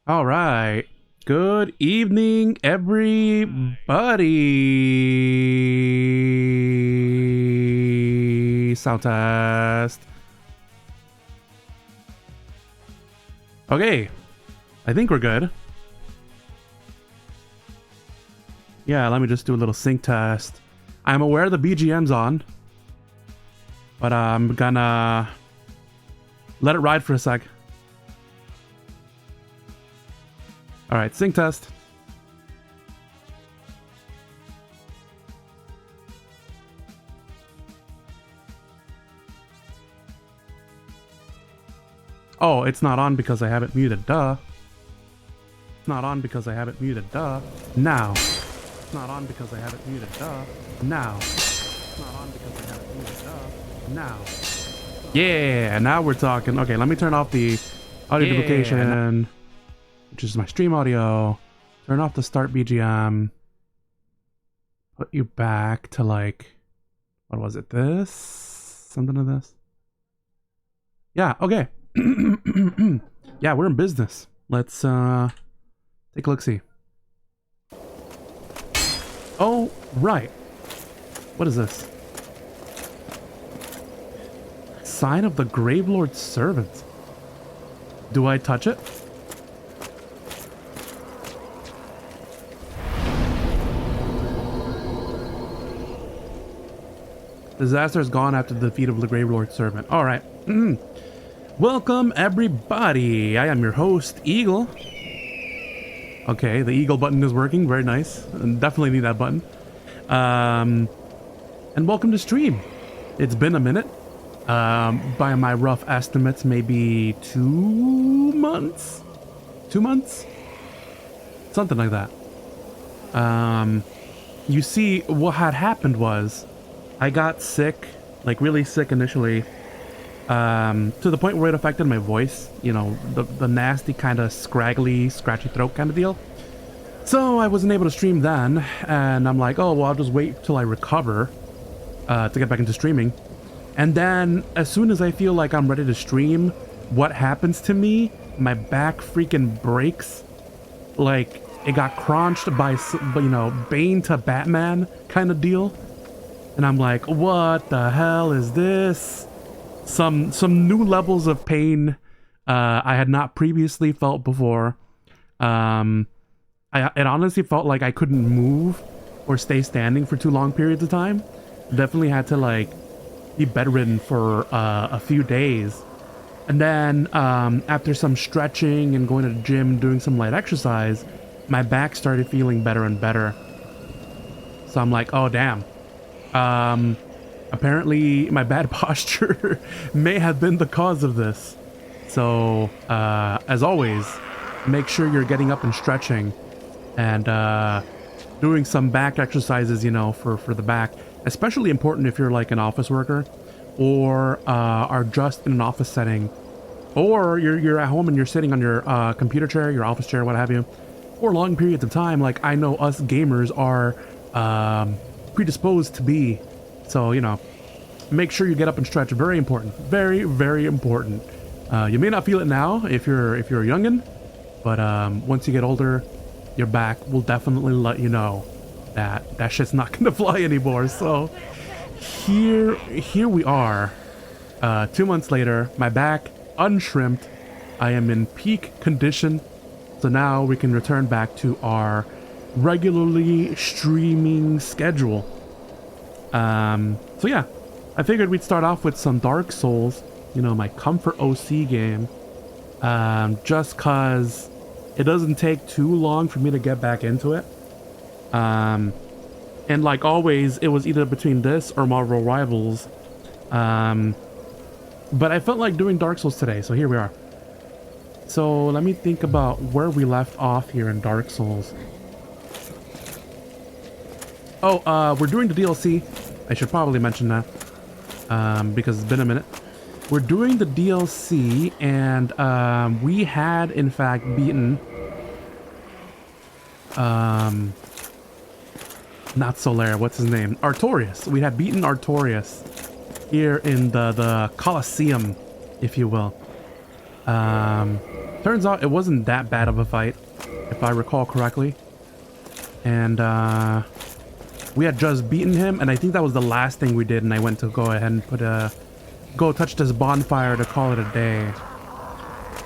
All right. Good evening, everybody. Sound test. Okay. I think we're good. Yeah, let me just do a little sync test. I'm aware the BGM's on, but I'm gonna let it ride for a sec. All right, sync test. Oh, it's not on because I have it muted, duh. It's not on because I have it muted, duh. Now. It's not on because I have it muted, duh. Now. It's not on because I have it muted, duh. Now. Yeah, now we're talking. Okay, let me turn off the audio duplication, which is my stream audio. Turn off the start BGM. Put you back to like, what was it? This? Something of this? Yeah, okay. Yeah, we're in business. Let's take a look-see. Oh, right. What is this? Sign of the Gravelord's servant. Do I touch it? Disaster is gone after the defeat of the Gravelord's servant. All right. Welcome, everybody. I am your host, Eagle. Okay, the Eagle button is working. Very nice. Definitely need that button. And welcome to stream. It's been a minute. By my rough estimates, maybe 2 months? 2 months? Something like that. You see, what had happened was I got sick, like really sick initially, to the point where it affected my voice, you know, the nasty kind of scraggly, scratchy throat kind of deal. So I wasn't able to stream then, and I'm like, oh, well, I'll just wait till I recover to get back into streaming. And then as soon as I feel like I'm ready to stream, what happens to me? My back freaking breaks. Like, it got crunched by, you know, Bane to Batman kind of deal. And I'm like, what the hell is this? Some new levels of pain I had not previously felt before. It honestly felt like I couldn't move or stay standing for too long periods of time. Definitely had to like be bedridden for a few days. And then after some stretching and going to the gym and doing some light exercise, my back started feeling better and better. So I'm like, oh damn. Apparently my bad posture may have been the cause of this. So, as always, make sure you're getting up and stretching and doing some back exercises, you know, for the back. Especially important if you're like an office worker or are just in an office setting, or you're at home and you're sitting on your computer chair, your office chair, what have you, for long periods of time, like I know us gamers are predisposed to be. So, you know, make sure you get up and stretch. Very important. Very, very important. You may not feel it now if you're a youngin', but once you get older, your back will definitely let you know that that shit's not gonna fly anymore. So here we are, 2 months later, my back unshrimped. I am in peak condition. So now we can return back to our regularly streaming schedule. So yeah, I figured we'd start off with some Dark Souls, you know, my comfort OC game, just cause it doesn't take too long for me to get back into it. And like always, it was either between this or Marvel Rivals. But I felt like doing Dark Souls today, so here we are. So let me think about where we left off here in Dark Souls. Oh, we're doing the DLC. I should probably mention that, because it's been a minute. We're doing the DLC, and we had, in fact, beaten... not Solaire, what's his name? Artorias. We had beaten Artorias here in the Colosseum, if you will. Turns out it wasn't that bad of a fight, if I recall correctly. And we had just beaten him, and I think that was the last thing we did, and I went to go ahead and go touch this bonfire to call it a day.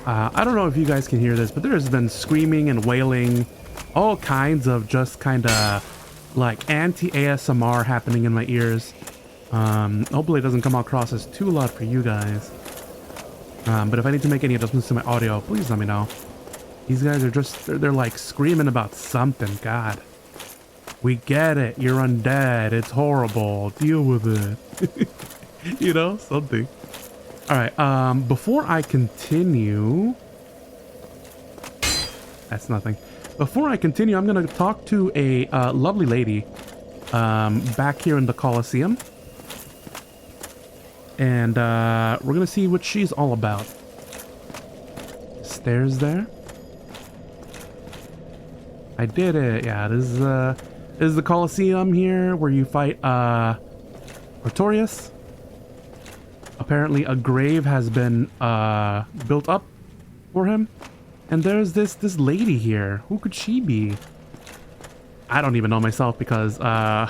I don't know if you guys can hear this, but there's been screaming and wailing, all kinds of just kind of like anti-ASMR happening in my ears. Hopefully it doesn't come across as too loud for you guys. But if I need to make any adjustments to my audio, please let me know. These guys are just, they're like screaming about something. God. We get it. You're undead. It's horrible. Deal with it. You know, something. All right. Before I continue, that's nothing. Before I continue, I'm going to talk to a lovely lady back here in the Coliseum. And we're going to see what she's all about. Stairs there. I did it. Yeah, this is the Coliseum here where you fight Artorias. Apparently a grave has been built up for him. And there's this lady here. Who could she be? I don't even know myself because I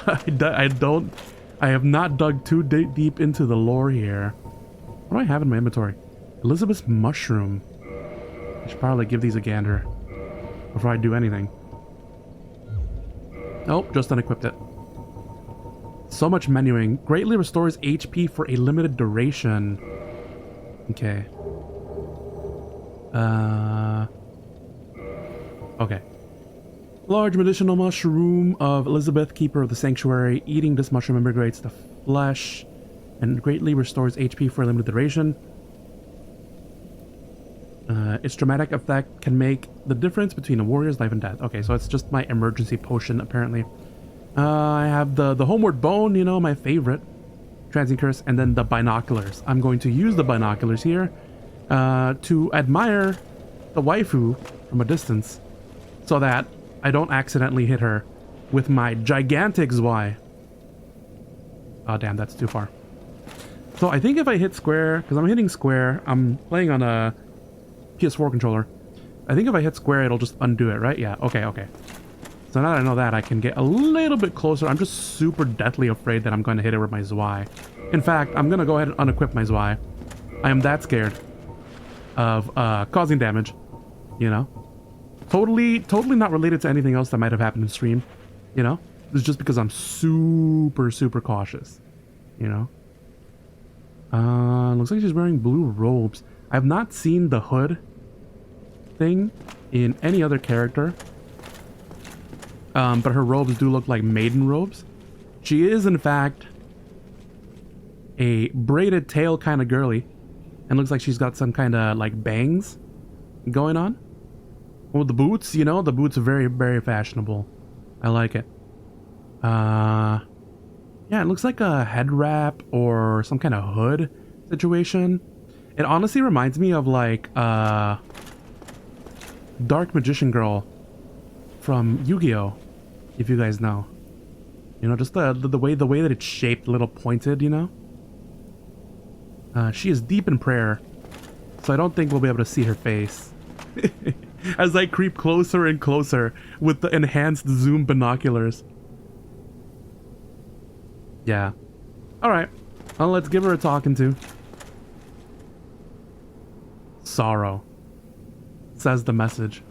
have not dug too deep into the lore here. What do I have in my inventory? Elizabeth's mushroom. I should probably give these a gander before I do anything. Nope, just unequipped it. So much menuing. Greatly restores HP for a limited duration. Okay. Okay. Large medicinal mushroom of Elizabeth, keeper of the sanctuary. Eating this mushroom invigorates the flesh and greatly restores HP for a limited duration. Its dramatic effect can make the difference between a warrior's life and death. Okay, so it's just my emergency potion, apparently. I have the homeward bone, you know, my favorite. Transient curse, and then the binoculars. I'm going to use the binoculars here to admire the waifu from a distance so that I don't accidentally hit her with my gigantic Zwei. Oh, damn, that's too far. So I think if I hit square, because I'm hitting square, I'm playing on a PS4 controller. I think if I hit square, it'll just undo it, right? Yeah, okay, okay. So now that I know that, I can get a little bit closer. I'm just super deathly afraid that I'm going to hit it with my Zwei. In fact, I'm going to go ahead and unequip my Zwei. I am that scared of causing damage, you know? Totally not related to anything else that might have happened in stream, you know? It's just because I'm super cautious, you know? Looks like she's wearing blue robes. I've not seen the hood thing in any other character. But her robes do look like maiden robes. She is, in fact, a braided tail kind of girly. And looks like she's got some kind of, like, bangs going on. With the boots, you know, the boots are very fashionable. I like it. Yeah, it looks like a head wrap or some kind of hood situation. It honestly reminds me of, like, Dark Magician Girl from Yu-Gi-Oh! If you guys know. You know, just the way that it's shaped, a little pointed, you know? She is deep in prayer, so I don't think we'll be able to see her face. As I creep closer and closer with the enhanced zoom binoculars. Yeah. Alright. Well, let's give her a talking to. Sorrow, says the message.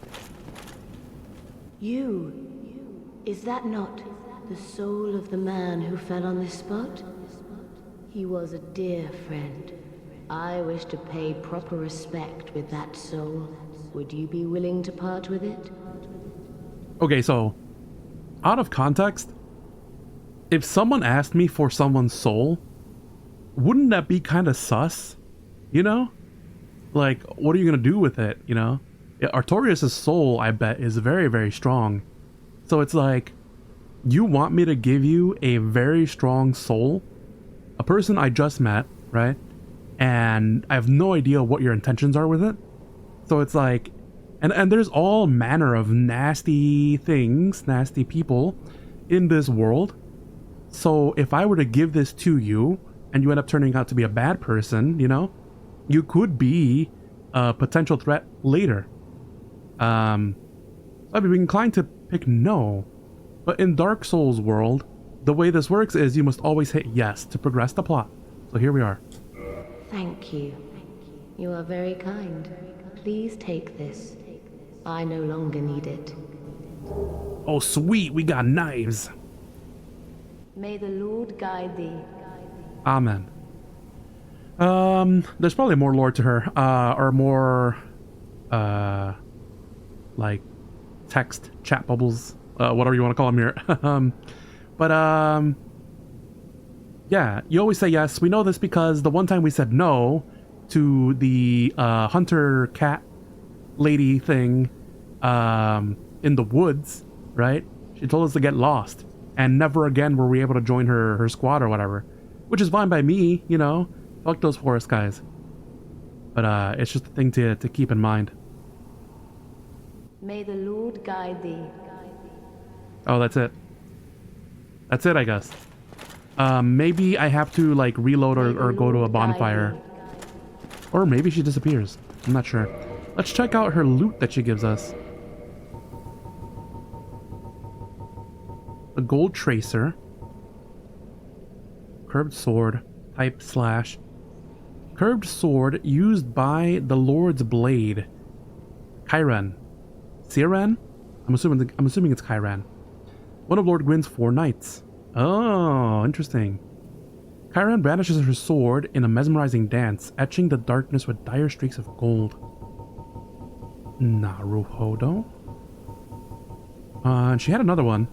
Is that not the soul of the man who fell on this spot? He was a dear friend. I wish to pay proper respect with that soul. Would you be willing to part with it? Okay, so, out of context, if someone asked me for someone's soul, wouldn't that be kind of sus? You know? Like, what are you gonna do with it, you know? Yeah, Artorias' soul, I bet, is very strong. So it's like, you want me to give you a very strong soul? A person I just met, right? And I have no idea what your intentions are with it. So it's like, and there's all manner of nasty things, nasty people in this world. So if I were to give this to you, and you end up turning out to be a bad person, you know? You could be a potential threat later. I'd be inclined to pick no, but in Dark Souls world, the way this works is you must always hit yes to progress the plot. So here we are. Thank you. You are very kind. Please take this. I no longer need it. Oh sweet, we got knives. May the Lord guide thee. Amen. There's probably more lore to her, or more, like, text, chat bubbles, whatever you want to call them here. Yeah, you always say yes. We know this because the one time we said no to the, hunter cat lady thing, in the woods, right? She told us to get lost, and never again were we able to join her squad or whatever, which is fine by me, you know. Fuck those forest guys. But it's just a thing to keep in mind. May the Lord guide thee. Oh, that's it. That's it, I guess. Maybe I have to like reload or go to a bonfire. Or maybe she disappears. I'm not sure. Let's check out her loot that she gives us. A gold tracer. Curved sword. Type slash. Curved sword used by the Lord's blade. Kyran. Siran? I'm assuming it's Kyran. One of Lord Gwyn's 4 knights. Oh, interesting. Kyran brandishes her sword in a mesmerizing dance, etching the darkness with dire streaks of gold. Naruhodo. And she had another one.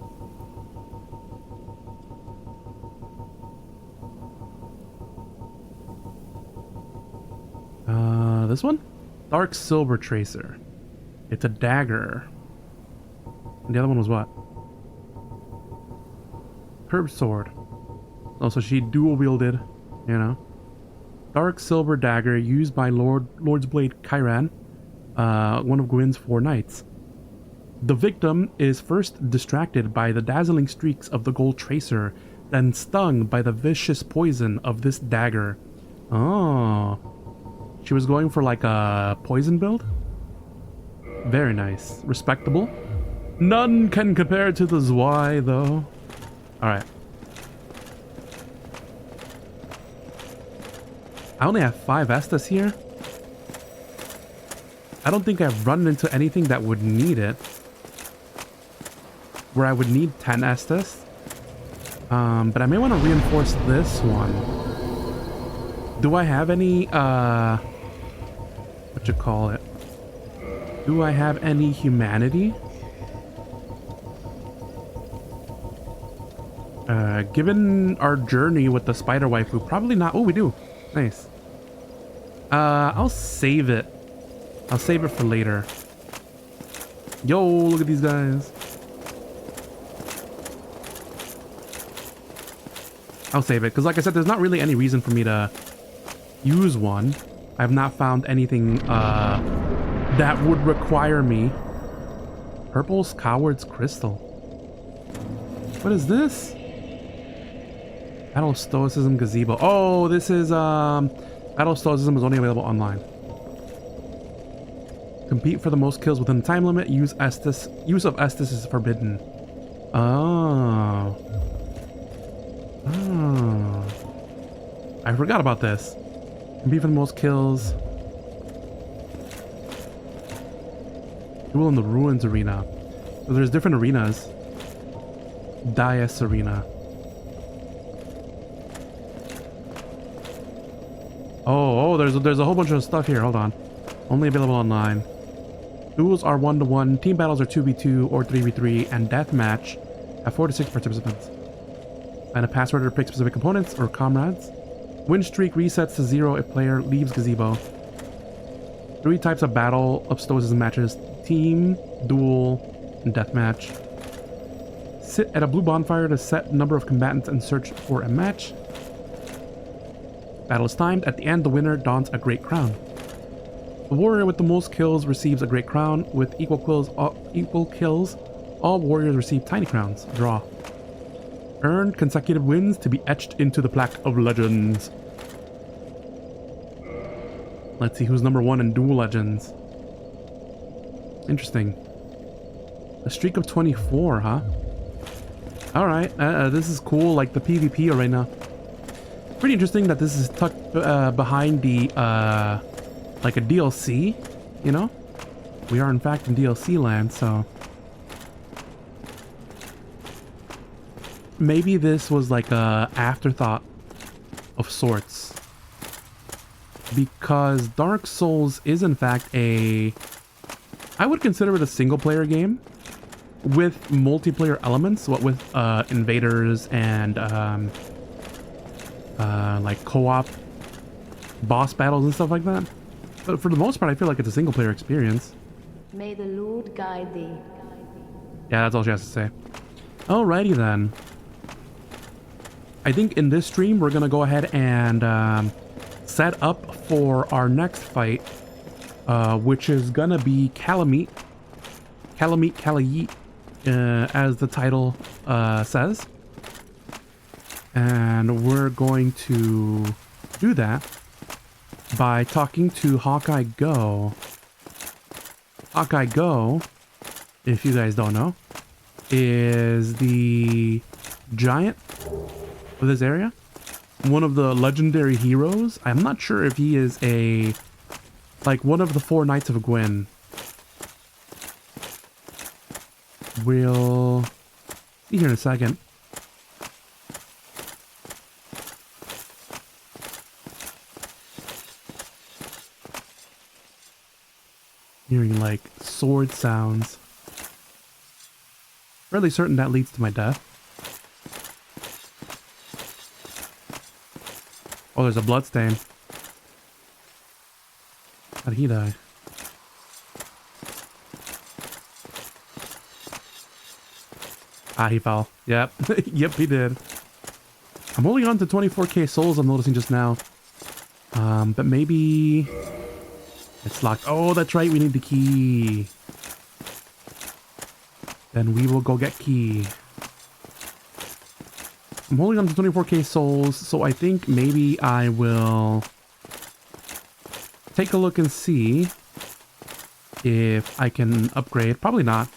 This one? Dark Silver Tracer. It's a dagger. And the other one was what? Curved sword. Oh, so she dual wielded, you know. Dark silver dagger used by Lord's Blade Kyran, one of Gwyn's 4 knights. The victim is first distracted by the dazzling streaks of the gold tracer, then stung by the vicious poison of this dagger. Oh. She was going for like a poison build? Very nice. Respectable. None can compare to the Zwei, though. Alright. I only have 5 Estus here. I don't think I've run into anything that would need it. Where I would need 10 Estus. But I may want to reinforce this one. Do I have any, what you call it? Do I have any humanity? Given our journey with the spider waifu, probably not. Oh, we do. Nice. I'll save it. I'll save it for later. Yo, look at these guys. I'll save it, because like I said, there's not really any reason for me to use one. I have not found anything that would require me. Purple's Coward's Crystal. What is this? Battle of Stoicism Gazebo. Oh, this is Battle of Stoicism is only available online. Compete for the most kills within the time limit. Use of Estus is forbidden. Oh. Oh. I forgot about this. Compete for the most kills. Duel in the Ruins Arena. So there's different arenas. Dias Arena. Oh, there's a whole bunch of stuff here. Hold on. Only available online. Duels are 1-to-1, team battles are 2v2 or 3v3, and deathmatch have 4 to 6 participants. And a password to pick specific components or comrades. Win streak resets to 0 if player leaves gazebo. 3 types of battle of stoicism matches: team, duel, and deathmatch. Sit at a blue bonfire to set number of combatants and search for a match. Battle is timed. At the end, the winner dons a great crown. The warrior with the most kills receives a great crown. With equal kills, all warriors receive tiny crowns. Draw. Earn consecutive wins to be etched into the plaque of legends. Let's see who's number 1 in Duel Legends. Interesting. A streak of 24, huh? Alright, this is cool, like the PvP arena. Pretty interesting that this is tucked behind the, like a DLC, you know? We are in fact in DLC land, so... maybe this was like a afterthought of sorts. Because Dark Souls is in fact a... I would consider it a single player game with multiplayer elements, what with invaders and like co-op boss battles and stuff like that. But for the most part, I feel like it's a single player experience. May the Lord guide thee. Yeah, that's all she has to say. Alrighty then. I think in this stream, we're gonna go ahead and set up for our next fight, which is gonna be Kalameet. Kalameet, KalaYEET, as the title says. And we're going to do that by talking to Hawkeye Go. Hawkeye Go, if you guys don't know, is the giant of this area. One of the legendary heroes. I'm not sure if he is like one of the 4 Knights of Gwyn. We'll see here in a second. Hearing like sword sounds. Fairly certain that leads to my death. Oh, there's a bloodstain. How did he die? Ah, he fell. Yep. Yep, he did. I'm holding on to 24k souls, I'm noticing just now. But maybe... it's locked. Oh, that's right. We need the key. Then we will go get key. I'm holding on to 24k souls, so I think maybe I will take a look and see if I can upgrade. Probably not.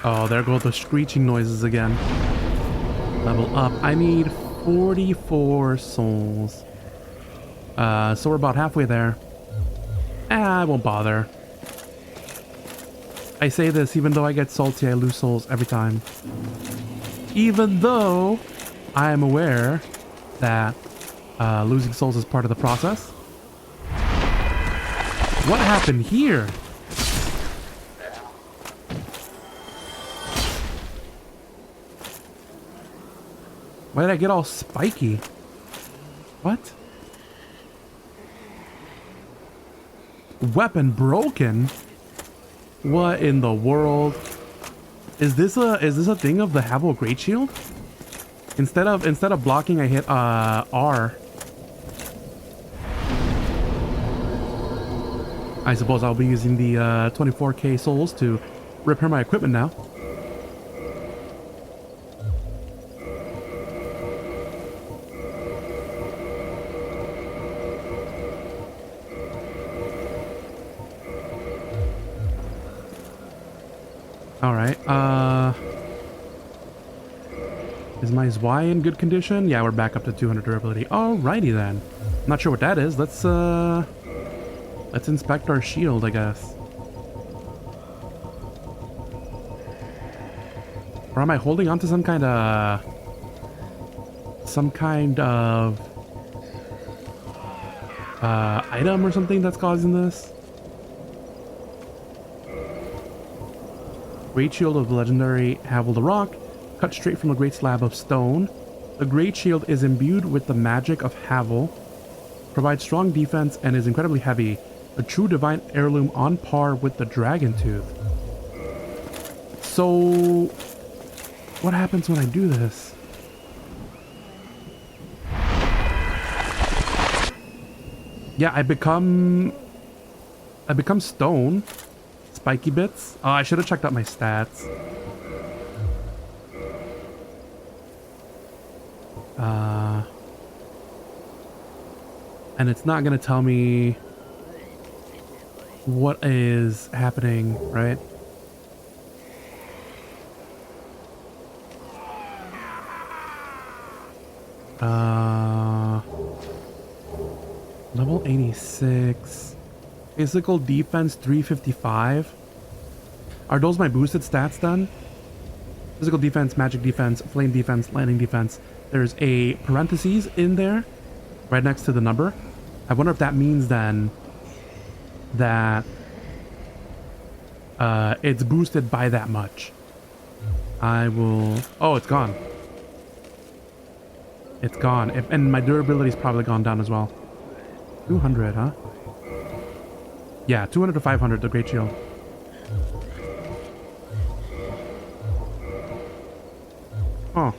Oh, there go the screeching noises again. Level up. I need 44 souls. So we're about halfway there. I won't bother. I say this even though I get salty, I lose souls every time. Even though I am aware that losing souls is part of the process. What happened here? Why did I get all spiky? What? Weapon broken? What in the world? Is this a thing of the Havel Great Shield? Instead of blocking, I hit R. I suppose I'll be using the 24k souls to repair my equipment now. Alright, is my Y in good condition? Yeah, we're back up to 200 durability. Alrighty then. I'm not sure what that is. Let's inspect our shield, I guess. Or am I holding onto some kind of item or something that's causing this? Great Shield of the legendary Havel the Rock, cut straight from a great slab of stone. The Great Shield is imbued with the magic of Havel, provides strong defense, and is incredibly heavy. A true divine heirloom on par with the dragon tooth. So, what happens when I do this? Yeah, I become stone. Spiky bits. Oh, I should have checked out my stats. And it's not gonna tell me what is happening, right? Level 86. Physical defense 355. Are those my boosted stats then? Physical defense, magic defense, flame defense, lightning defense. There's a parentheses in there right next to the number. I wonder if that means then that it's boosted by that much. I will... Oh, it's gone. It's gone. And my durability's probably gone down as well. 200, huh? Yeah, 200 to 500, the Great Shield. Oh.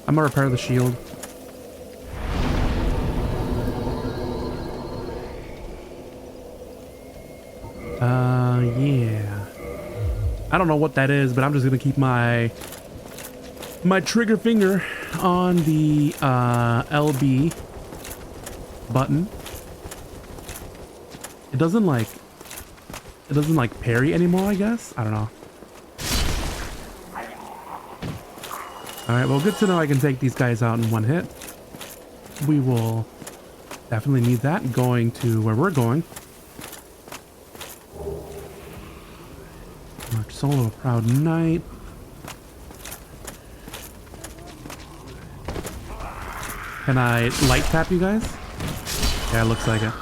I'm gonna repair the shield. Yeah. I don't know what that is, but I'm just gonna keep my trigger finger on the LB button. It doesn't like parry anymore, I guess. I don't know. All right, well, good to know I can take these guys out in one hit. We will definitely need that going to where we're going. March Solo, a proud knight. Can I light tap you guys? Yeah, it looks like it.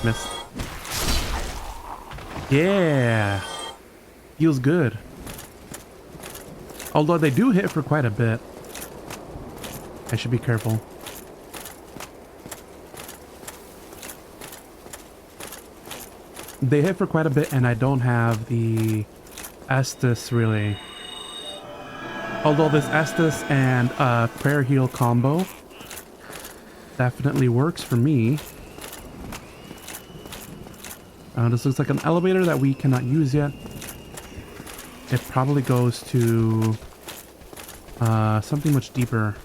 Missed. Yeah. Feels good. Although they do hit for quite a bit. I should be careful. They hit for quite a bit, and I don't have the Estus really. Although this Estus and prayer heal combo definitely works for me. This looks like an elevator that we cannot use yet. It probably goes to something much deeper.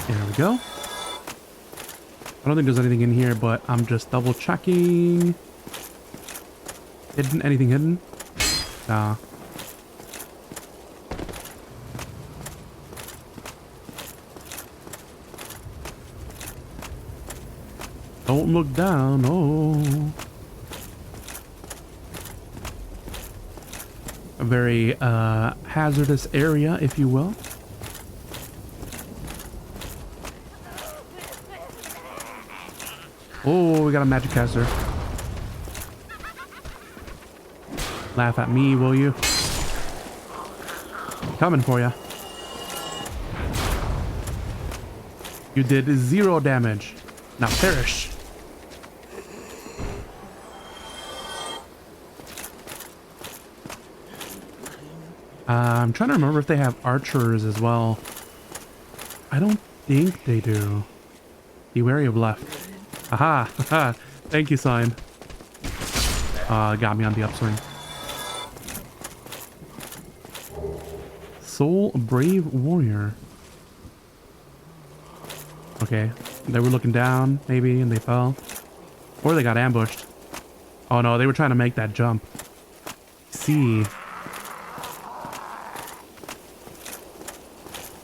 There we go. I don't think there's anything in here, but I'm just double checking. Hidden? Anything hidden? Nah. Don't look down, oh. A very hazardous area, if you will. Oh, we got a magic caster. Laugh at me, will you? Coming for ya. You did 0 damage. Now perish. I'm trying to remember if they have archers as well. I don't think they do. Be wary of left. Aha! Haha! Thank you, sign. Got me on the upswing. Soul Brave Warrior. Okay. They were looking down, maybe, and they fell. Or they got ambushed. Oh no, they were trying to make that jump. See.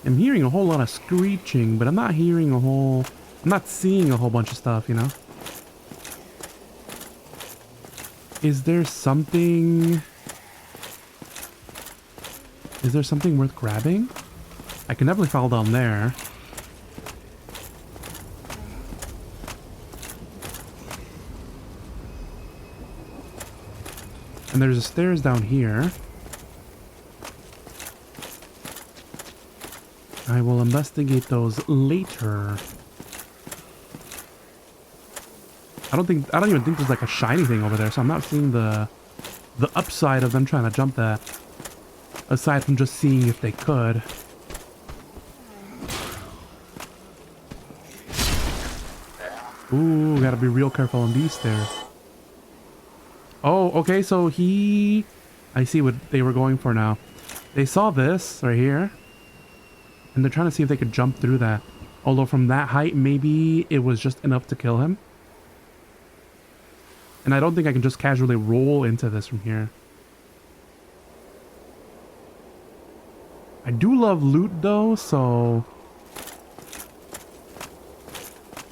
I'm hearing a whole lot of screeching, but I'm not hearing a whole... I'm not seeing a whole bunch of stuff, you know? Is there something... Is there something worth grabbing? I can definitely fall down there. And there's a stairs down here. I will investigate those later. I don't even think there's like a shiny thing over there, so I'm not seeing the upside of them trying to jump that. Aside from just seeing if they could. Ooh, gotta be real careful on these stairs. Oh, okay, so I see what they were going for now. They saw this right here, and they're trying to see if they could jump through that. Although from that height, maybe it was just enough to kill him. And I don't think I can just casually roll into this from here. I do love loot though, so...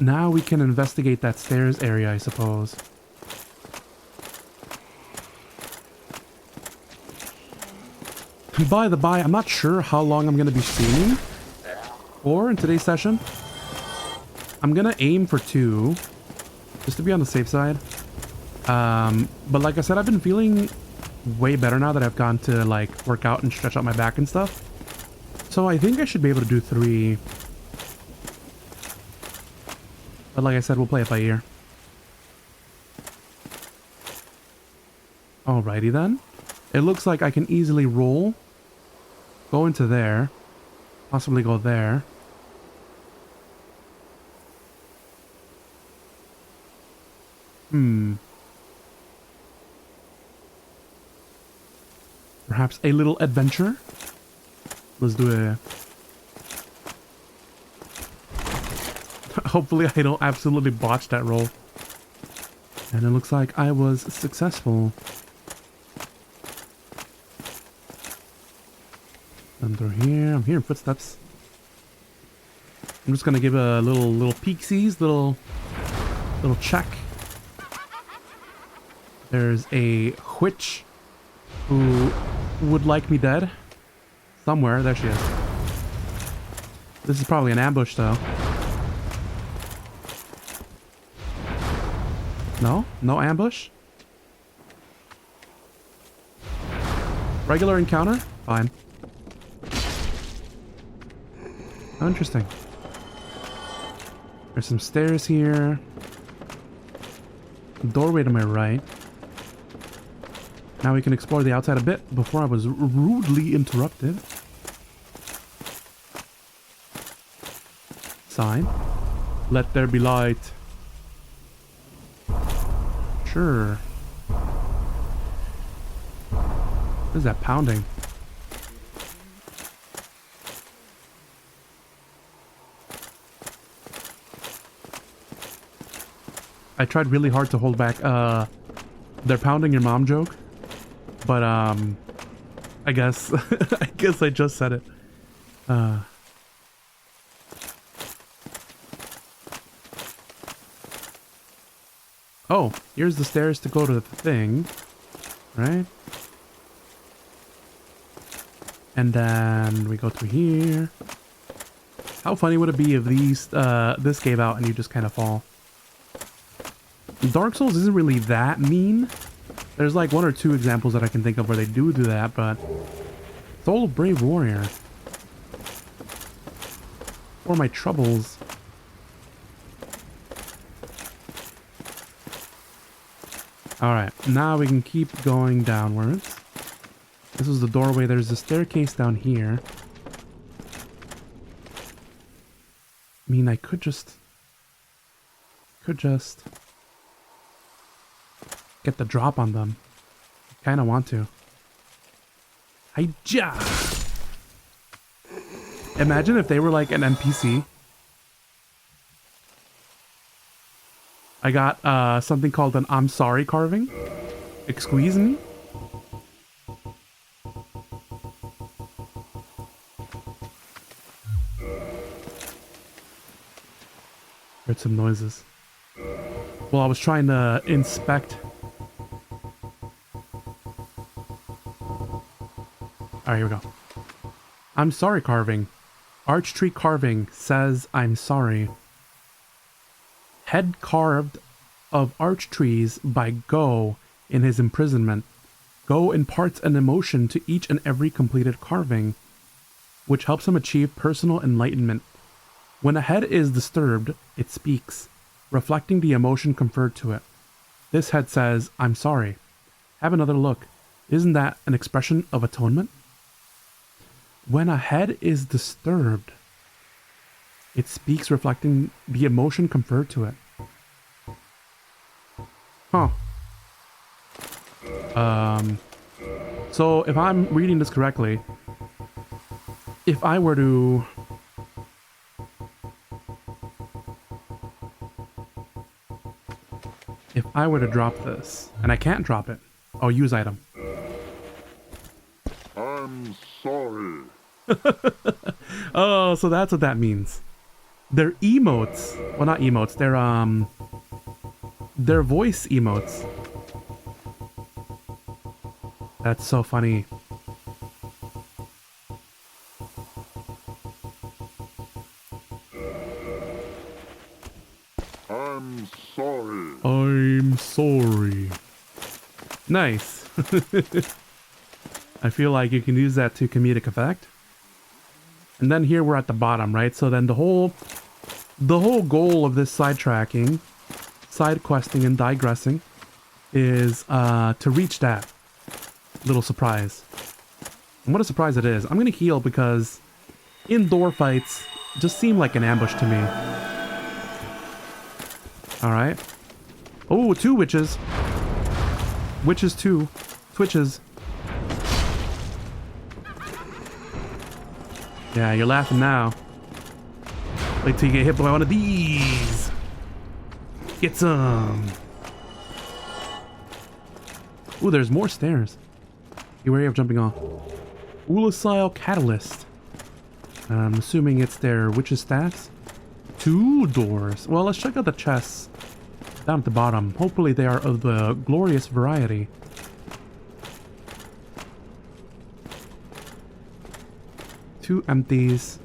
Now we can investigate that stairs area, I suppose. By the by, I'm not sure how long I'm going to be streaming for in today's session. I'm going to aim for 2, just to be on the safe side. But like I said, I've been feeling way better now that I've gone to like work out and stretch out my back and stuff. So I think I should be able to do 3. But like I said, we'll play it by ear. Alrighty then. It looks like I can easily roll. Go into there. Possibly go there. Perhaps a little adventure. Let's do it. Hopefully I don't absolutely botch that roll. And it looks like I was successful. And through here, I'm hearing footsteps. I'm just gonna give a little peeksies, little check. There's a witch who would like me dead. Somewhere, there she is. This is probably an ambush though. No? No ambush? Regular encounter? Fine. Oh, interesting. There's some stairs here. Doorway to my right. Now we can explore the outside a bit before I was rudely interrupted. Sign. Let there be light. Sure. What is that pounding? I tried really hard to hold back they're pounding your mom joke, but I guess I guess I just said it. Oh, here's the stairs to go to the thing, right? And then we go through here. How funny would it be if this gave out and you just kind of fall? Dark Souls isn't really that mean. There's like 1 or 2 examples that I can think of where they do that, but Soul of Brave Warrior. For my troubles. Alright, now we can keep going downwards. This is the doorway. There's a staircase down here. I mean, I could just get the drop on them. I kind of want to. Hi-ja! Imagine if they were like an NPC. I got something called an I'm sorry carving. Excuse me. Heard some noises. Well, I was trying to inspect. Alright, here we go. I'm sorry carving. Arch tree carving says I'm sorry. Head carved of arch trees by Go in his imprisonment. Go imparts an emotion to each and every completed carving, which helps him achieve personal enlightenment. When a head is disturbed, it speaks, reflecting the emotion conferred to it. This head says, I'm sorry. Have another look. Isn't that an expression of atonement? When a head is disturbed, it speaks, reflecting the emotion conferred to it. Huh. So if I'm reading this correctly, if I were to drop this, and I can't drop it. Oh, use item. I'm sorry. Oh, so that's what that means. They're emotes. Well, not emotes. They're voice emotes. That's so funny. I'm sorry. I'm sorry. Nice. I feel like you can use that to comedic effect. And then here we're at the bottom, right? So then the whole goal of this sidetracking, side questing and digressing is to reach that little surprise. And what a surprise it is. I'm gonna heal because indoor fights just seem like an ambush to me. Alright. Oh, 2 witches. Witches 2. Twitches. Yeah, you're laughing now. Wait till you get hit by one of these. Get some. Ooh, there's more stairs. Be wary of jumping off. Ulusile Catalyst. I'm assuming it's their witches' stats. 2 doors. Well, let's check out the chests down at the bottom. Hopefully they are of the glorious variety. Two empties.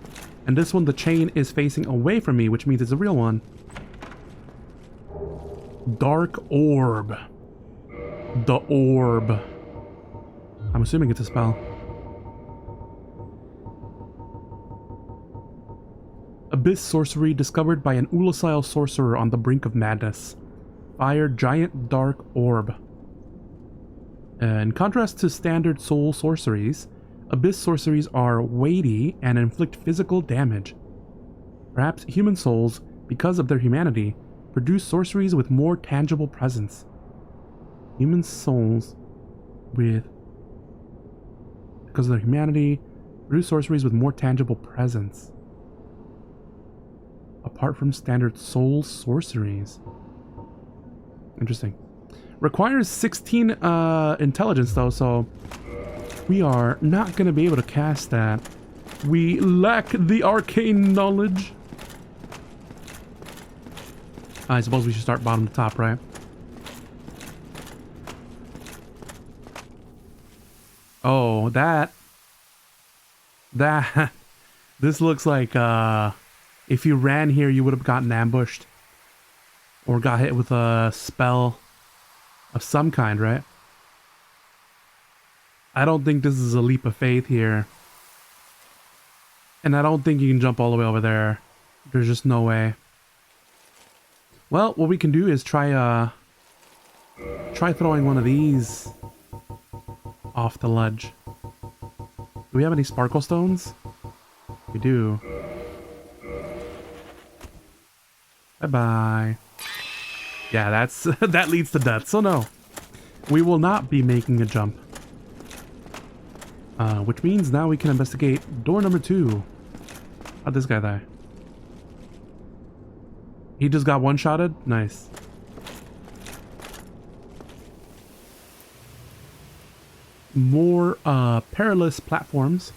And this one, the chain is facing away from me, which means it's a real one. Dark Orb. The Orb. I'm assuming it's a spell. Abyss sorcery discovered by an Ulusile sorcerer on the brink of madness. Fire giant dark orb. In contrast to standard soul sorceries, Abyss sorceries are weighty and inflict physical damage. Perhaps human souls, because of their humanity, produce sorceries with more tangible presence. Human souls because of their humanity, produce sorceries with more tangible presence. Apart from standard soul sorceries. Interesting. Requires 16 intelligence though, so we are not going to be able to cast that. We lack the arcane knowledge. I suppose we should start bottom to top, right? Oh, this looks like if you ran here you would have gotten ambushed or got hit with a spell of some kind, right? I don't think this is a leap of faith here. And I don't think you can jump all the way over there. There's just no way. Well, what we can do is try throwing one of these off the ledge. Do we have any sparkle stones? We do. Bye-bye. Yeah, that's that leads to death, so no. We will not be making a jump. Which means now we can investigate door number 2. How'd this guy die? He just got one-shotted? Nice. More perilous platforms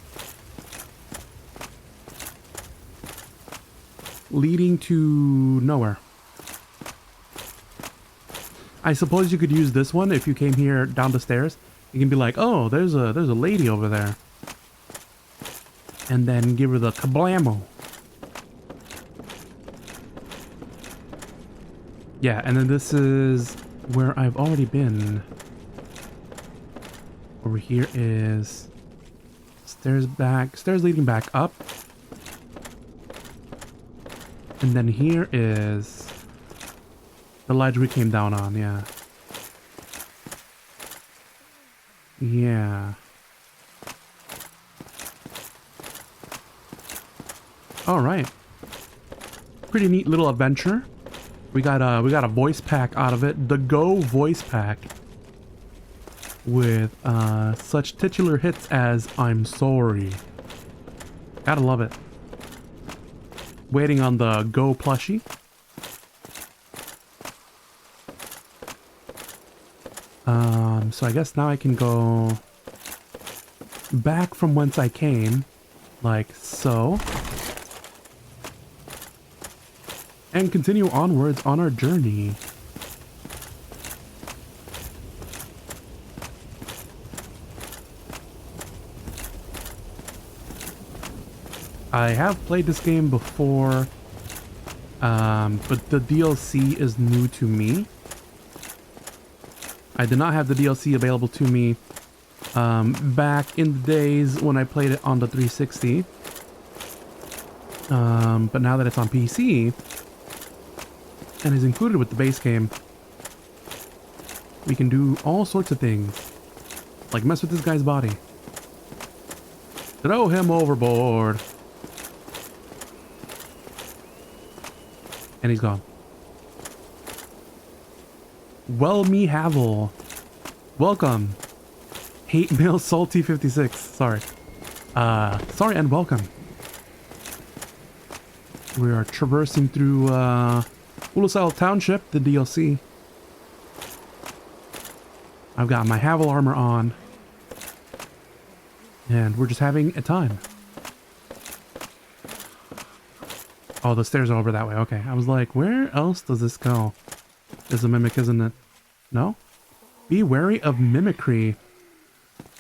leading to nowhere. I suppose you could use this one if you came here down the stairs. You can be like, oh, there's a lady over there. And then give her the kablamo. Yeah, and then this is where I've already been. Over here is stairs leading back up. And then here is the ledge we came down on, yeah. Yeah. All right. Pretty neat little adventure. We got a voice pack out of it. The Go voice pack. With such titular hits as I'm sorry. Gotta love it. Waiting on the Go plushie. So I guess now I can go back from whence I came, like so, and continue onwards on our journey. I have played this game before, but the DLC is new to me. I did not have the DLC available to me back in the days when I played it on the 360. But now that it's on PC and is included with the base game, we can do all sorts of things, like mess with this guy's body. Throw him overboard. And he's gone. Well, me Havel. Welcome. Hate Mail Salty 56. Sorry. Sorry and welcome. We are traversing through Ulusal Township, the DLC. I've got my Havel armor on. And we're just having a time. Oh, the stairs are over that way. Okay. I was like, where else does this go? There's a mimic, isn't it? No? Be wary of mimicry.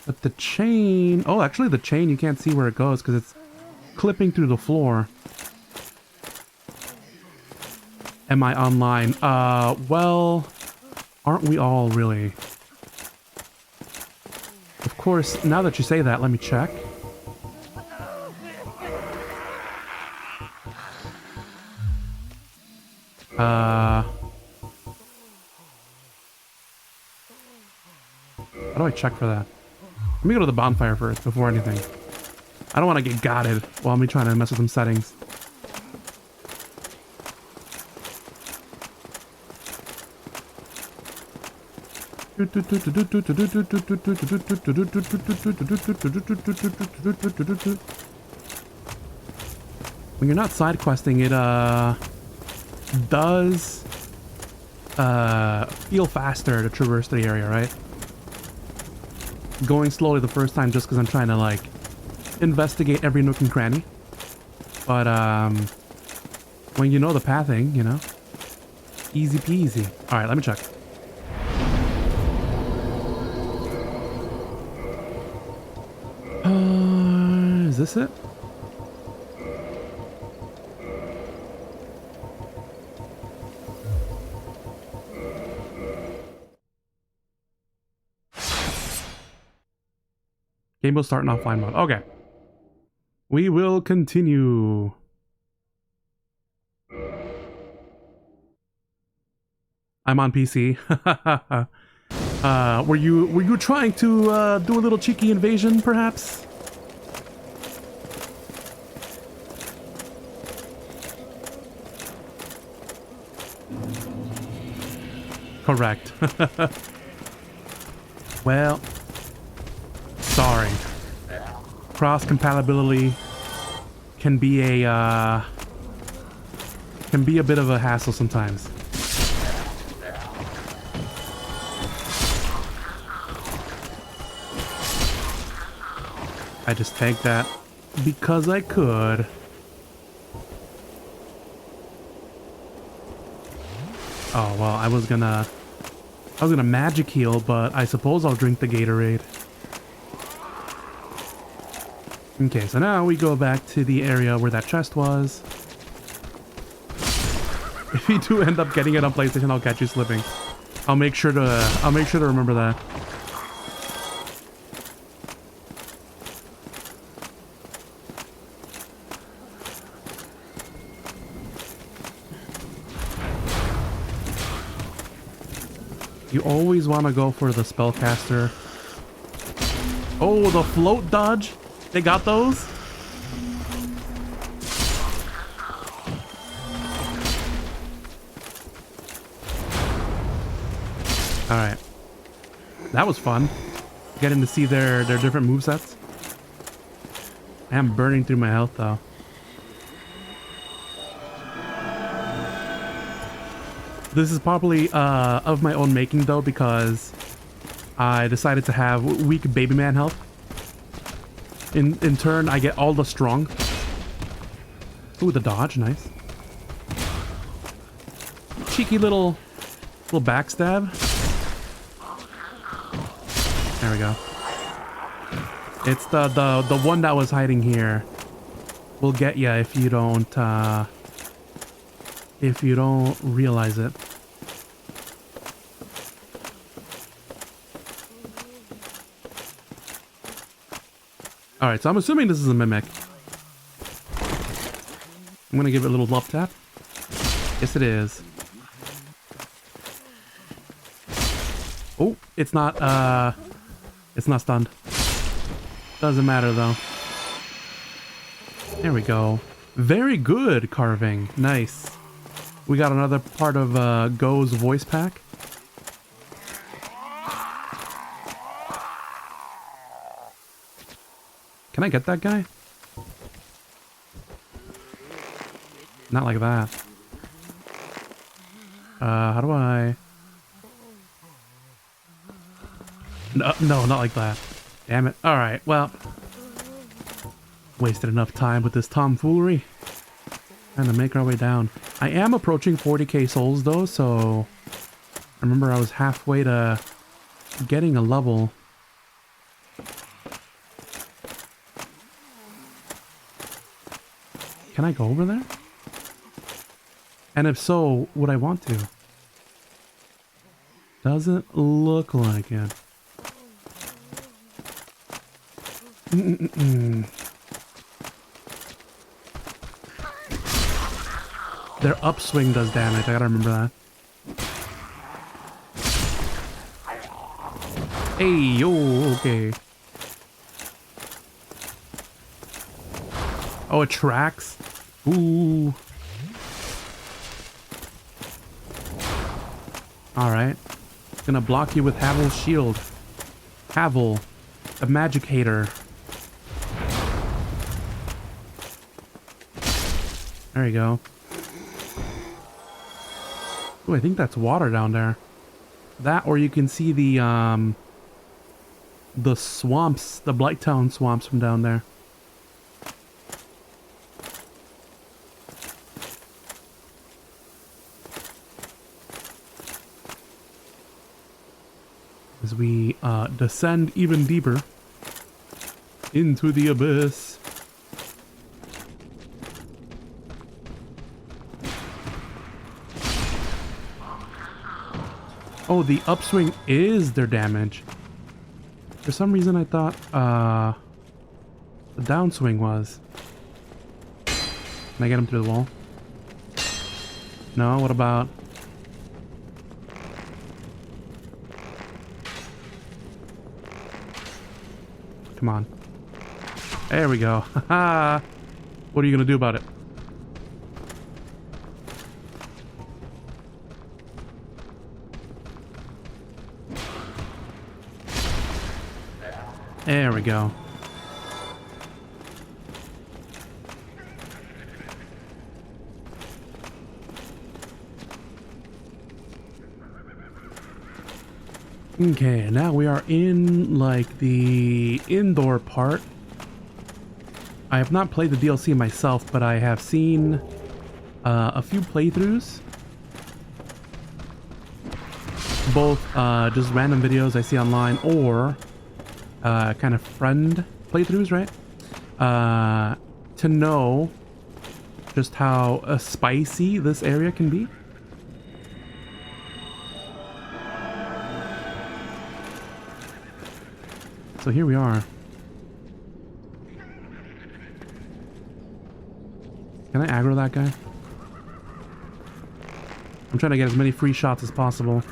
But the chain... Oh, actually the chain, you can't see where it goes because it's clipping through the floor. Am I online? Well... Aren't we all, really? Of course, now that you say that, let me check. How do I check for that? Let me go to the bonfire first before anything. I don't want to get gotted while me trying to mess with some settings. When you're not side questing, it does feel faster to traverse the area, right? Going slowly the first time just because I'm trying to like investigate every nook and cranny. But when you know the pathing, you know, easy peasy. All right, let me check. Is this it? Game will start in offline mode. Okay. We will continue. I'm on PC. Were you trying to do a little cheeky invasion, perhaps? Correct. Well, sorry. Cross compatibility can be a bit of a hassle sometimes. I just tanked that because I could. Oh well, I was gonna magic heal, but I suppose I'll drink the Gatorade. Okay, so now we go back to the area where that chest was. If you do end up getting it on PlayStation, I'll catch you slipping. I'll make sure to remember that. You always want to go for the spellcaster. Oh, the float dodge. They got those? Alright. That was fun. Getting to see their different movesets. I am burning through my health though. This is probably of my own making though, because I decided to have weak baby man health. In turn, I get all the strong. Ooh, the dodge, nice. Cheeky little backstab. There we go. It's the one that was hiding here. Will get ya if you don't realize it. Alright, so I'm assuming this is a mimic. I'm gonna give it a little love tap. Yes, it is. Oh, it's not stunned. Doesn't matter though. There we go. Very good carving. Nice. We got another part of Go's voice pack. Can I get that guy? Not like that. How do I... No, not like that. Damn it. Alright, well. Wasted enough time with this tomfoolery. Trying to make our way down. I am approaching 40k souls though, so... I remember I was halfway to getting a level. Can I go over there? And if so, would I want to? Doesn't look like it. Their upswing does damage, I gotta remember that. Hey, yo, okay. Oh, it tracks? Ooh. Alright. Gonna block you with Havel's shield. Havel, a magic hater. There you go. Oh, I think that's water down there. That, or you can see the swamps, the Blighttown swamps from down there. As we descend even deeper into the abyss. Oh, the upswing is their damage. For some reason I thought the downswing was. Can I get him through the wall? No, what about... Come on. There we go. Haha. What are you gonna do about it? There we go. Okay, now we are in like the indoor part. I have not played the DLC myself, but I have seen a few playthroughs. Both just random videos I see online or kind of friend playthroughs, right? to know just how spicy this area can be. So here we are. Can I aggro that guy? I'm trying to get as many free shots as possible.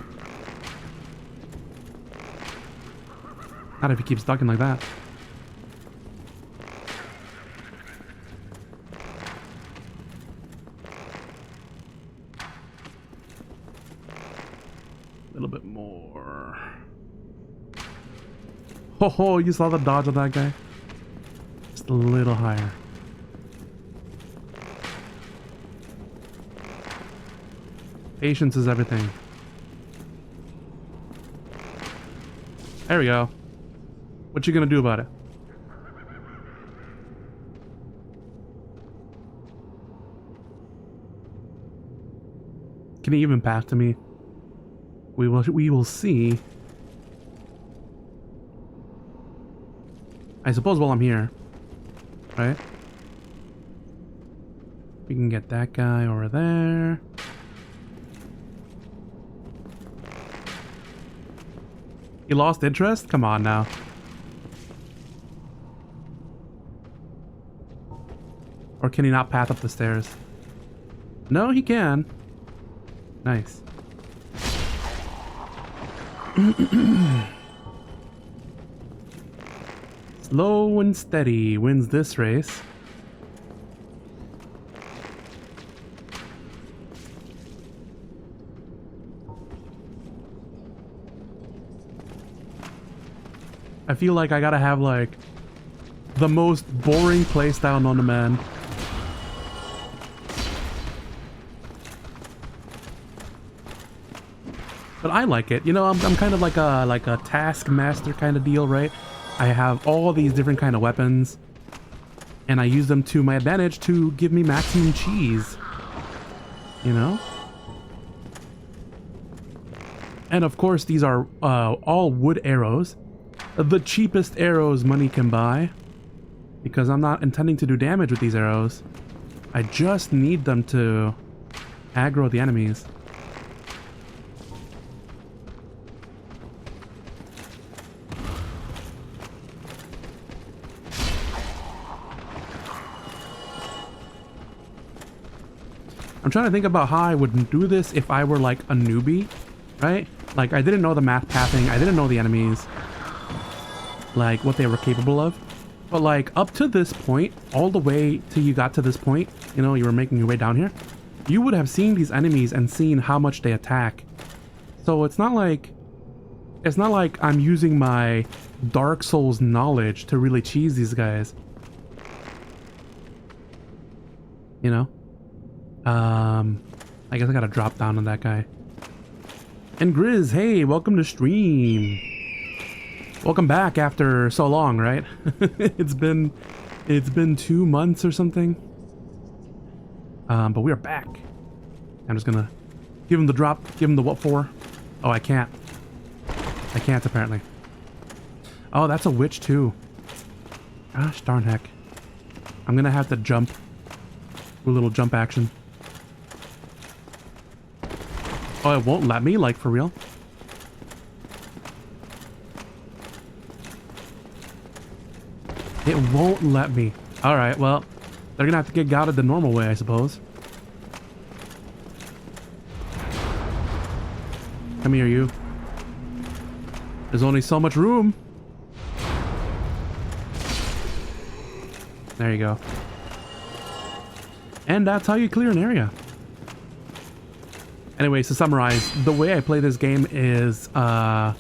Not if he keeps ducking like that. A little bit more. Oh, you saw the dodge of that guy? Just a little higher. Patience is everything. There we go. What you gonna do about it? Can he even pass to me? We will see. I suppose while I'm here, right? We can get that guy over there. You lost interest? Come on now. Or can he not path up the stairs? No, he can. Nice. Slow and steady wins this race. I feel like I gotta have like the most boring playstyle known to man. But I like it. You know, I'm kind of like a taskmaster kind of deal, right? I have all these different kind of weapons and I use them to my advantage to give me maximum cheese. You know? And of course, these are all wood arrows. The cheapest arrows money can buy. Because I'm not intending to do damage with these arrows. I just need them to aggro the enemies. I'm trying to think about how I would do this if I were like a newbie, right? Like I didn't know the math pathing, I didn't know the enemies, like what they were capable of. But like up to this point, all the way till you got to this point, you know, you were making your way down here, you would have seen these enemies and seen how much they attack. So it's not like I'm using my Dark Souls knowledge to really cheese these guys. You know? I guess I gotta drop down on that guy. And Grizz, hey, welcome to stream. Welcome back after so long, right? It's been 2 months or something. But we are back. I'm just gonna give him the drop, give him the what for. Oh, I can't. I can't apparently. Oh, that's a witch too. Gosh darn heck. I'm gonna have to jump. Do a little jump action. Oh, it won't let me, like, for real? It won't let me. Alright, well, they're gonna have to get gouted the normal way, I suppose. Come here, you. There's only so much room. There you go. And that's how you clear an area. Anyways, to summarize, the way I play this game is like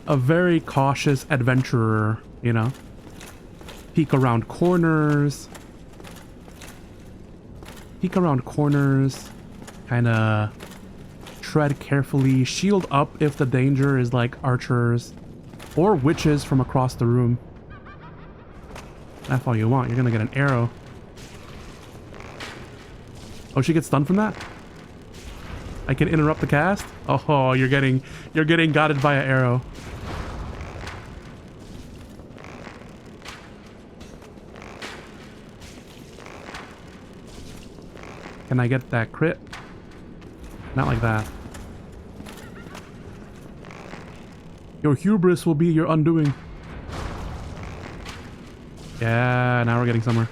a very cautious adventurer, you know? Peek around corners. Kind of tread carefully. Shield up if the danger is like archers or witches from across the room. That's all you want. You're gonna get an arrow. Oh, she gets stunned from that? I can interrupt the cast? Oh, you're getting gotted by an arrow. Can I get that crit? Not like that. Your hubris will be your undoing. Yeah, now we're getting somewhere.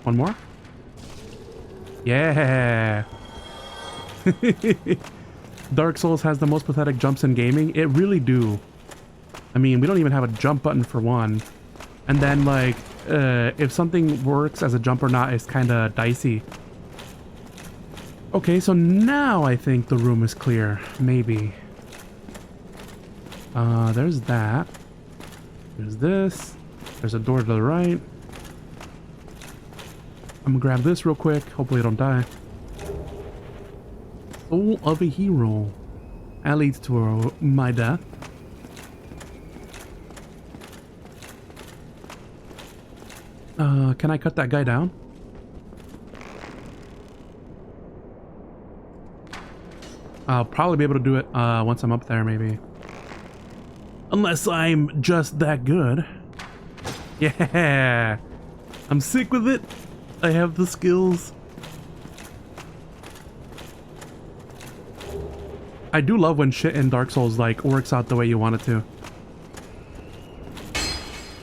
One more? Yeah! Dark Souls has the most pathetic jumps in gaming. It really do. I mean, we don't even have a jump button for one. And then, like, if something works as a jump or not is kind of dicey. Okay, so now I think the room is clear. Maybe. There's that. There's this. There's a door to the right. I'm gonna grab this real quick. Hopefully I don't die. Soul of a hero. That leads to my death. Can I cut that guy down? I'll probably be able to do it once I'm up there, maybe. Unless I'm just that good. Yeah! I'm sick with it. I have the skills. I do love when shit in Dark Souls like works out the way you want it to.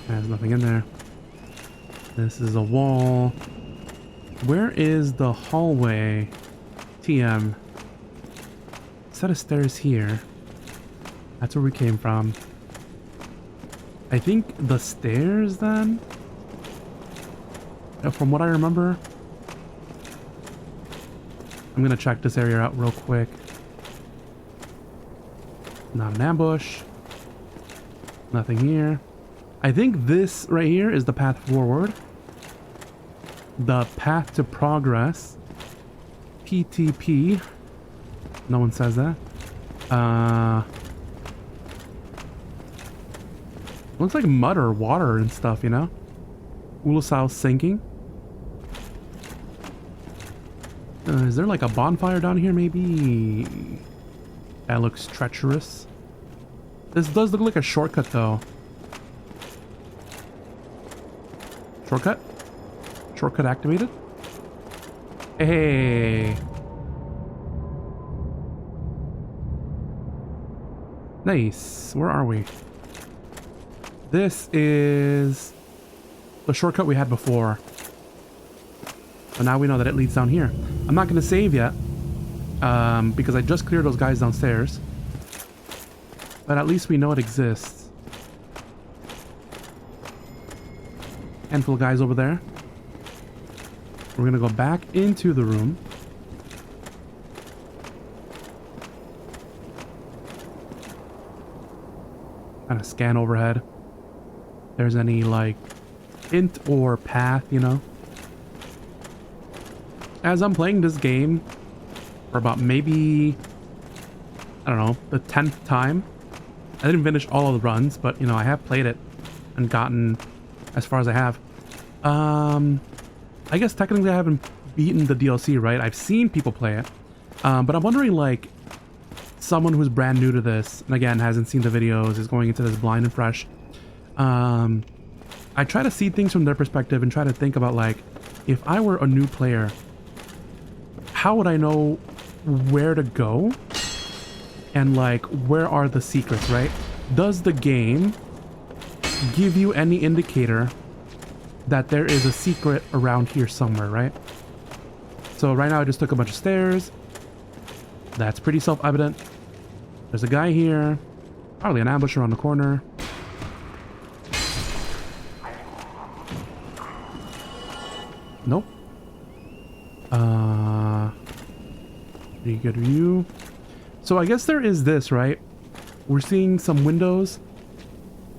There's nothing in there. This is a wall. Where is the hallway? TM. Set of stairs here. That's where we came from. I think the stairs then? From what I remember. I'm gonna check this area out real quick. Not an ambush. Nothing here. I think this right here is the path forward. The path to progress. PTP. No one says that. Looks like mud or water and stuff, you know? Ulusau sinking. Is there like a bonfire down here maybe? That looks treacherous. This does look like a shortcut though. Shortcut? Shortcut activated? Hey. Nice. Where are we? This is the shortcut we had before. So now we know that it leads down here. I'm not going to save yet. Because I just cleared those guys downstairs. But at least we know it exists. Handful of guys over there. We're going to go back into the room. Kind of scan overhead. There's any like hint or path, you know. As I'm playing this game for about maybe, I don't know, the 10th time. I didn't finish all of the runs, but you know, I have played it and gotten as far as I have. I guess technically I haven't beaten the DLC, right? I've seen people play it. But I'm wondering like someone who's brand new to this and again hasn't seen the videos, is going into this blind and fresh. I try to see things from their perspective and try to think about like, if I were a new player, how would I know where to go? And like, where are the secrets, right? Does the game give you any indicator that there is a secret around here somewhere, right? So right now I just took a bunch of stairs. That's pretty self-evident. There's a guy here. Probably an ambush around the corner. Nope. Pretty good view. So I guess there is this, right? We're seeing some windows.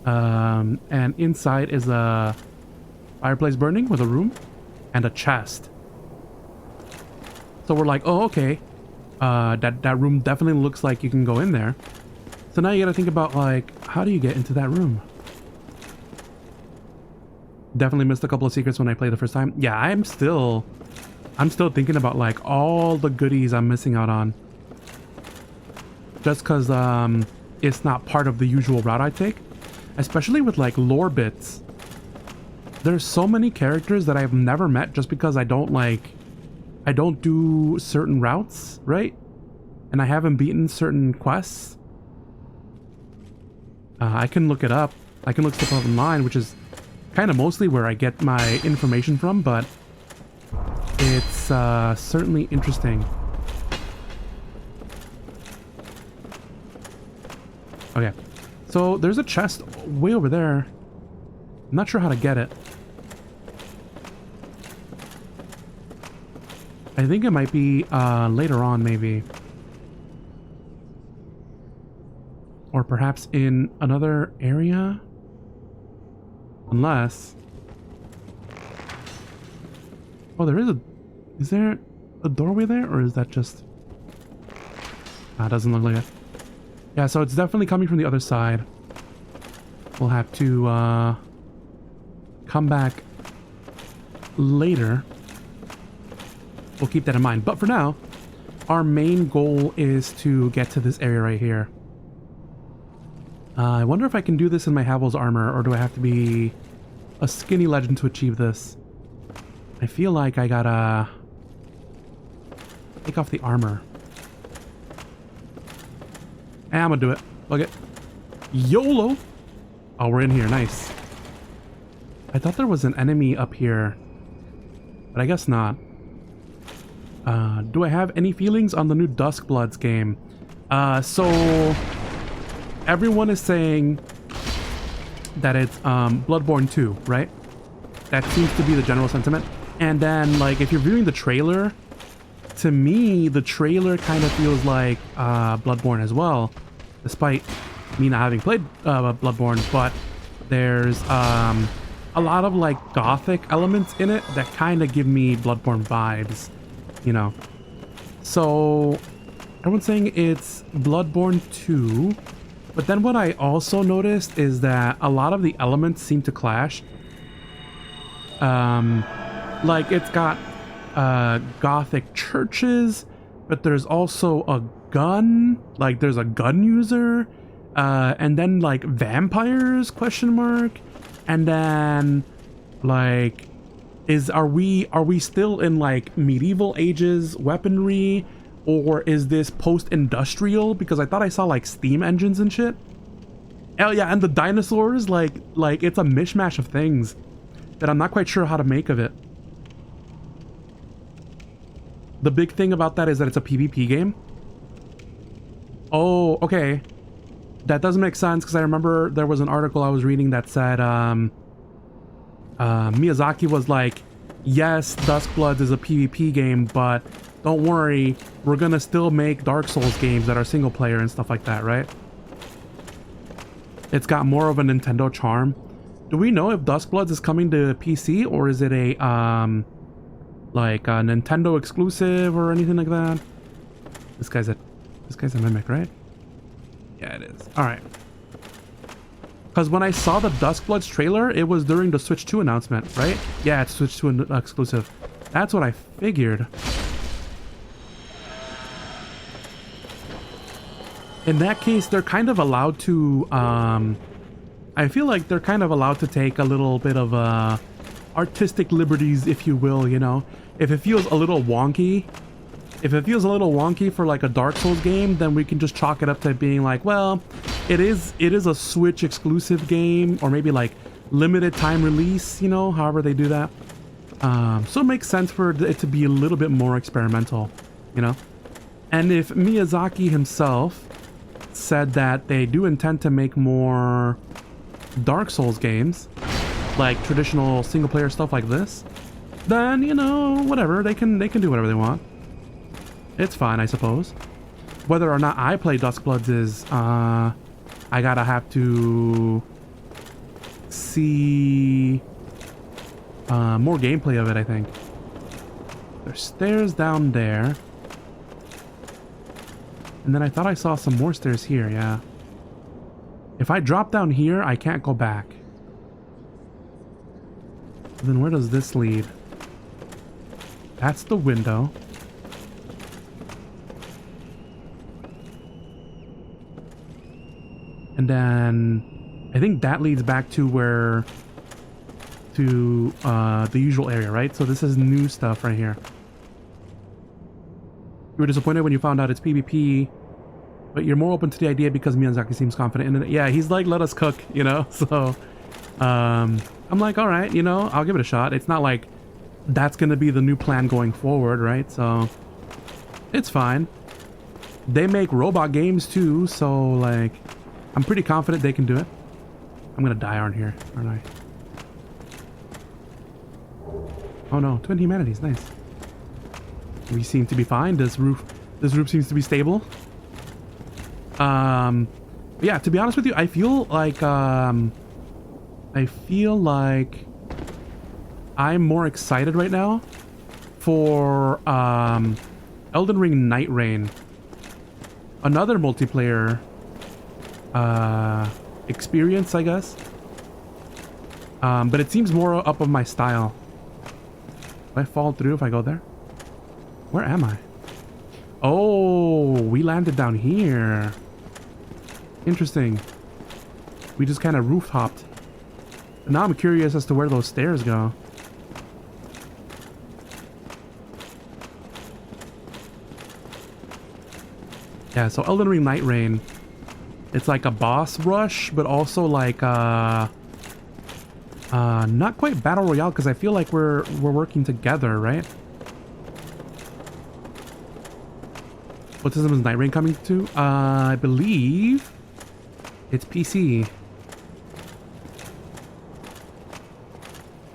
And inside is a fireplace burning with a room and a chest. So we're like, oh, okay. That room definitely looks like you can go in there. So now you gotta think about like, how do you get into that room? Definitely missed a couple of secrets when I played the first time. Yeah, I'm still thinking about like all the goodies I'm missing out on. Just cause it's not part of the usual route I take. Especially with like lore bits. There's so many characters that I've never met just because I don't do certain routes, right? And I haven't beaten certain quests. I can look it up. I can look stuff up online, which is kind of mostly where I get my information from, but it's certainly interesting. Okay, so there's a chest way over there. I'm not sure how to get it. I think it might be later on, maybe. Or perhaps in another area? Unless... Oh, there is a... Is there a doorway there? Or is that just... Ah, doesn't look like it. Yeah, so it's definitely coming from the other side. We'll have to come back later. We'll keep that in mind. But for now, our main goal is to get to this area right here. I wonder if I can do this in my Havel's armor, or do I have to be a skinny legend to achieve this? I feel like I gotta take off the armor. And I'm gonna do it. Look it. YOLO! Oh, we're in here. Nice. I thought there was an enemy up here, but I guess not. Do I have any feelings on the new Duskbloods game? So everyone is saying that it's Bloodborne 2, right? That seems to be the general sentiment. And then, like, if you're viewing the trailer, to me, the trailer kind of feels like Bloodborne as well, despite me not having played Bloodborne. But there's a lot of like gothic elements in it that kind of give me Bloodborne vibes, you know. So everyone's saying it's Bloodborne 2, but then what I also noticed is that a lot of the elements seem to clash. Like it's got gothic churches, but there's also a gun, like there's a gun user, and then like vampires, question mark, and then like are we still in like medieval ages weaponry, or is this post-industrial? Because I thought I saw like steam engines and shit. Oh yeah, and the dinosaurs, like it's a mishmash of things that I'm not quite sure how to make of it. The big thing about that is that it's a PvP game. Oh, okay. That doesn't make sense, because I remember there was an article I was reading that said Miyazaki was like, yes, Duskbloods is a PvP game, but don't worry, we're gonna still make Dark Souls games that are single player and stuff like that, right? It's got more of a Nintendo charm. Do we know if Duskbloods is coming to PC, or is it a like a Nintendo exclusive or anything like that? This guy's a mimic, right? Yeah, it is. All right. Because when I saw the Duskbloods trailer, it was during the Switch 2 announcement, right? Yeah, it's Switch 2 exclusive. That's what I figured. In that case, they're kind of allowed to, I feel like they're kind of allowed to take a little bit of artistic liberties, if you will, you know? If it feels a little wonky, for like a Dark Souls game, then we can just chalk it up to being like, well, it is a Switch exclusive game, or maybe like limited time release, you know, however they do that. So it makes sense for it to be a little bit more experimental, you know? And if Miyazaki himself said that they do intend to make more Dark Souls games, like traditional single player stuff like this, then, you know, whatever, they can do whatever they want. It's fine, I suppose. Whether or not I play Duskbloods is, I gotta have to see more gameplay of it, I think. There's stairs down there. And then I thought I saw some more stairs here, yeah. If I drop down here, I can't go back. Then where does this lead? That's the window. And then I think that leads back to where to the usual area, right? So this is new stuff right here. You were disappointed when you found out it's PvP, but you're more open to the idea because Miyazaki seems confident in it. Yeah, he's like, let us cook, you know? So I'm like, all right, you know, I'll give it a shot. It's not like that's going to be the new plan going forward, right? So it's fine. They make robot games too, so like I'm pretty confident they can do it. I'm going to die on here, aren't I? Oh no, Twin Humanities, nice. We seem to be fine. This roof seems to be stable. Yeah, to be honest with you, I feel like I'm more excited right now for Elden Ring Night Rain. Another multiplayer experience, I guess. But it seems more up of my style. Do I fall through if I go there? Where am I? Oh, we landed down here. Interesting. We just kind of roof hopped. Now I'm curious as to where those stairs go. Yeah, so Elden Ring Night Rain. It's like a boss rush, but also like not quite battle royale, because I feel like we're working together, right? What system is Night Rain coming to? I believe it's PC.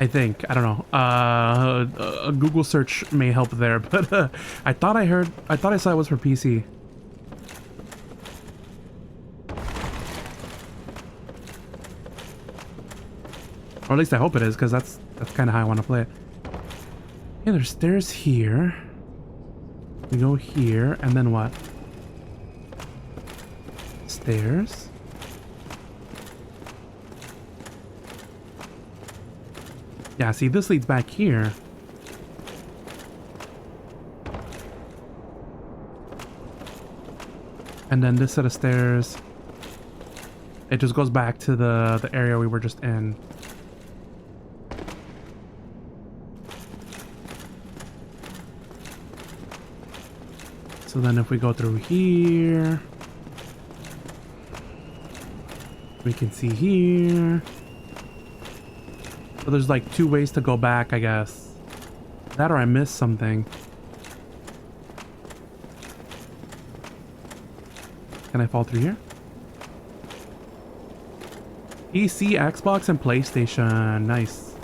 I think. I don't know. A Google search may help there, but I thought I saw it was for PC. Or at least I hope it is, because that's kind of how I want to play it. Yeah, there's stairs here. We go here, and then what? Stairs. Yeah, see, this leads back here. And then this set of stairs, it just goes back to the area we were just in. So then if we go through here, we can see here. So there's like two ways to go back, I guess. That or I missed something. Can I fall through here? PC, Xbox, and PlayStation. Nice.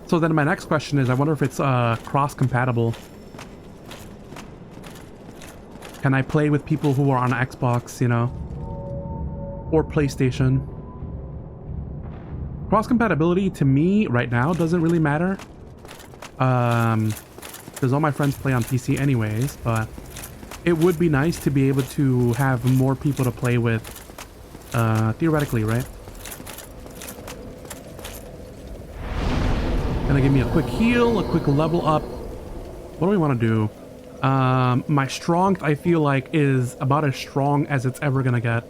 So then my next question is, I wonder if it's cross-compatible. Can I play with people who are on Xbox, you know? Or PlayStation? Cross-compatibility to me right now doesn't really matter. Because all my friends play on PC anyways, but it would be nice to be able to have more people to play with, theoretically, right? Gonna give me a quick heal, a quick level up. What do we want to do? My strength, I feel like, is about as strong as it's ever gonna get.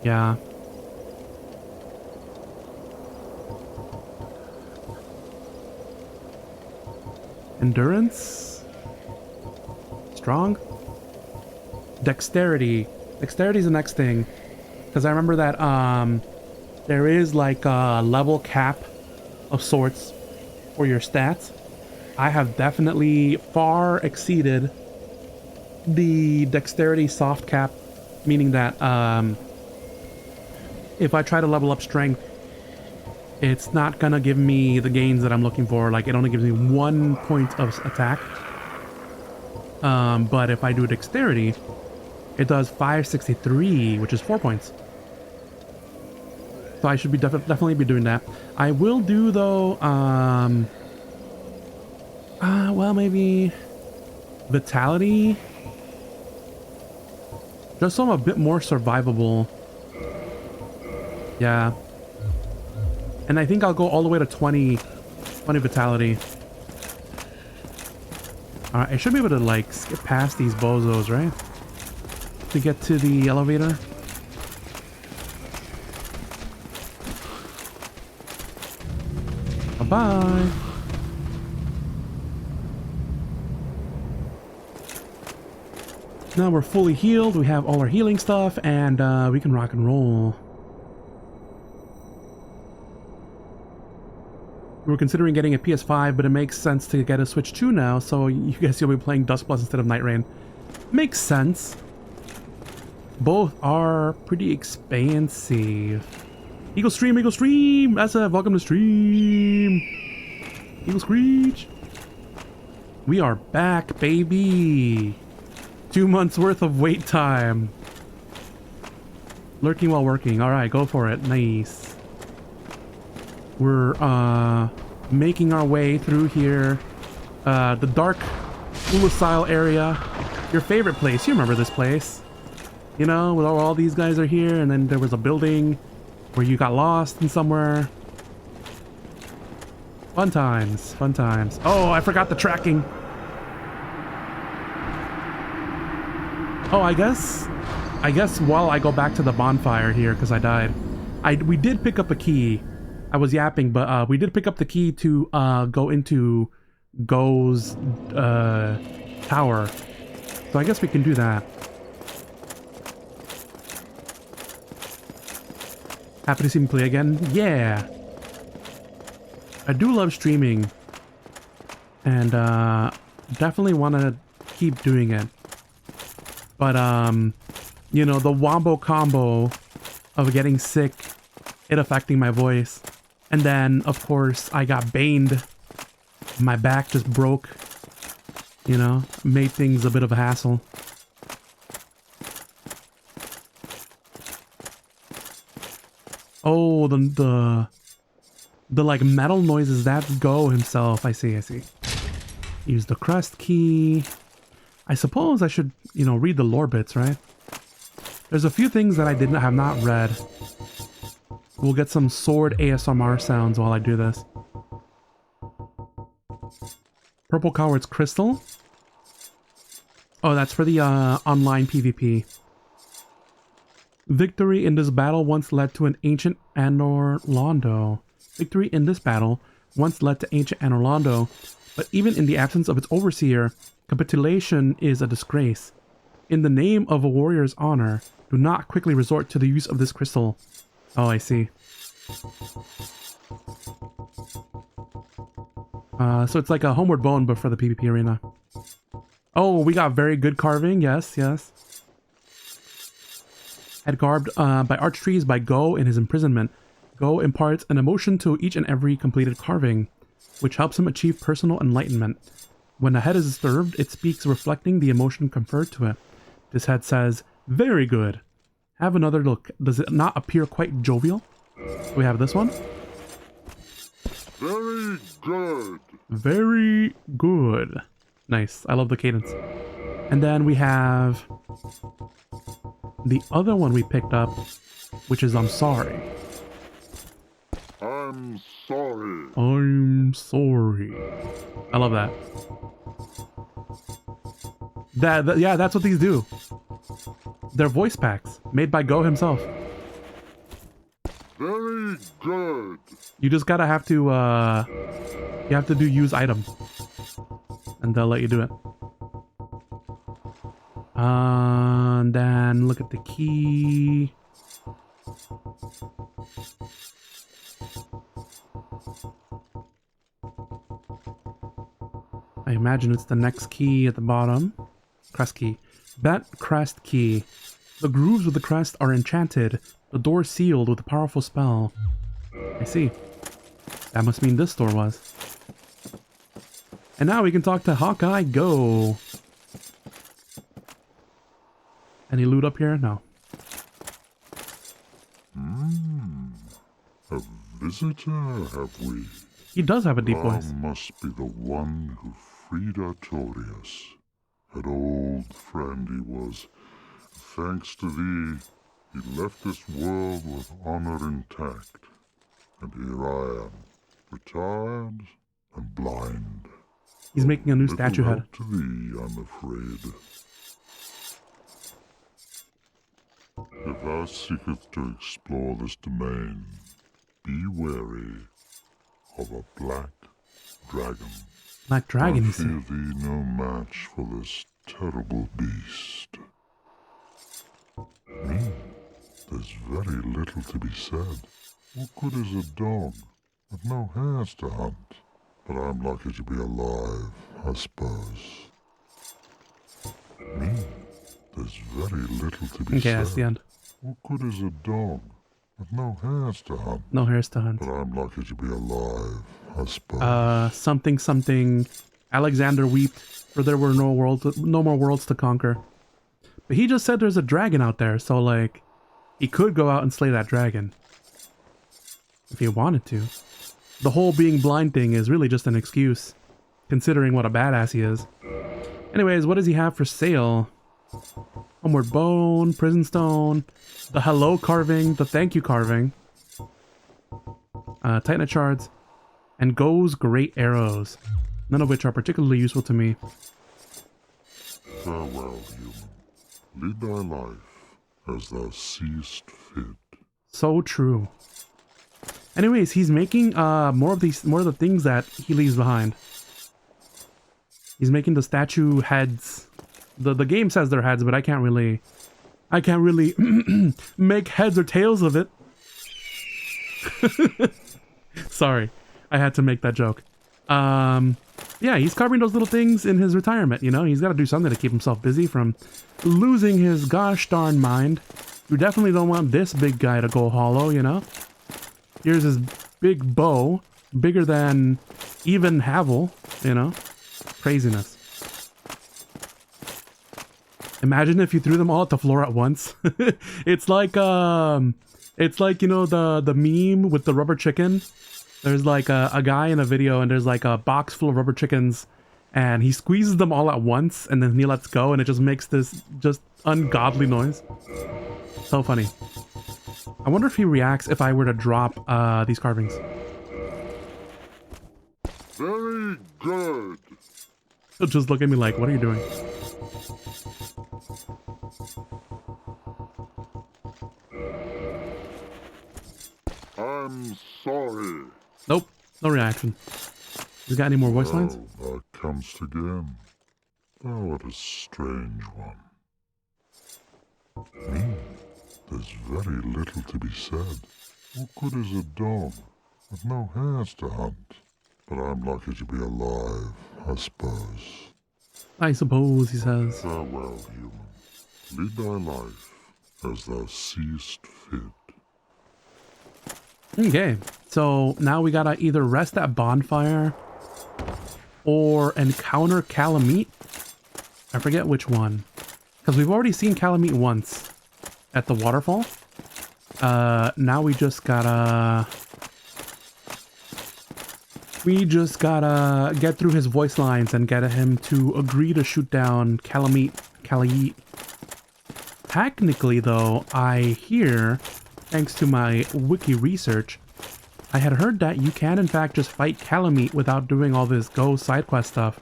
Yeah. Endurance? Strong? Dexterity. Dexterity is the next thing. Because I remember that, there is like a level cap of sorts for your stats. I have definitely far exceeded the dexterity soft cap, meaning that if I try to level up strength, it's not gonna give me the gains that I'm looking for. Like, it only gives me 1 point of attack. But if I do dexterity, it does 563, which is 4 points. So I should be definitely be doing that. I will do, though, well, maybe Vitality. Just so I'm a bit more survivable. Yeah. And I think I'll go all the way to 20 Vitality. Alright, I should be able to, like, skip past these bozos, right? To get to the elevator. Bye. Now we're fully healed. We have all our healing stuff, and we can rock and roll. We were considering getting a PS5, but it makes sense to get a Switch 2 now, so you guys will be playing Dust Plus instead of Night Rain. Makes sense. Both are pretty expensive. Eagle Stream, Eagle Stream! SF, welcome to stream! Eagle Screech! We are back, baby! 2 months worth of wait time. Lurking while working. Alright, go for it. Nice. We're making our way through here. The dark Ulusile area. Your favorite place. You remember this place. You know, where all these guys are here, and then there was a building where you got lost in somewhere. Fun times. Fun times. Oh, I forgot the tracking. Oh, I guess while I go back to the bonfire here, because I died, we did pick up a key. I was yapping, but we did pick up the key to go into Go's tower. So I guess we can do that. Happy to see me play again? Yeah! I do love streaming. And definitely want to keep doing it. But, you know, the wombo combo of getting sick, it affecting my voice. And then, of course, I got baned. My back just broke. You know, made things a bit of a hassle. Oh, the like metal noises, that's Go himself. I see, I see. Use the crest key. I suppose I should, you know, read the lore bits, right? There's a few things that I have not read. We'll get some sword ASMR sounds while I do this. Purple Coward's Crystal. Oh, that's for the online PvP. Victory in this battle once led to an ancient Anor Londo. Victory in this battle once led to ancient Anor Londo, but even in the absence of its overseer, capitulation is a disgrace. In the name of a warrior's honor, do not quickly resort to the use of this crystal. Oh, I see. So it's like a Homeward Bone, but for the PvP arena. Oh, we got very good carving. Yes, yes. Head carved by arch trees by Go in his imprisonment. Go imparts an emotion to each and every completed carving, which helps him achieve personal enlightenment. When a head is disturbed, it speaks reflecting the emotion conferred to it. This head says, "Very good. Have another look. Does it not appear quite jovial?" We have this one. Very good. Very good. Nice. I love the cadence. And then we have the other one we picked up, which is I'm sorry. I'm sorry. I'm sorry. I love that. Yeah, that's what these do. They're voice packs made by Go himself. Very good. You just gotta have to you have to do use item, and they'll let you do it. And then look at the key. I imagine it's the next key at the bottom. Crest key. That crest key. The grooves with the crest are enchanted. The door sealed with a powerful spell. I see. That must mean this door was. And now we can talk to Hawkeye Go. Any loot up here? No. A visitor, have we? He does have a deep Thou voice. must be the one who freed Artorias. An old friend he was. Thanks to thee, he left this world with honor intact. And here I am, retired and blind. He's making a new Little statue head. help to thee, I'm afraid. If thou seekest to explore this domain, be wary. of a black dragon. Black dragon, I you feel say? thee no match for this terrible beast. There's very little to be said. What good is a dog with no hairs to hunt? But I'm lucky to be alive, I suppose. There's very little to be Okay, said. that's the end. What good is a dog with no hairs to hunt? No hairs to hunt. But I'm lucky to be alive, I suppose. Something something. Alexander wept, for there were no more worlds to conquer. But he just said there's a dragon out there, so like, he could go out and slay that dragon if he wanted to. The whole being blind thing is really just an excuse, considering what a badass he is. Anyways, what does he have for sale? Homeward Bone, Prison Stone, the Hello carving, the Thank You carving, Titanite Shards, and Go's Great Arrows, none of which are particularly useful to me. Farewell, human. Lead thy life as thou seest fit. So true. Anyways, he's making more of the things that he leaves behind. He's making the statue heads. The game says they're heads, but I can't really make heads or tails of it. Sorry, I had to make that joke. Yeah, he's carving those little things in his retirement, you know? He's got to do something to keep himself busy from losing his gosh darn mind. You definitely don't want this big guy to go hollow, you know? Here's his big bow, bigger than even Havel, you know? Craziness. Imagine if you threw them all at the floor at once. It's like, you know, the meme with the rubber chicken. There's like a guy in a video and there's like a box full of rubber chickens and he squeezes them all at once and then he lets go and it just makes this just ungodly noise. So funny. I wonder if he reacts if I were to drop these carvings. Very good. He'll just look at me like, what are you doing? I'm sorry. Nope, no reaction. You got any more voice lines? Well, that comes again. Thou art a strange one. There's very little to be said. What good is a dog with no hairs to hunt? But I'm lucky to be alive, I suppose. I suppose, he says. Farewell, human. Lead thy life as thou seest fit. Okay, so now we gotta either rest at bonfire or encounter Kalameet. I forget which one. Because we've already seen Kalameet once at the waterfall. Now we just gotta get through his voice lines and get him to agree to shoot down KalaYEET. Technically though, I hear, thanks to my wiki research, I had heard that you can in fact just fight Kalameet without doing all this Go side quest stuff.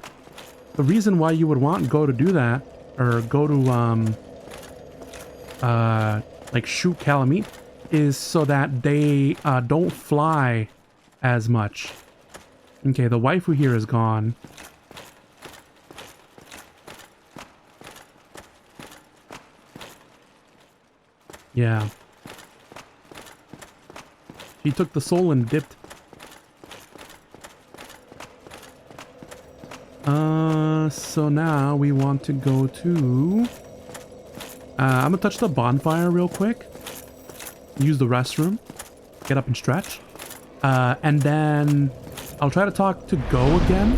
The reason why you would want Go to do that, or Go to like shoot Kalameet, is so that they don't fly as much. Okay, the waifu here is gone. Yeah. He took the soul and dipped. So now we want to go to... I'm gonna touch the bonfire real quick. Use the restroom. Get up and stretch. And then I'll try to talk to Go again.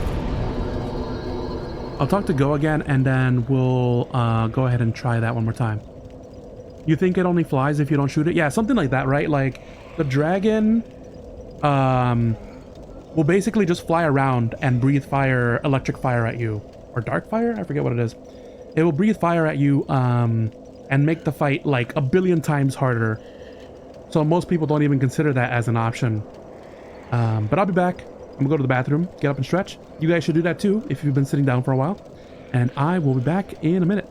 I'll talk to Go again and then we'll go ahead and try that one more time. You think it only flies if you don't shoot it? Yeah, something like that, right? Like, the dragon will basically just fly around and breathe fire, electric fire at you. Or dark fire? I forget what it is. It will breathe fire at you and make the fight like a billion times harder. So most people don't even consider that as an option. But I'll be back. I'm gonna go to the bathroom, get up and stretch. You guys should do that too if you've been sitting down for a while. And I will be back in a minute.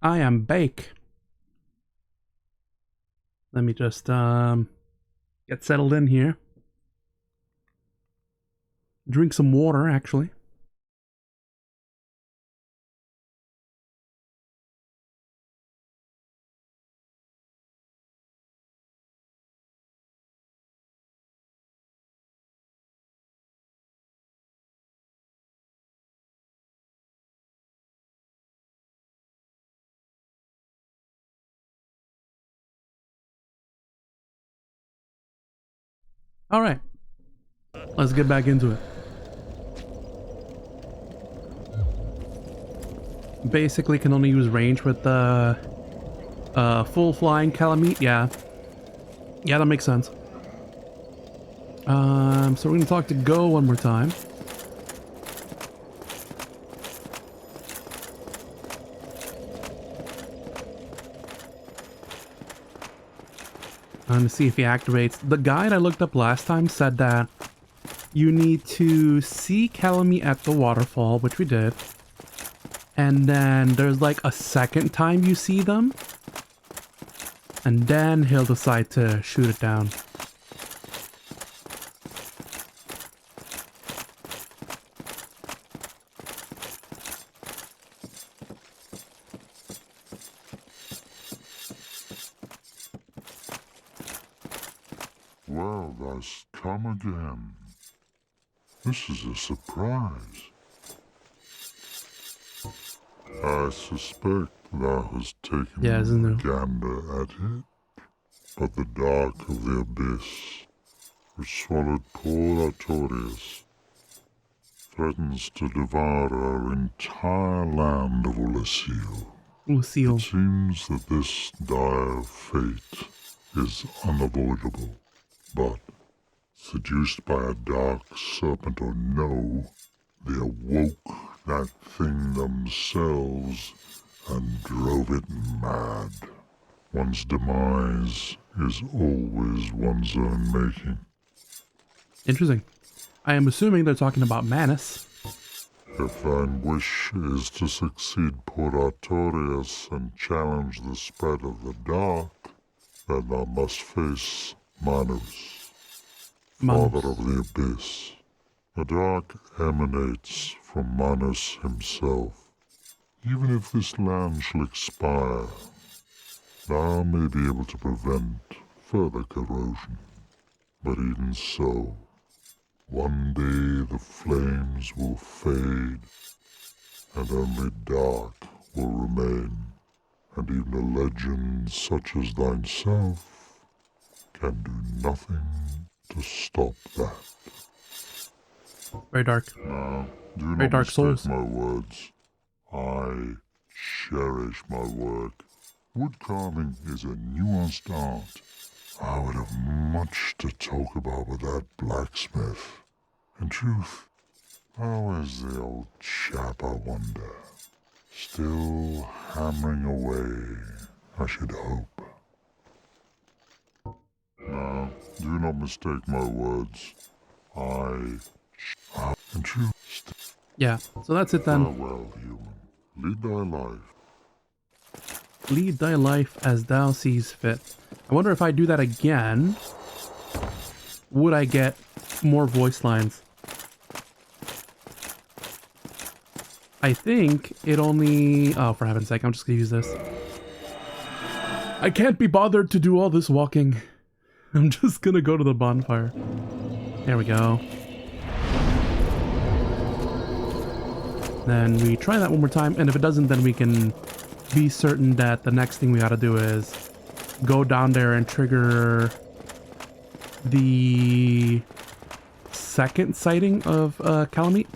I am bake. Let me just get settled in here. Drink some water, actually. All right, let's get back into it. Basically, can only use range with the full flying Kalameet. Yeah, that makes sense. So we're gonna talk to Go one more time. To see if he activates. The guide I looked up last time said that you need to see Kalameet at the waterfall, which we did. And then there's like a second time you see them. And then he'll decide to shoot it down. Well, thou's come again. This is a surprise. I suspect thou hast taken a gander at it, but the dark of the abyss, which swallowed poor Artorias, threatens to devour our entire land of Lucille. Lucille. It seems that this dire fate is unavoidable, but seduced by a dark serpent or no, they awoke that thing themselves and drove it mad. One's demise is always one's own making. Interesting. I am assuming they're talking about Manus. If thine wish is to succeed poor Artorias and challenge the spread of the dark, then thou must face Manus, father of the abyss. The dark emanates from Manus himself. Even if this land shall expire, thou may be able to prevent further corrosion. But even so, one day the flames will fade, and only dark will remain, and even a legend such as thyself can do nothing to stop that. Very dark. Now, do Very not dark mistake souls. my words. I cherish my work. Wood carving is a nuanced art. I would have much to talk about with that blacksmith. In truth, how is the old chap, I wonder? Still hammering away, I should hope. Now, do not mistake my words. In truth, Yeah, so that's it then. farewell, human. Lead thy life. Lead thy life as thou sees fit. I wonder if I do that again, would I get more voice lines? I think it only... Oh, for heaven's sake, I'm just gonna use this. I can't be bothered to do all this walking. I'm just gonna go to the bonfire. There we go. Then we try that one more time, and if it doesn't, then we can be certain that the next thing we gotta do is go down there and trigger the second sighting of Kalameet.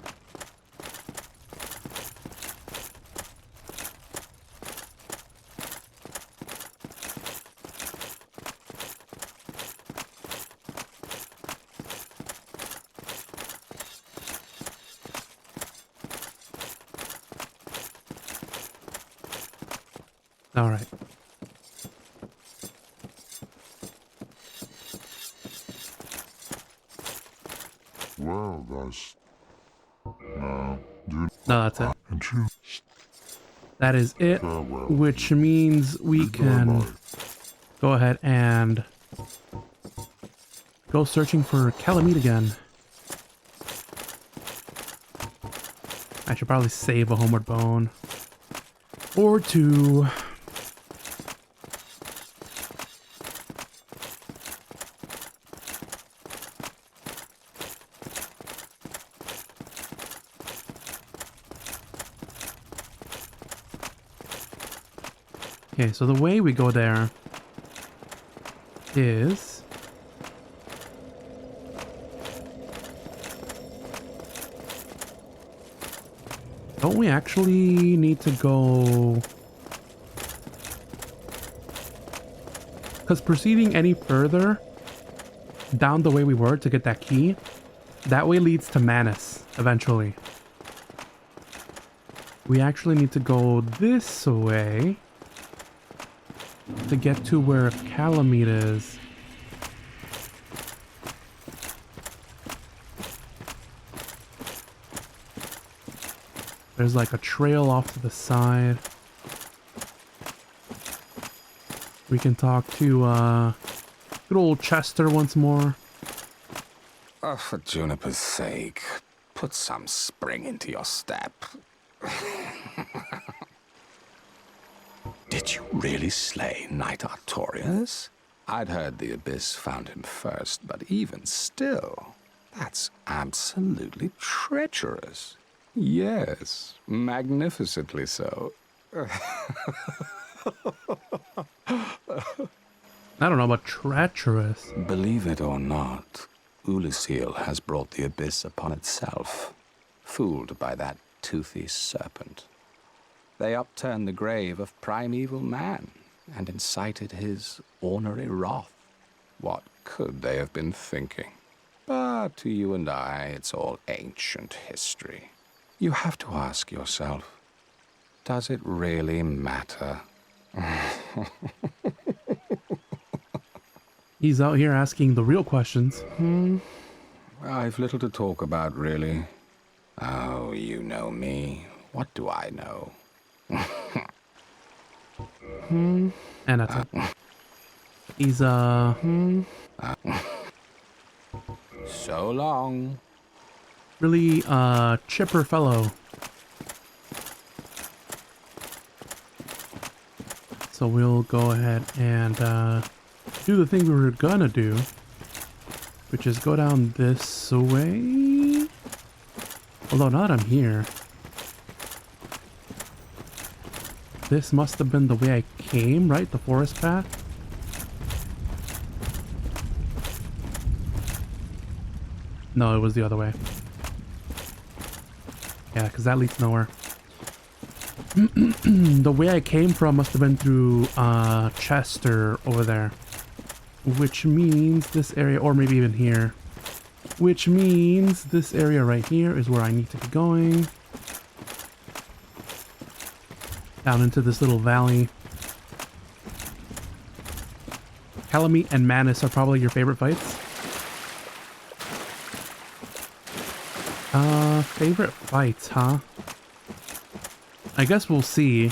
All right. Well, that's... Now, do... No, that's it. And choose... That is it, Farewell. which means we can go ahead and go searching for Kalameet again. I should probably save a homeward bone. Or two. Okay, so the way we go there is don't we actually need to go? Because proceeding any further down the way we were to get that key, that way leads to Manus eventually. We actually need to go this way to get to where Kalameet is. There's like a trail off to the side. We can talk to good old Chester once more. Oh, for Juniper's sake, put some spring into your step. Did you really slay Knight Artorias? I'd heard the Abyss found him first, but even still, that's absolutely treacherous. Yes, magnificently so. I don't know about treacherous. Believe it or not, Ulusil has brought the Abyss upon itself, fooled by that toothy serpent. They upturned the grave of primeval man and incited his ornery wrath. What could they have been thinking? But to you and I, it's all ancient history. You have to ask yourself, does it really matter? He's out here asking the real questions. I've little to talk about, really. Oh, you know me. What do I know? And that's it. He's So long. really chipper fellow. So we'll go ahead and do the thing we were gonna do, which is go down this way. Although now that I'm here, this must have been the way I came, right? The forest path. No, it was the other way. Yeah, because that leads nowhere. The way I came from must have been through Chester over there. Which means this area, or maybe even here. Which means this area right here is where I need to be going. Down into this little valley. Kalameet and Manus are probably your favorite fights. Favorite fights, huh? I guess we'll see,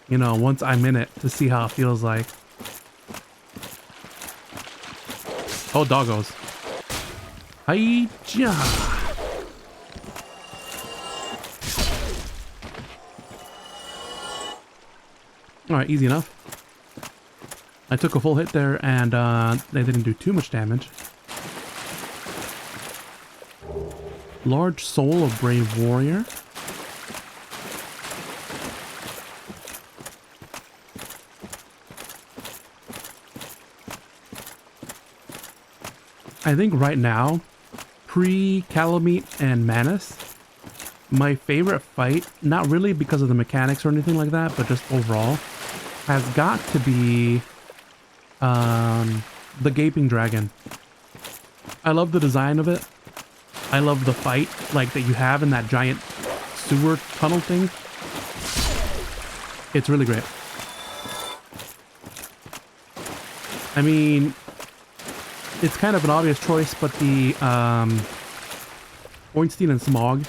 you know, once I'm in it to see how it feels like. Oh, doggos. Hi-ja! Alright, easy enough. I took a full hit there and they didn't do too much damage. Large soul of brave warrior. I think right now, pre-Kalameet and Manus, my favorite fight, not really because of the mechanics or anything like that, but just overall, has got to be the Gaping Dragon. I love the design of it. I love the fight like that you have in that giant sewer tunnel thing. It's really great. I mean, it's kind of an obvious choice, but the Ornstein and Smog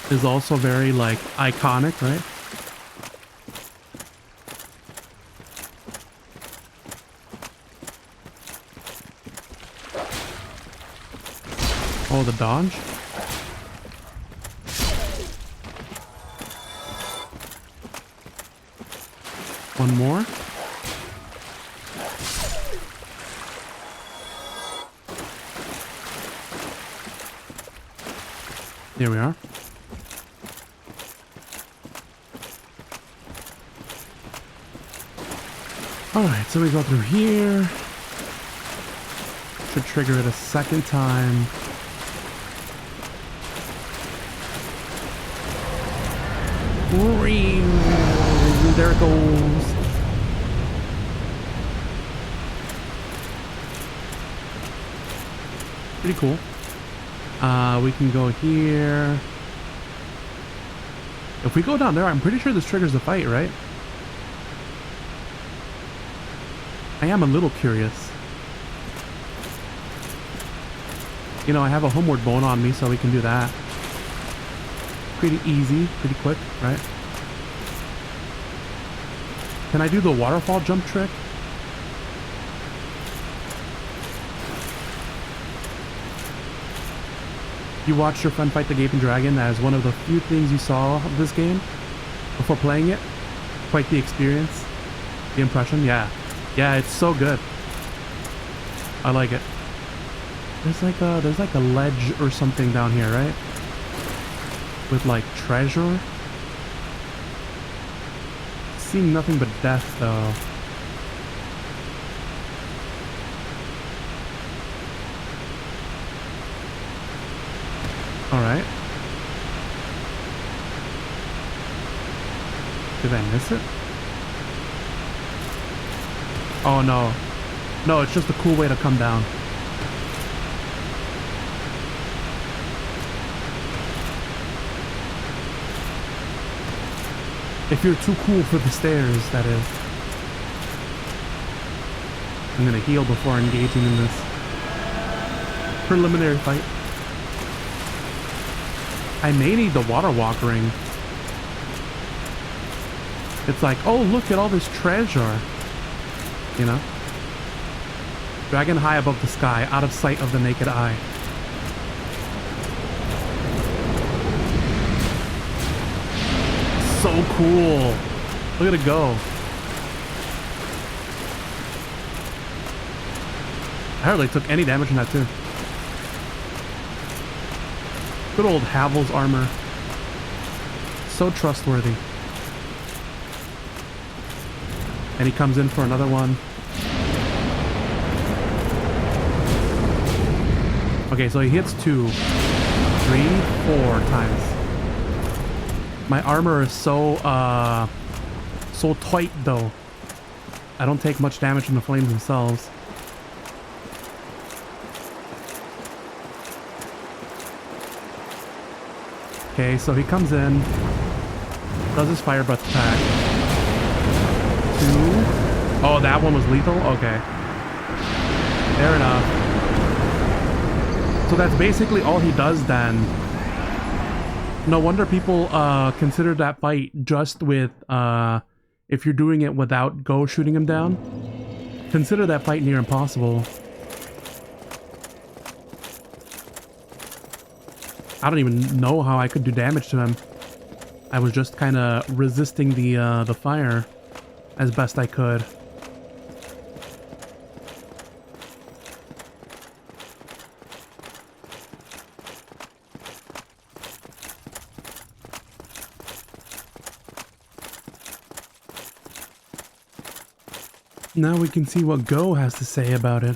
is also very like iconic, right? Oh, the dodge? One more. Here we are. Alright, so we go through here. Should trigger it a second time. There it goes. Pretty cool. We can go here. If we go down there, I'm pretty sure this triggers the fight, right? I am a little curious. You know, I have a homeward bone on me, so we can do that. Pretty easy, pretty quick, right? Can I do the waterfall jump trick? You watched your friend fight the Gaping Dragon as one of the few things you saw of this game before playing it. Quite the experience. The impression, yeah. Yeah, it's so good. I like it. There's like a ledge or something down here, right? With like treasure. Seeing nothing but death though. Alright. Did I miss it? Oh no. No, it's just a cool way to come down. If you're too cool for the stairs, that is. I'm gonna heal before engaging in this preliminary fight. I may need the water walk ring. It's like, oh, look at all this treasure. You know? Dragon high above the sky, out of sight of the naked eye. So cool. Look at it go. I hardly took any damage from that too. Good old Havel's armor. So trustworthy. And he comes in for another one. Okay, so he hits 2, 3, 4 times. My armor is so tight though. I don't take much damage from the flames themselves. Okay, so he comes in, does his fire breath attack. 2. Oh, that one was lethal? Okay. Fair enough. So that's basically all he does then. No wonder people consider that fight just with if you're doing it without Go shooting him down. Consider that fight near impossible. I don't even know how I could do damage to him. I was just kind of resisting the fire as best I could. Now we can see what Go has to say about it.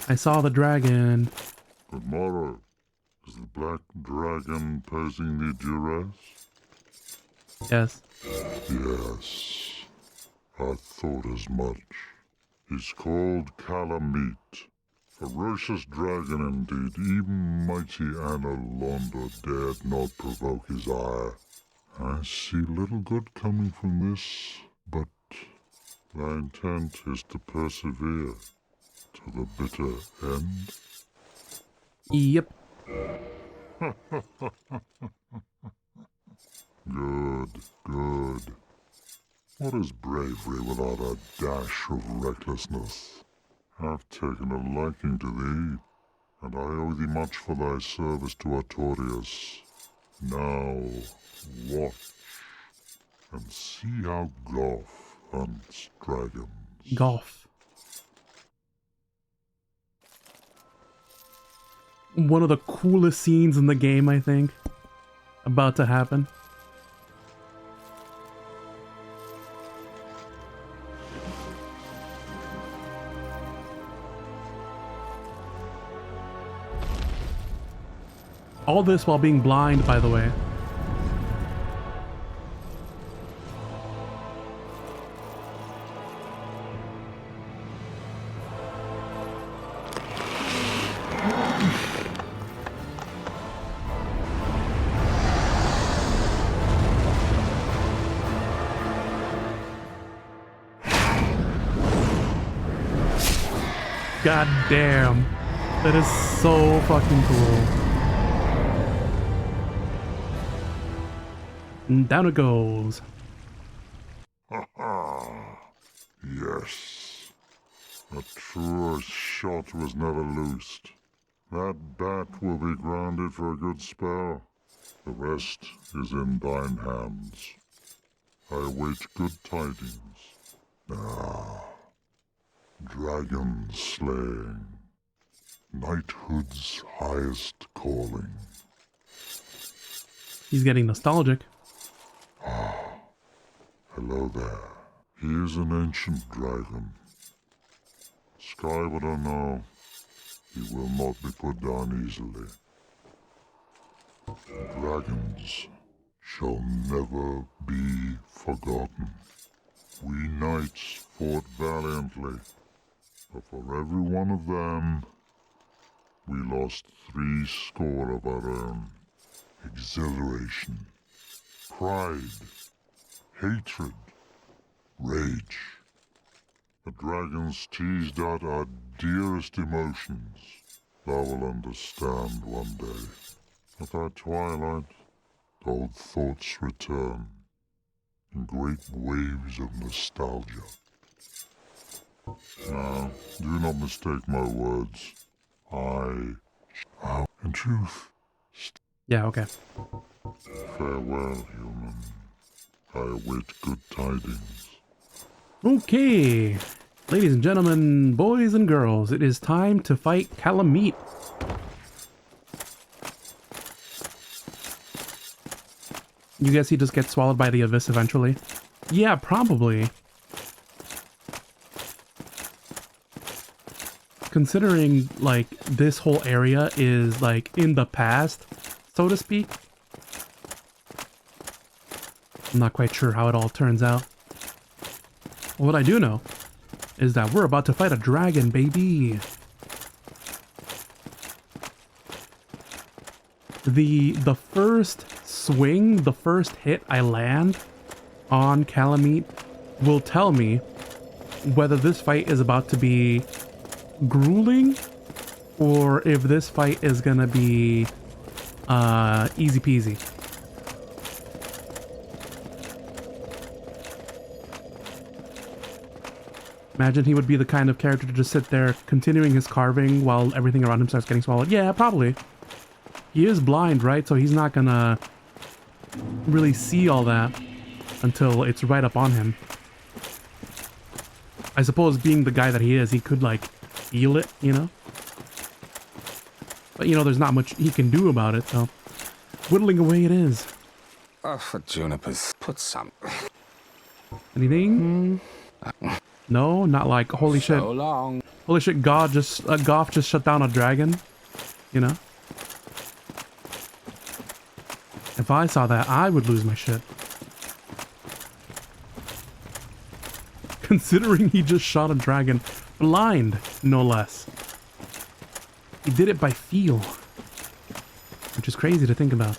I saw the dragon. Tomorrow, is the black dragon posing the duress? Yes. Yes, I thought as much. He's called Kalameet. Ferocious dragon indeed, even mighty Anna dared not provoke his ire. I see little good coming from this, but thy intent is to persevere to the bitter end. Yep. Good, good. What is bravery without a dash of recklessness? I've taken a liking to thee, and I owe thee much for thy service to Artorias. Now, watch, and see how Goth hunts dragons. Golf. One of the coolest scenes in the game, I think, about to happen. All this while being blind, by the way. God damn. That is so fucking cool. And down it goes. Yes. A truer shot was never loosed. That bat will be grounded for a good spell. The rest is in thine hands. I await good tidings. Ah, dragon slaying. Knighthood's highest calling. He's getting nostalgic. Hello there. He is an ancient dragon. Skyward or no, he will not be put down easily. Dragons shall never be forgotten. We knights fought valiantly, but for every one of them, we lost 70 of our own. Exhilaration, pride, hatred, rage. The dragons teased out our dearest emotions. Thou will understand one day. At our twilight, old thoughts return in great waves of nostalgia. Now, do not mistake my words. In truth, Yeah, okay. farewell, human. I await good tidings. Okay. Ladies and gentlemen, boys and girls, it is time to fight Kalameet. You guess he just gets swallowed by the abyss eventually? Yeah, probably. Considering, like, this whole area is, like, in the past, so to speak. I'm not quite sure how it all turns out. What I do know is that we're about to fight a dragon, baby. The first swing, the first hit I land on Kalameet will tell me whether this fight is about to be grueling or if this fight is gonna be easy peasy. Imagine he would be the kind of character to just sit there continuing his carving while everything around him starts getting swallowed. Yeah, probably. He is blind, right? So he's not gonna really see all that until it's right up on him. I suppose being the guy that he is, he could like feel it, you know? But you know, there's not much he can do about it, so whittling away it is. Oh, for junipers, put some. Anything? No, not like holy shit. So long. Holy shit, Goth just shut down a dragon, you know? If I saw that, I would lose my shit. Considering he just shot a dragon blind, no less. He did it by feel, which is crazy to think about.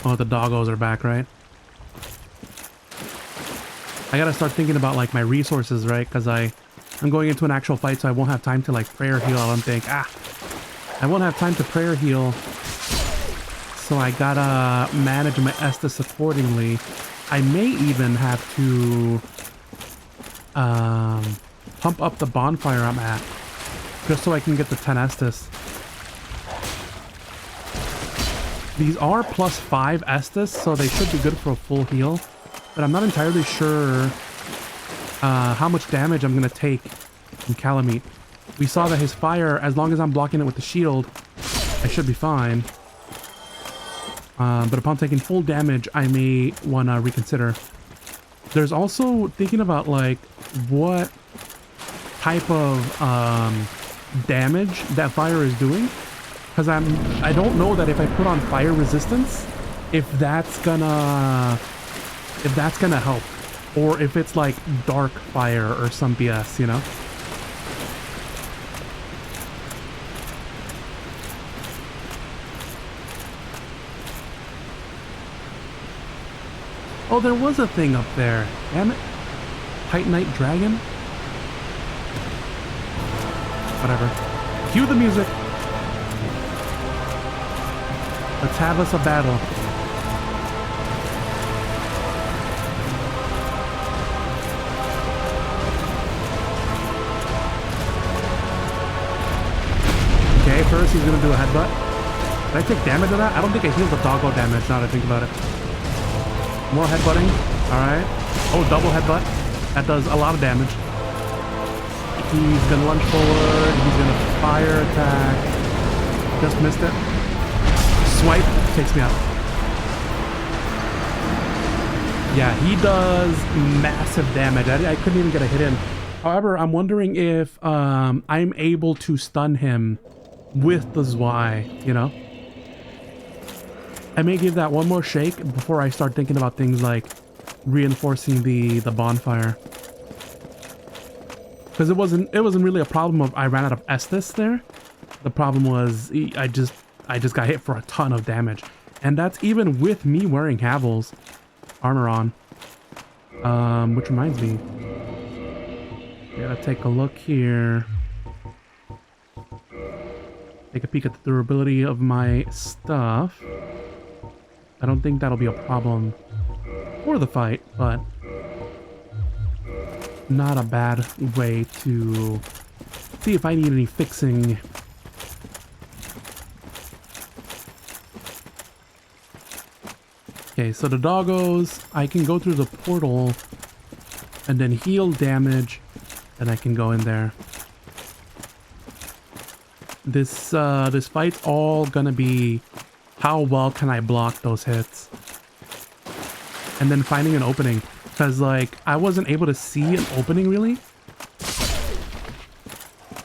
Oh, the doggos are back, right? I gotta start thinking about like my resources, right? Because I I'm going into an actual fight, so I won't have time to like prayer heal, I don't think. I won't have time to prayer heal. So I gotta manage my Estus accordingly. I may even have to pump up the bonfire I'm at, just so I can get the 10 Estus. These are +5 Estus, so they should be good for a full heal. But I'm not entirely sure how much damage I'm gonna take from Kalameet. We saw that his fire, as long as I'm blocking it with the shield, I should be fine. But upon taking full damage, I may want to reconsider. There's also thinking about like what type of damage that fire is doing, because I don't know that if I put on fire resistance, if that's gonna help, or if it's like dark fire or some BS, you know. Oh, there was a thing up there. Damn it. Titanite Dragon? Whatever. Cue the music. Let's have us a battle. Okay, first he's gonna do a headbutt. Did I take damage on that? I don't think I healed the doggo damage now that I think about it. More headbutting. Alright. Oh, double headbutt. That does a lot of damage. He's gonna lunge forward. He's gonna fire attack. Just missed it. Swipe. Takes me out. Yeah, he does massive damage. I couldn't even get a hit in. However, I'm wondering if I'm able to stun him with the Zwei, you know? I may give that one more shake before I start thinking about things like reinforcing the bonfire. Because it wasn't really a problem of I ran out of Estus there. The problem was I just got hit for a ton of damage. And that's even with me wearing Havel's armor on. Which reminds me. Gotta take a look here. Take a peek at the durability of my stuff. I don't think that'll be a problem for the fight, but not a bad way to see if I need any fixing. Okay, so the doggos, I can go through the portal and then heal damage, and I can go in there. This fight's all gonna be how well can I block those hits? And then finding an opening. Because, like, I wasn't able to see an opening, really.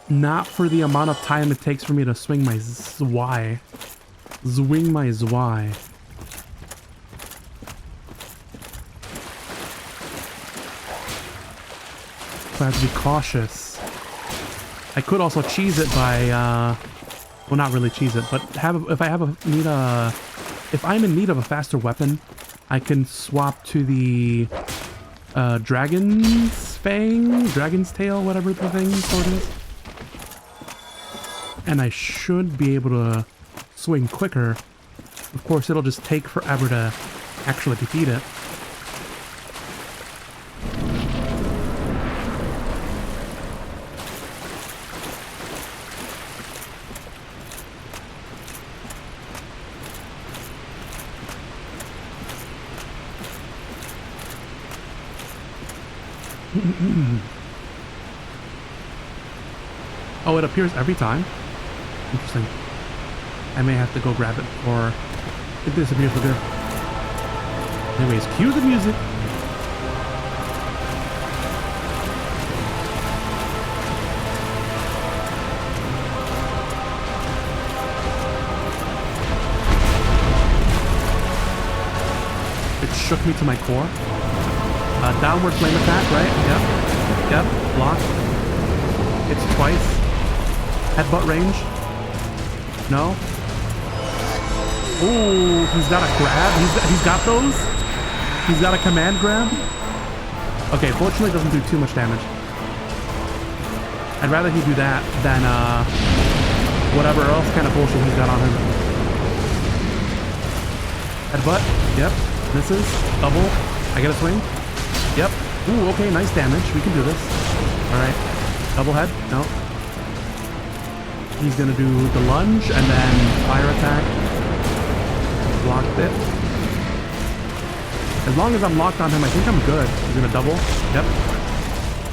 Not for the amount of time it takes for me to swing my Zwei. Swing my Zwei. So I have to be cautious. I could also cheese it by, well, not really cheese it, but if I'm in need of a faster weapon, I can swap to the Dragon's Fang, Dragon's Tail, whatever the thing sort is. And I should be able to swing quicker. Of course, it'll just take forever to actually defeat it. Oh, it appears every time? Interesting. I may have to go grab it or it disappears for good. Anyways, cue the music. It shook me to my core. Downward flame attack, right? Yep. Block. It's twice. Headbutt range. No. Ooh, he's got a grab. He's got those. He's got a command grab. Okay, fortunately it doesn't do too much damage. I'd rather he do that than whatever else kind of bullshit he's got on him. Headbutt. Yep. Misses. Double. I get a swing. Yep. Ooh, okay, nice damage. We can do this. Alright. Double head. No. He's gonna do the lunge and then fire attack. Blocked it. As long as I'm locked on him, I think I'm good. He's gonna double. Yep.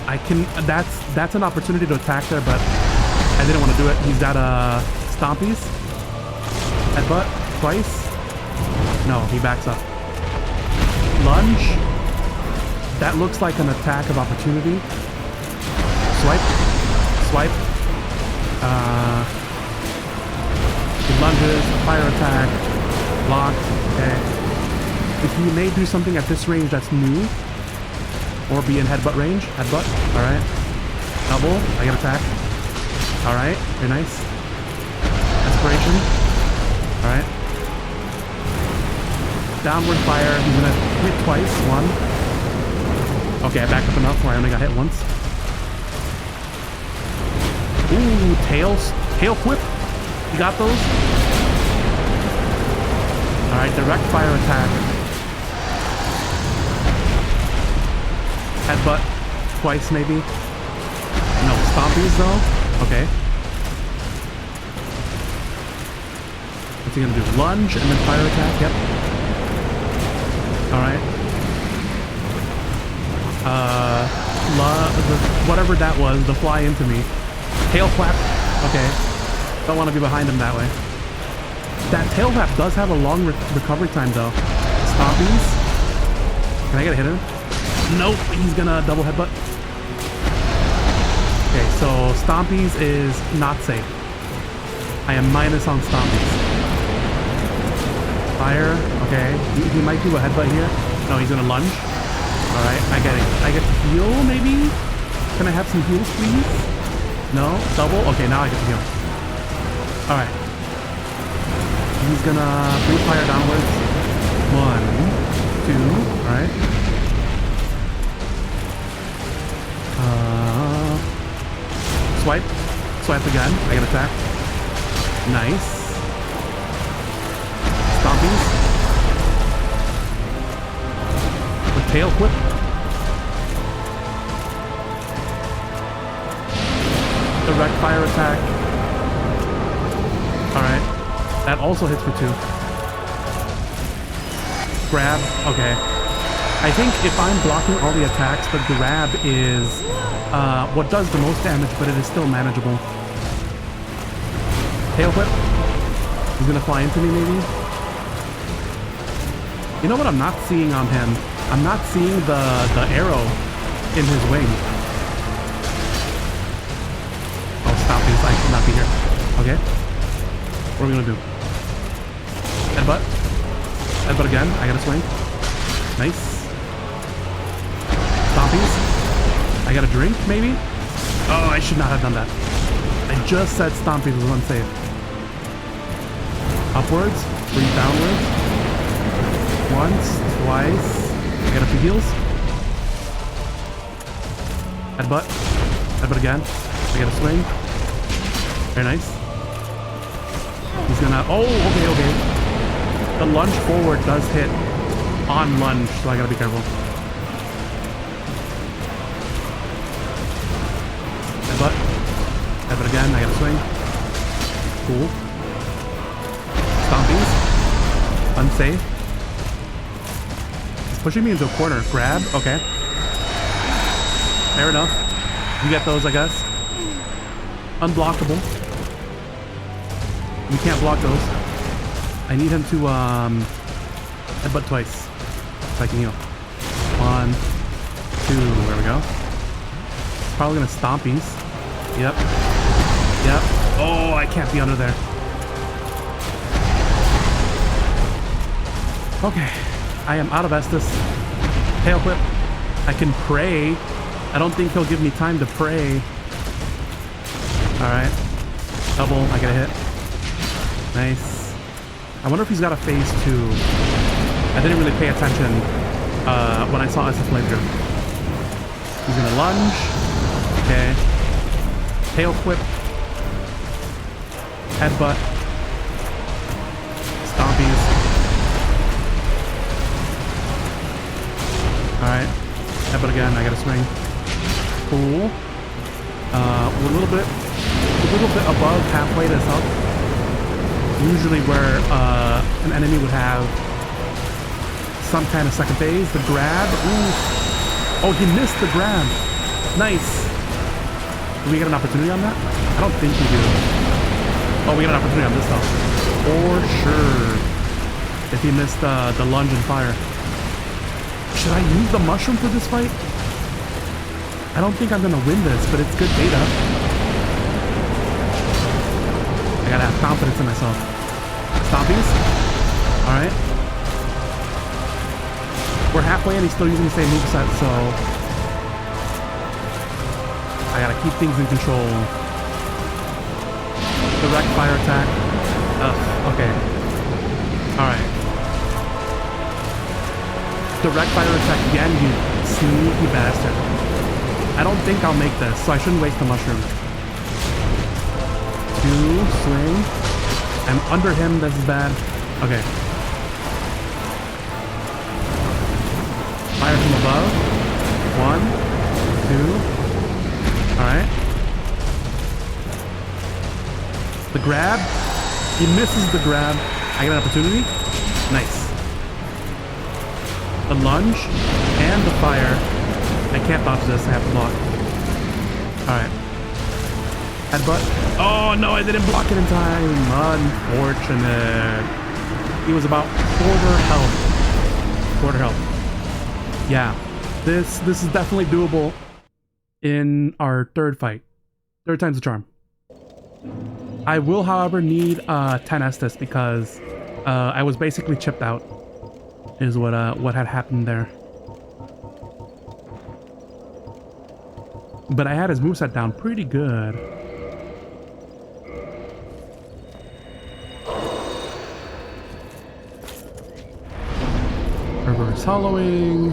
I can, that's an opportunity to attack there, but I didn't want to do it. He's got stompies. Headbutt twice. No, he backs up. Lunge. That looks like an attack of opportunity. Swipe. Swipe. He lunges, fire attack, block. Okay. If he may do something at this range that's new, or be in headbutt range, headbutt. All right. Double. I get attack. All right. Very nice. Desperation. All right. Downward fire. He's gonna hit twice. One. Okay, I backed up enough where I only got hit once. Ooh, tail whip. You got those? All right, direct fire attack. Headbutt twice maybe. No, stompies though. Okay. What's he gonna do? Lunge and then fire attack. Yep. All right. Whatever that was, the fly into me. Tail flap. Okay. Don't want to be behind him that way. That tail flap does have a long recovery time though. Stompies. Can I get a hit him? Nope. He's gonna double headbutt. Okay, so stompies is not safe. I am minus on stompies. Fire. Okay. He might do a headbutt here. No, he's gonna lunge. All right. I get to heal maybe. Can I have some heals, please? No? Double? Okay, now I get to heal. Alright. He's gonna breathe fire downwards. 1, 2, alright. Swipe. Swipe again. I get attacked. Nice. Stompies. The tail whip. Direct fire attack. Alright. That also hits for 2. Grab. Okay. I think if I'm blocking all the attacks, the grab is what does the most damage, but it is still manageable. Tail whip. He's gonna fly into me maybe. You know what I'm not seeing on him? I'm not seeing the arrow in his wing. I should not be here. Okay. What are we gonna do? Headbutt. Headbutt again. I gotta swing. Nice. Stompies. I got a drink, maybe? Oh, I should not have done that. I just said stompies was unsafe. Upwards. Breathe downwards. Once. Twice. I got a few heals. Headbutt. Headbutt again. I got a swing. Very nice. He's gonna... Oh, okay. The lunge forward does hit on lunge, so I gotta be careful. Headbutt. Headbutt again. I gotta swing. Cool. Stompies. Unsafe. He's pushing me into a corner. Grab. Okay. Fair enough. You get those, I guess. Unblockable. We can't block those. I need him to headbutt twice so I can heal. 1, 2, there we go. Probably gonna stompies. Yep. Yep. Oh, I can't be under there. Okay. I am out of Estus. Tail whip. I can pray. I don't think he'll give me time to pray. Alright. Double. I get a hit. Nice. I wonder if he's got a phase 2. I didn't really pay attention when I saw SF playthrough. He's gonna lunge. Okay. Tail whip. Headbutt. Stompies. Alright. Headbutt again. I gotta swing. Cool. We're a little bit above halfway to this up. Usually where an enemy would have some kind of second phase. The grab. Ooh. Oh, he missed the grab. Nice. Do we get an opportunity on that? I don't think we do. Oh, we get an opportunity on this though. For sure. If he missed the lunge and fire. Should I use the mushroom for this fight? I don't think I'm gonna win this, but it's good data. I gotta have confidence in myself. Stompies. Alright. We're halfway and he's still using the same moveset, so I gotta keep things in control. Direct fire attack. Okay. Alright. Direct fire attack again, you sneaky bastard. I don't think I'll make this, so I shouldn't waste the mushroom. 2, swing. I'm under him, this is bad. Okay. Fire from above. 1, 2. Alright. The grab. He misses the grab. I get an opportunity. Nice. The lunge and the fire. I can't dodge this, I have to block. Alright. Headbutt. Oh no, I didn't block it in time. Unfortunate. He was about quarter health. Quarter health. Yeah. This is definitely doable in our third fight. Third time's the charm. I will, however, need 10 Estus because I was basically chipped out. Is what had happened there. But I had his moveset down pretty good. Reverse hollowing.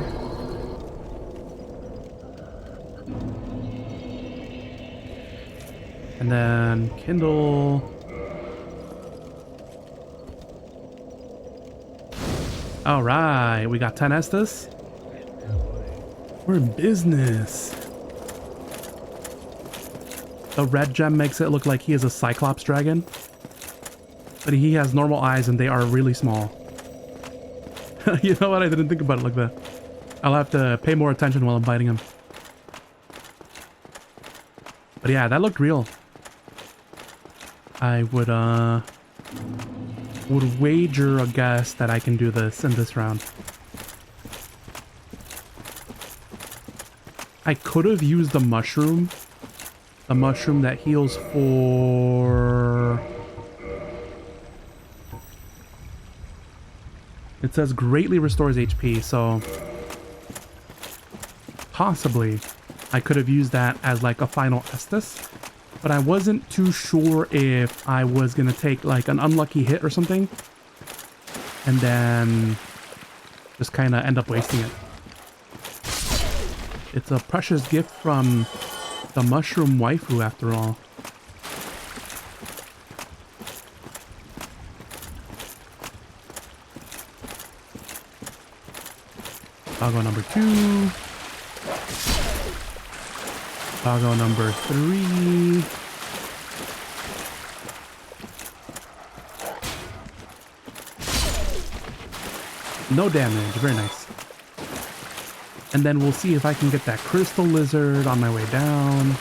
And then Kindle. All right, we got 10 Estus. We're in business. The red gem makes it look like he is a Cyclops dragon, but he has normal eyes and they are really small. You know what? I didn't think about it like that. I'll have to pay more attention while I'm fighting him. But yeah, that looked real. I would wager a guess that I can do this in this round. I could have used the mushroom. The mushroom that heals for... It says greatly restores HP, so... Possibly, I could have used that as like a final Estus. But I wasn't too sure if I was gonna take like an unlucky hit or something. And then... just kind of end up wasting it. It's a precious gift from... the mushroom waifu, after all. Doggo number 2. Doggo number 3. No damage, very nice. And then we'll see if I can get that crystal lizard on my way down.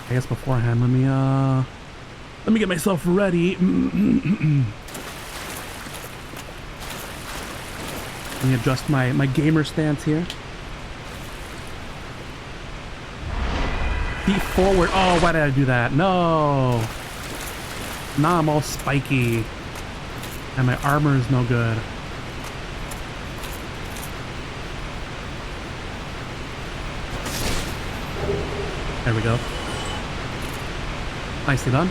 I guess beforehand, let me get myself ready. Let me adjust my gamer stance here. Feet forward. Oh, why did I do that? No. Now I'm all spiky. And my armor is no good. There we go. Nicely done.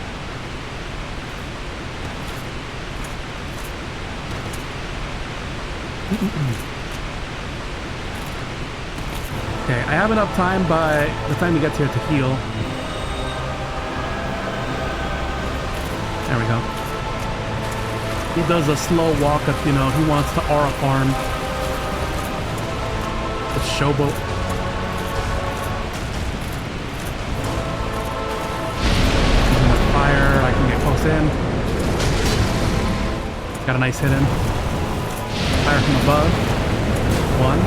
Okay, I have enough time by the time he gets here to heal. There we go. He does a slow walk up, you know, he wants to aura farm. The showboat. Using the fire, I can get close in. Got a nice hit in. Fire from above. One.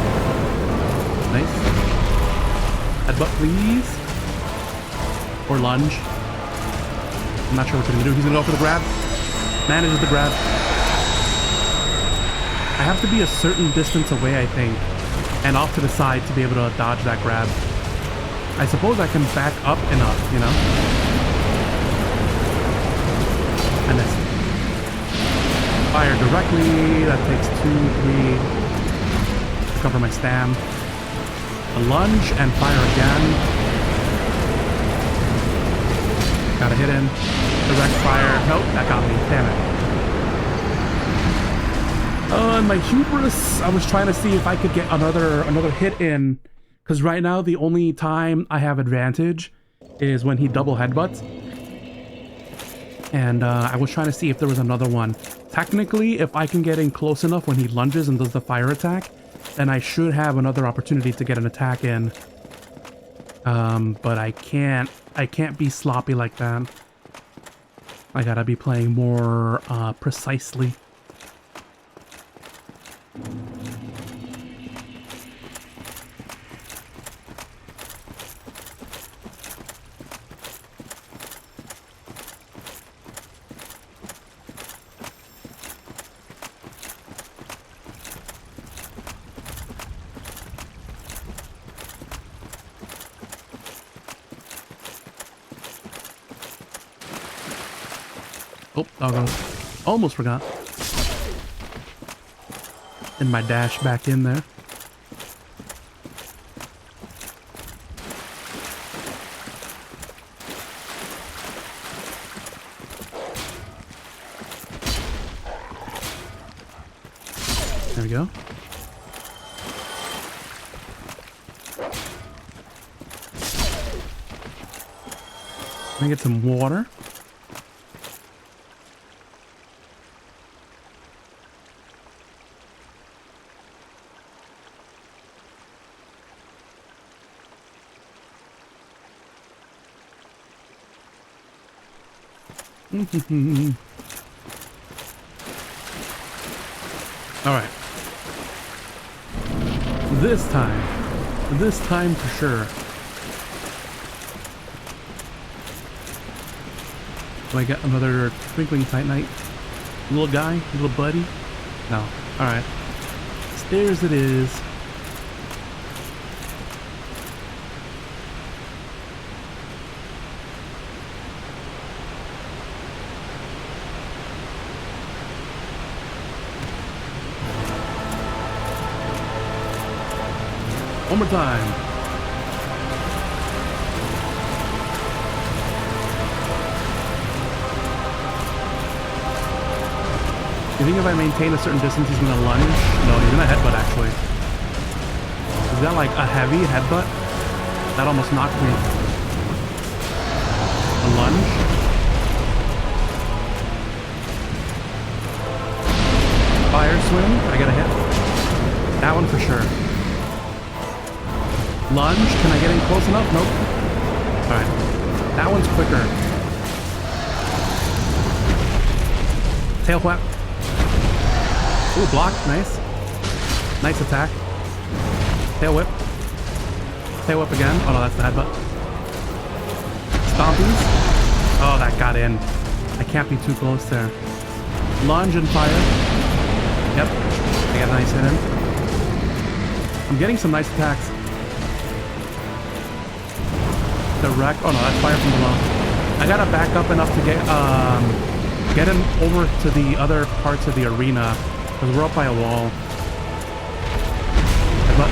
Nice. Headbutt, please. Or lunge. I'm not sure what he's gonna do. He's gonna go for the grab. Manages the grab. I have to be a certain distance away, I think, and off to the side to be able to dodge that grab. I suppose I can back up enough, you know? I missed. Fire directly. That takes 2, 3. Cover my stam. A lunge and fire again. Got a hit in. Direct fire. Nope, that got me. Damn it. And my hubris. I was trying to see if I could get another hit in. Because right now, the only time I have advantage is when he double headbutts. And I was trying to see if there was another one. Technically, if I can get in close enough when he lunges and does the fire attack, then I should have another opportunity to get an attack in. But I can't be sloppy like that. I gotta be playing more precisely. Oh, doggone. Almost forgot. And my dash back in there. There we go. Let me get some water. All right. This time for sure. Do I get another twinkling titanite? Little guy? Little buddy? No. All right. Stairs it is. One more time. You think if I maintain a certain distance, he's gonna lunge? No, he's gonna headbutt actually. Is that like a heavy headbutt? That almost knocked me. A lunge? Fire swim? I get a hit? That one for sure. Lunge, can I get in close enough? Nope. Alright. That one's quicker. Tail whip. Ooh, block. Nice. Nice attack. Tail whip. Tail whip again. Oh no, that's the headbutt. Stompies. Oh, that got in. I can't be too close there. Lunge and fire. Yep. I got a nice hit in. I'm getting some nice attacks. Direct. Oh no, that's fire from below. I gotta back up enough to get him over to the other parts of the arena because we're up by a wall. Headbutt.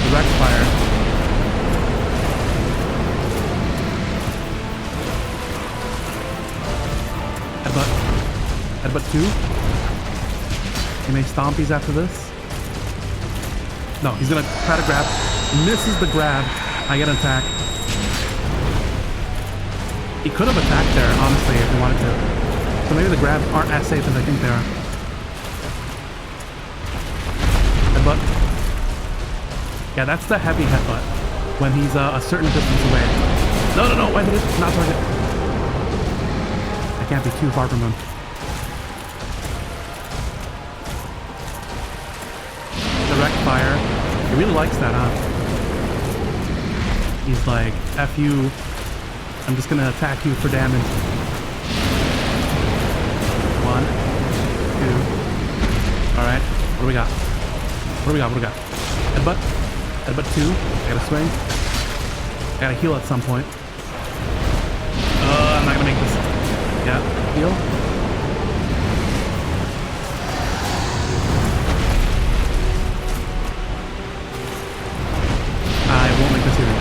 Direct fire. two. He may stompies after this. No, he's gonna try to grab. Misses the grab. I get an attack. He could have attacked there, honestly, if he wanted to. So maybe the grabs aren't as safe as I think they are. Headbutt. Yeah, that's the heavy headbutt. When he's a certain distance away. No, no, no, I did it. Not target. I can't be too far from him. Direct fire. He really likes that, huh? He's like, F you. I'm just gonna attack you for damage. 1, 2. Alright, what do we got? What do we got? What do we got? Headbutt. Headbutt 2. I gotta swing. I gotta heal at some point. I'm not gonna make this. Yeah, heal. I won't make this either.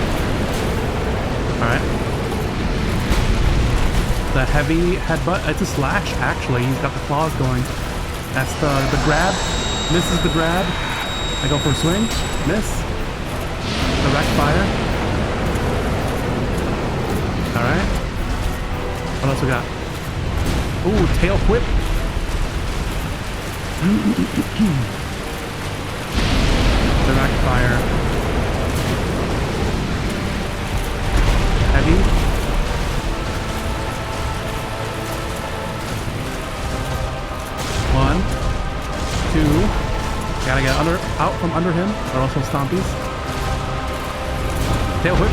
Alright. The heavy headbutt. It's a slash, actually. He's got the claws going. That's the grab. Misses the grab. I go for a swing. Miss. Direct fire. Alright. What else we got? Ooh, tail whip. Direct fire. Heavy. One, two. Gotta get out from under him, or also stompies. Tail whip.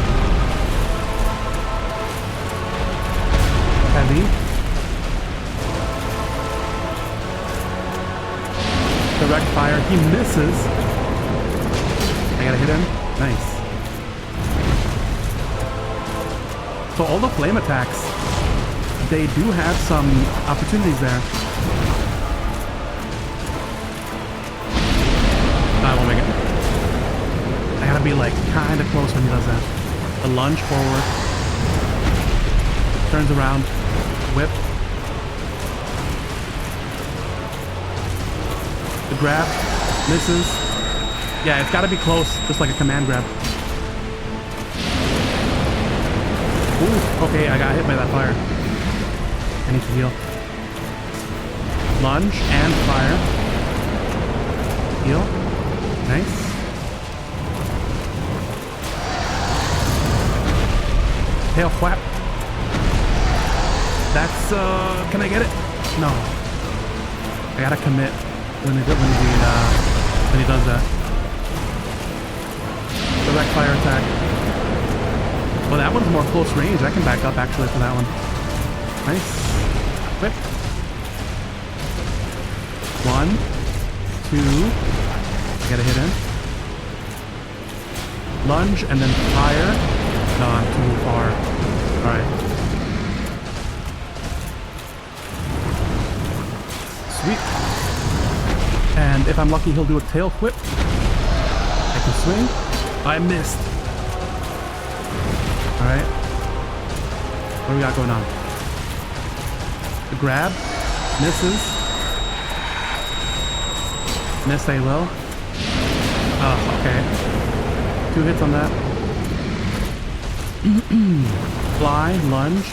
Heavy. Direct fire. He misses. I gotta hit him. Nice. So all the flame attacks, they do have some opportunities there. I won't make it. I gotta be like kind of close when he does that. A lunge forward. Turns around. Whip. The grab. Misses. Yeah, it's gotta be close, just like a command grab. Ooh, okay, I got hit by that fire. I need to heal. Lunge and fire. Heal. Nice. Tail flap. That's, can I get it? No. I gotta commit when he does that. Direct fire attack. Well, that one's more close range. I can back up actually for that one. Nice. Whip. 1, 2. I gotta hit him. Lunge and then fire. No, I'm too far. Alright. Sweet. And if I'm lucky, he'll do a tail whip. I can swing. I missed. Alright. What do we got going on? The grab. Misses. Missed a low. Oh, okay. 2 hits on that. Fly, lunge.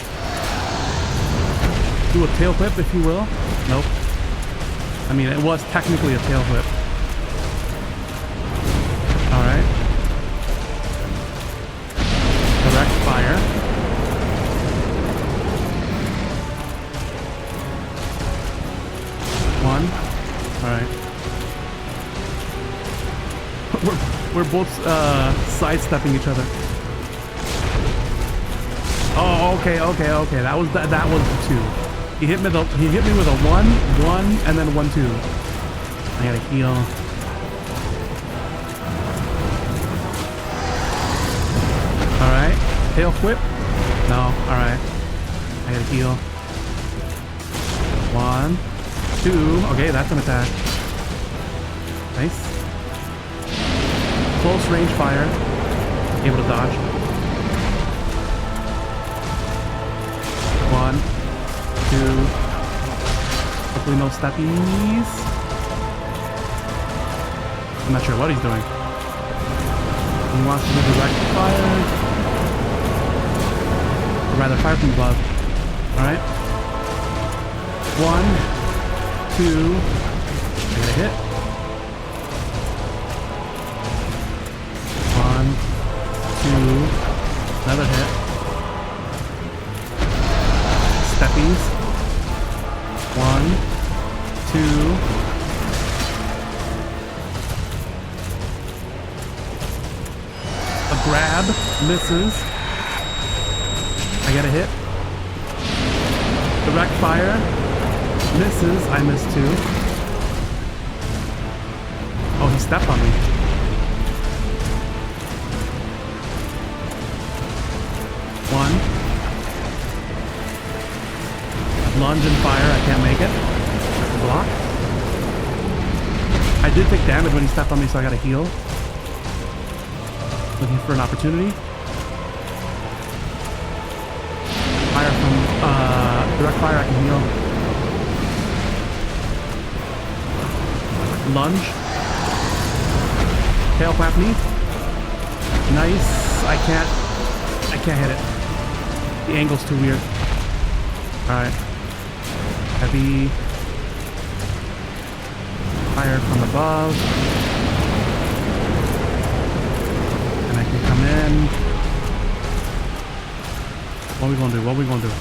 Do a tail whip, if you will. Nope. I mean, it was technically a tail whip. Alright. Direct fire. One. Alright. We're both sidestepping each other. Oh, okay. That was the 2. He hit me with a 1, 1, and then 1, 2. I gotta heal. Alright. Tail whip? No, alright. I gotta heal. 1, 2. Okay, that's an attack. Nice. Close range fire. Able to dodge. 1, 2. Hopefully no steppies. I'm not sure what he's doing. He wants to do direct fire. Or rather, fire from above. Alright. 1, 2. I got a hit. 1, 2. Another hit. Steppies. 1, 2. A grab. Misses. I get a hit. Direct fire. Misses. I miss 2. Oh, he stepped on me. One. Lunge and fire. I can't make it. That's a block. I did take damage when he stepped on me, so I got to heal. Looking for an opportunity. Fire from direct fire. I can heal. Lunge. Tail flap knee. Nice. I can't hit it. The angle's too weird. Alright. Heavy. Fire from above. And I can come in. What are we gonna do? What are we gonna do?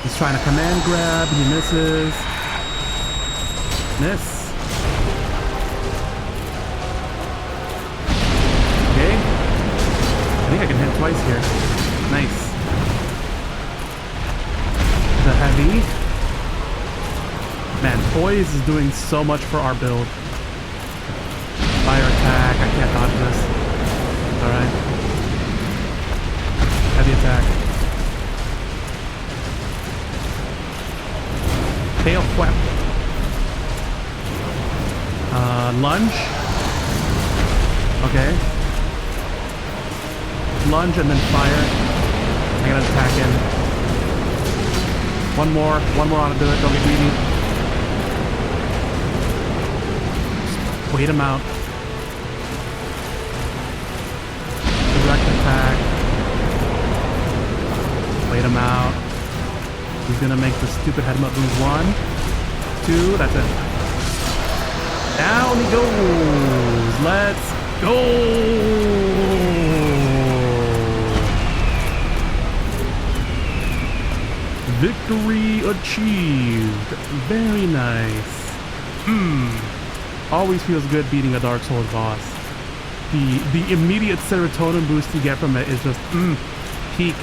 He's trying to come in, grab. He misses. Miss. Okay. I think I can hit twice here. Nice. The heavy. Man, poise is doing so much for our build. Fire attack. I can't dodge this. Alright. Heavy attack. Tail flap. Lunge. Okay. Lunge and then fire. I gotta attack in. One more on to do it. Don't get greedy. Just wait him out. Direct attack. Wait him out. He's gonna make the stupid head move. 1, 2. That's it. Down he goes. Let's go. Victory achieved. Very nice. Always feels good beating a Dark Souls boss. The immediate serotonin boost you get from it is just peak.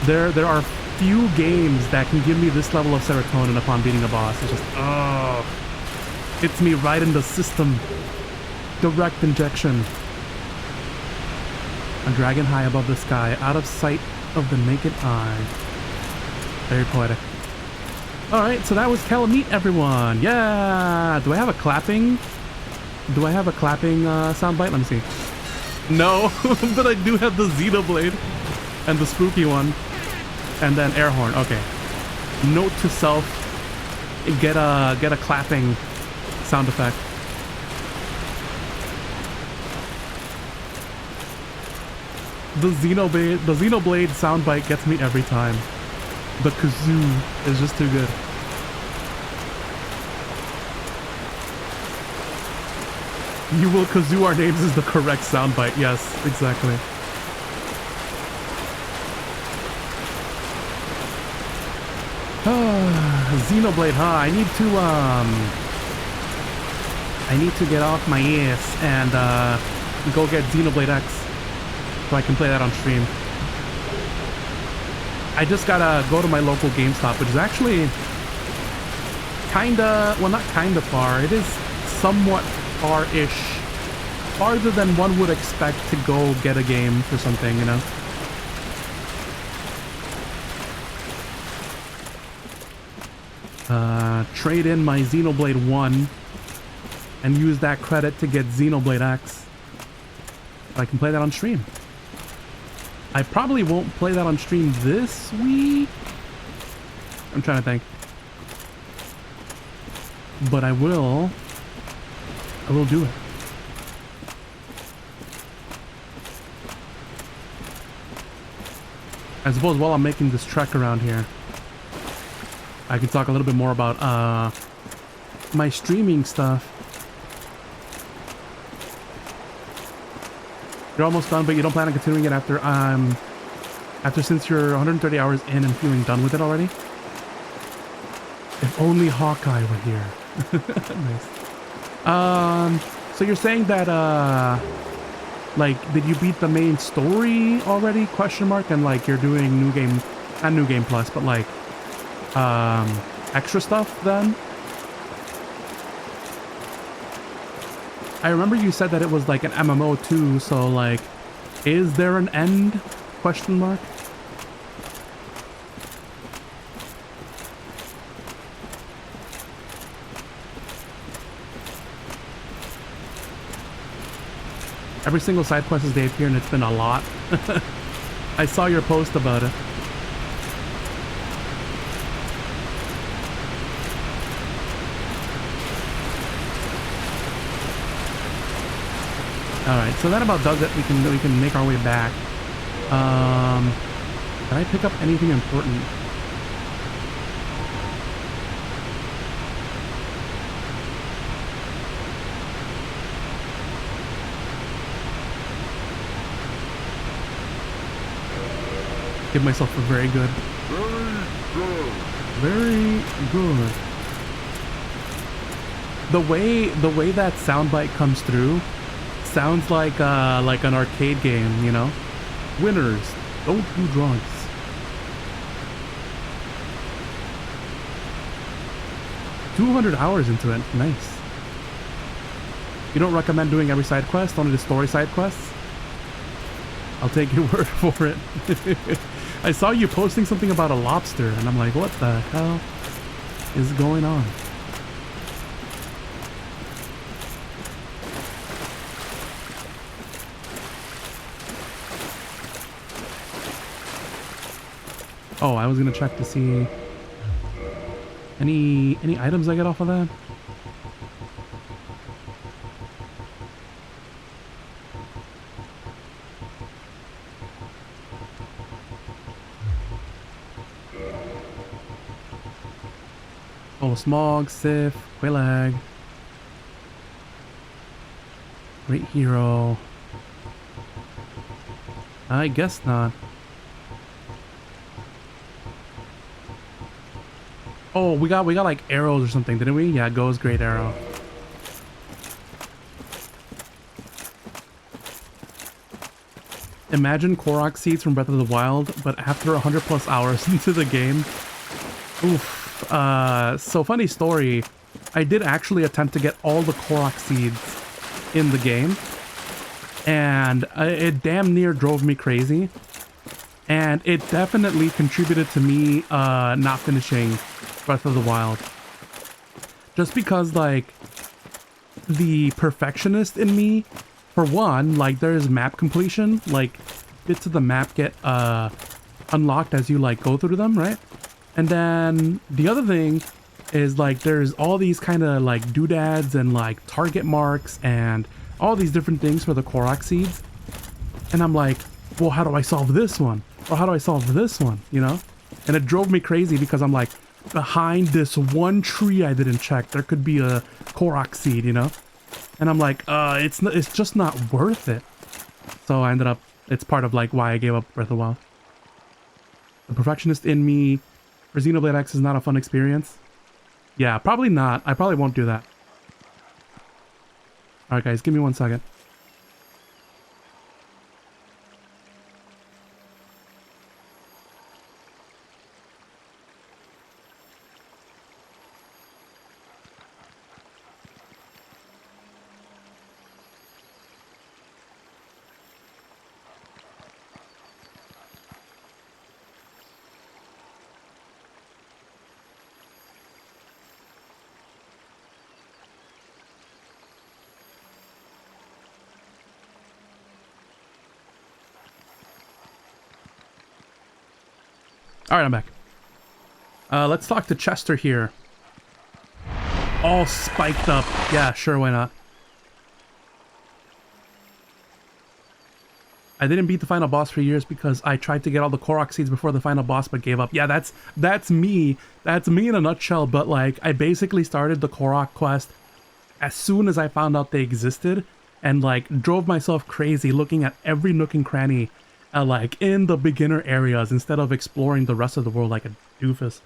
There are few games that can give me this level of serotonin upon beating a boss. It's just hits me right in the system. Direct injection. A dragon high above the sky, out of sight of the naked eye. Very poetic. Alright, so that was Kalameet, everyone. Yeah! Do I have a clapping? Soundbite? Let me see. No, but I do have the Xenoblade and the spooky one. And then air horn. Okay. Note to self: get a clapping sound effect. The Xenoblade soundbite gets me every time. The kazoo is just too good. You will kazoo our names is the correct soundbite. Yes, exactly. Xenoblade, huh? I need to get off my ass and go get Xenoblade X so I can play that on stream. I just gotta go to my local GameStop, which is actually not kinda far. It is somewhat far-ish. Farther than one would expect to go get a game for something, you know? Trade in my Xenoblade 1 and use that credit to get Xenoblade X so I can play that on stream. I probably won't play that on stream this week. I'm trying to think. But I will do it. I suppose while I'm making this trek around here, I can talk a little bit more about my streaming stuff. You're almost done, but you don't plan on continuing it after since you're 130 hours in and feeling done with it already? If only Hawkeye were here. Nice. So you're saying that like, did you beat the main story already? Question mark. And like you're doing new game, not new game plus, but like extra stuff then? I remember you said that it was like an MMO too, so like, is there an end? Question mark. Every single side quest is day appear and it's been a lot. I saw your post about it. Alright, so that about does it. We can make our way back. Did I pick up anything important? Give myself a very good. Very good. The way that soundbite comes through sounds like an arcade game, you know? Winners, don't do drugs. $200 hours into it. Nice. You don't recommend doing every side quest, only the story side quests? I'll take your word for it. I saw you posting something about a lobster, and I'm like, what the hell is going on? Oh, I was gonna check to see any items I get off of that. Oh, Smog, Sif, Quillag. Great hero. I guess not. Oh, we got like arrows or something, didn't we? Yeah, goes great arrow. Imagine Korok seeds from Breath of the Wild, but after 100 plus hours into the game. Oof. So funny story. I did actually attempt to get all the Korok seeds in the game, and it damn near drove me crazy. And it definitely contributed to me not finishing Breath of the Wild. Just because, like, the perfectionist in me, for one, like, there's map completion. Like, bits of the map get unlocked as you, like, go through them, right? And then the other thing is, like, there's all these kind of, like, doodads and, like, target marks and all these different things for the Korok seeds. And I'm like, well, how do I solve this one? Or how do I solve this one, you know? And it drove me crazy because I'm like, behind this one tree I didn't check, there could be a Korok seed, you know? And I'm like, it's just not worth it. So I ended up, it's part of like why I gave up Breath of the Wild. The perfectionist in me for Xenoblade X is not a fun experience. Yeah, probably not. I probably won't do that. Alright guys, give me 1 second. All right, I'm back. Let's talk to Chester here. All spiked up. Yeah, sure, why not? I didn't beat the final boss for years because I tried to get all the Korok seeds before the final boss but gave up. Yeah, that's me. That's me in a nutshell, but like I basically started the Korok quest as soon as I found out they existed and like drove myself crazy looking at every nook and cranny like in the beginner areas instead of exploring the rest of the world like a doofus.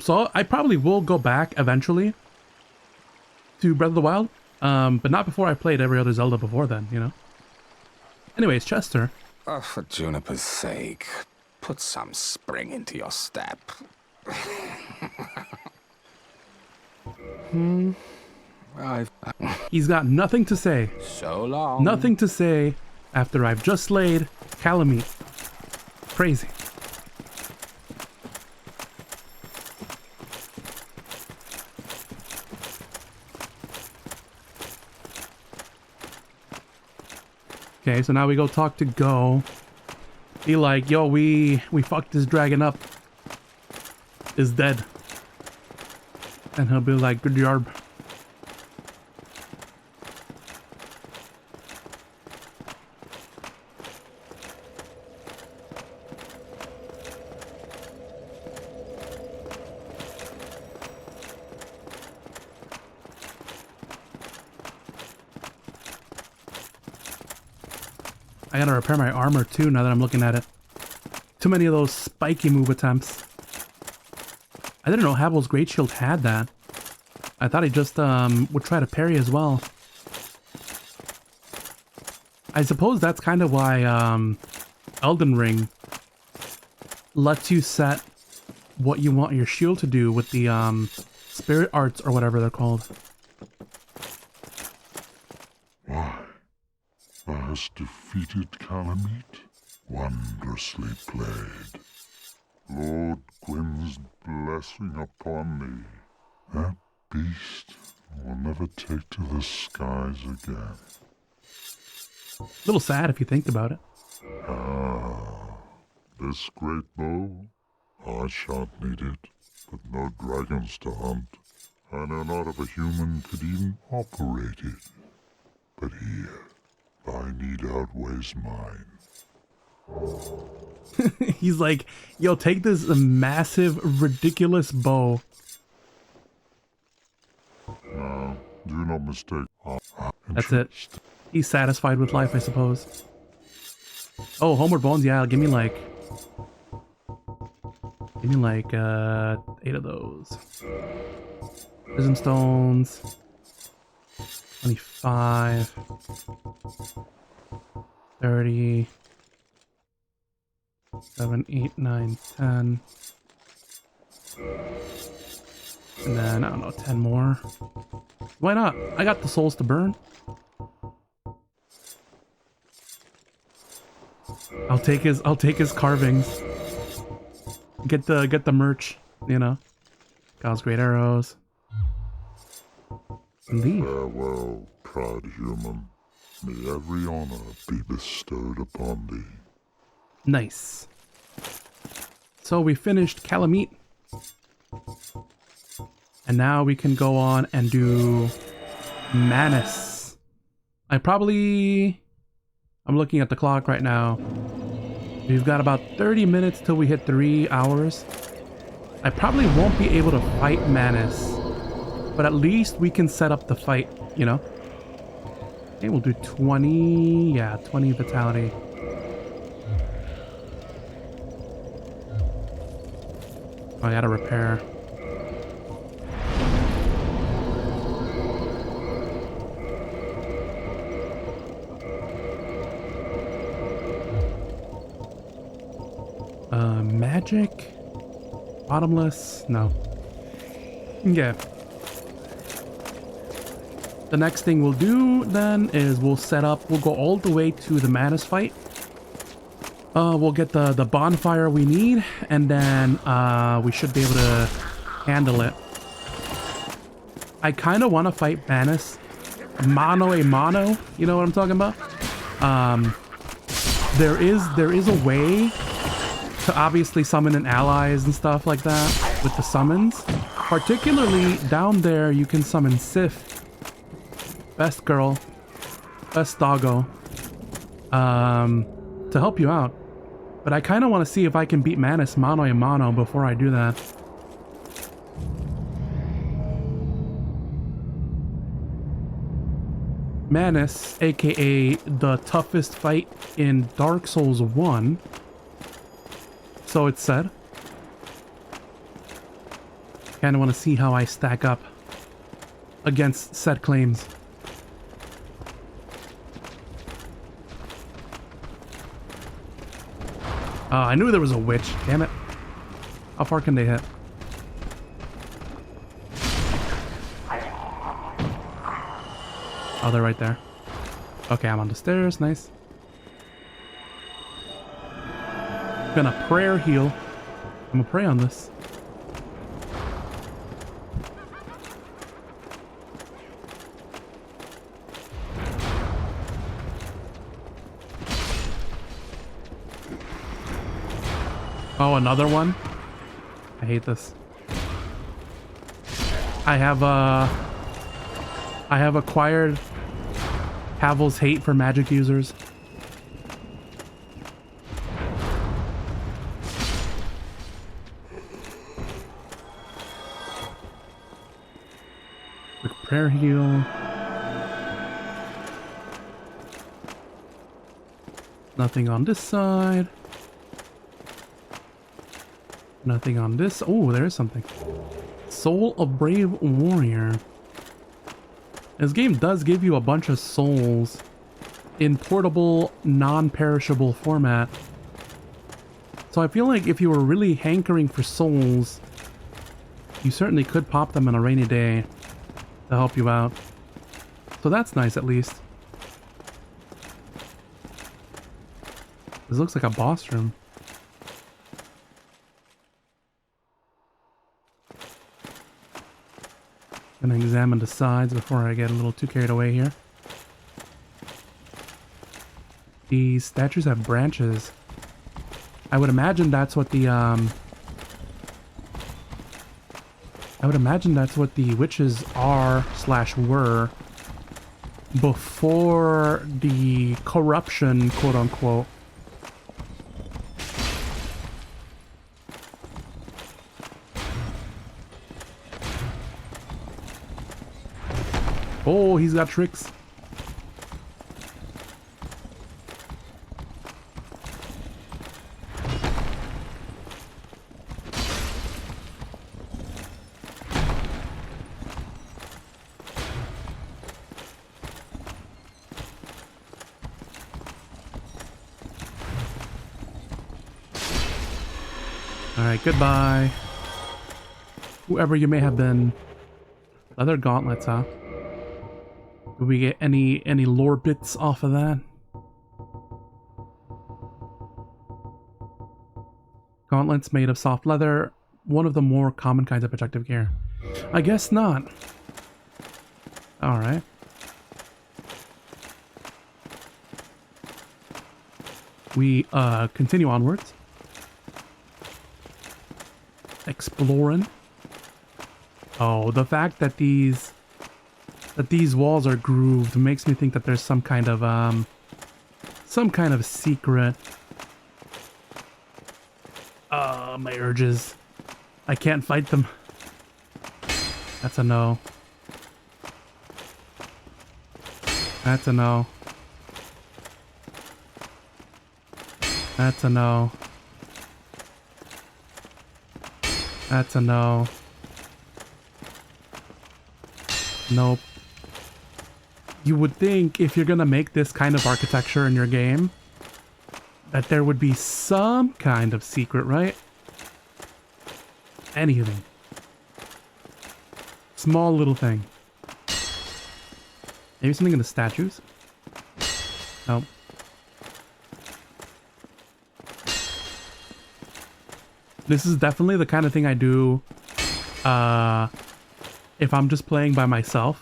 So I probably will go back eventually to Breath of the Wild, but not before I played every other Zelda before then, you know? Anyways, Chester. Oh, for Juniper's sake, put some spring into your step. He's got nothing to say. So long. Nothing to say after I've just slayed Kalameet. Crazy. Okay, so now we go talk to Go. Be like, yo, we fucked this dragon up. Is dead. And he'll be like, good job. I gotta repair my armor too now that I'm looking at it. Too many of those spiky move attempts. I didn't know Havel's Great Shield had that. I thought he just would try to parry as well. I suppose that's kind of why Elden Ring lets you set what you want your shield to do with the spirit arts or whatever they're called. Why? Thou hast defeated Kalameet? Wondrously played. Lord Gwyn's blessing upon thee. That beast will never take to the skies again. A little sad if you think about it. Ah, this great bow? I shan't need it, but no dragons to hunt. I know not if a human could even operate it. But here, thy need outweighs mine. He's like, yo, take this massive, ridiculous bow. Now, do not mistake. That's it. He's satisfied with life, I suppose. Oh, Homeward Bones, yeah, give me like 8 of those. Prism Stones. 25. 30. 7, 8, 9, 10. And then, I don't know, 10 more. Why not? I got the souls to burn. I'll take his carvings. Get the merch, you know. God's great arrows. And leave. Farewell, proud human. May every honor be bestowed upon thee. Nice. So we finished Kalameet. And now we can go on and do Manus. I'm looking at the clock right now. We've got about 30 minutes till we hit 3 hours. I probably won't be able to fight Manus, but at least we can set up the fight, you know? Okay, we'll do 20, yeah, 20 vitality. Oh, I gotta repair. Magic? Bottomless? No. Yeah. The next thing we'll do then is we'll go all the way to the Manus fight. We'll get the bonfire we need, and then we should be able to handle it. I kind of want to fight Manus mano a mano, you know what I'm talking about? There is a way to obviously summon in allies and stuff like that with the summons. Particularly down there, you can summon Sif, best girl, best doggo, to help you out. But I kind of want to see if I can beat Manus mano a mano before I do that. Manus, aka the toughest fight in Dark Souls 1. So it's said. Kinda want to see how I stack up against said claims. I knew there was a witch. Damn it. How far can they hit? Oh, they're right there. Okay, I'm on the stairs. Nice. Gonna prayer heal. I'm gonna pray on this. Oh, another one? I hate this. I have acquired Havel's hate for magic users. Quick prayer heal. Nothing on this side. Nothing on this. Oh, there is something. Soul of Brave Warrior. This game does give you a bunch of souls in portable, non-perishable format. So I feel like if you were really hankering for souls, you certainly could pop them on a rainy day to help you out. So that's nice, at least. This looks like a boss room. Gonna examine the sides before I get a little too carried away here. These statues have branches. I would imagine that's what the witches are / were before the corruption, quote unquote. Oh, he's got tricks. Alright, goodbye. Whoever you may have been. Leather gauntlets, huh? Do we get any lore bits off of that? Gauntlets made of soft leather, one of the more common kinds of protective gear. I guess not. Alright. We continue onwards. Exploring. Oh, the fact that these walls are grooved makes me think that there's some kind of secret. My urges. I can't fight them. That's a no. That's a no. That's a no. That's a no. Nope. You would think if you're gonna make this kind of architecture in your game that there would be some kind of secret, right? Anything. Small little thing. Maybe something in the statues? Nope. This is definitely the kind of thing I do if I'm just playing by myself.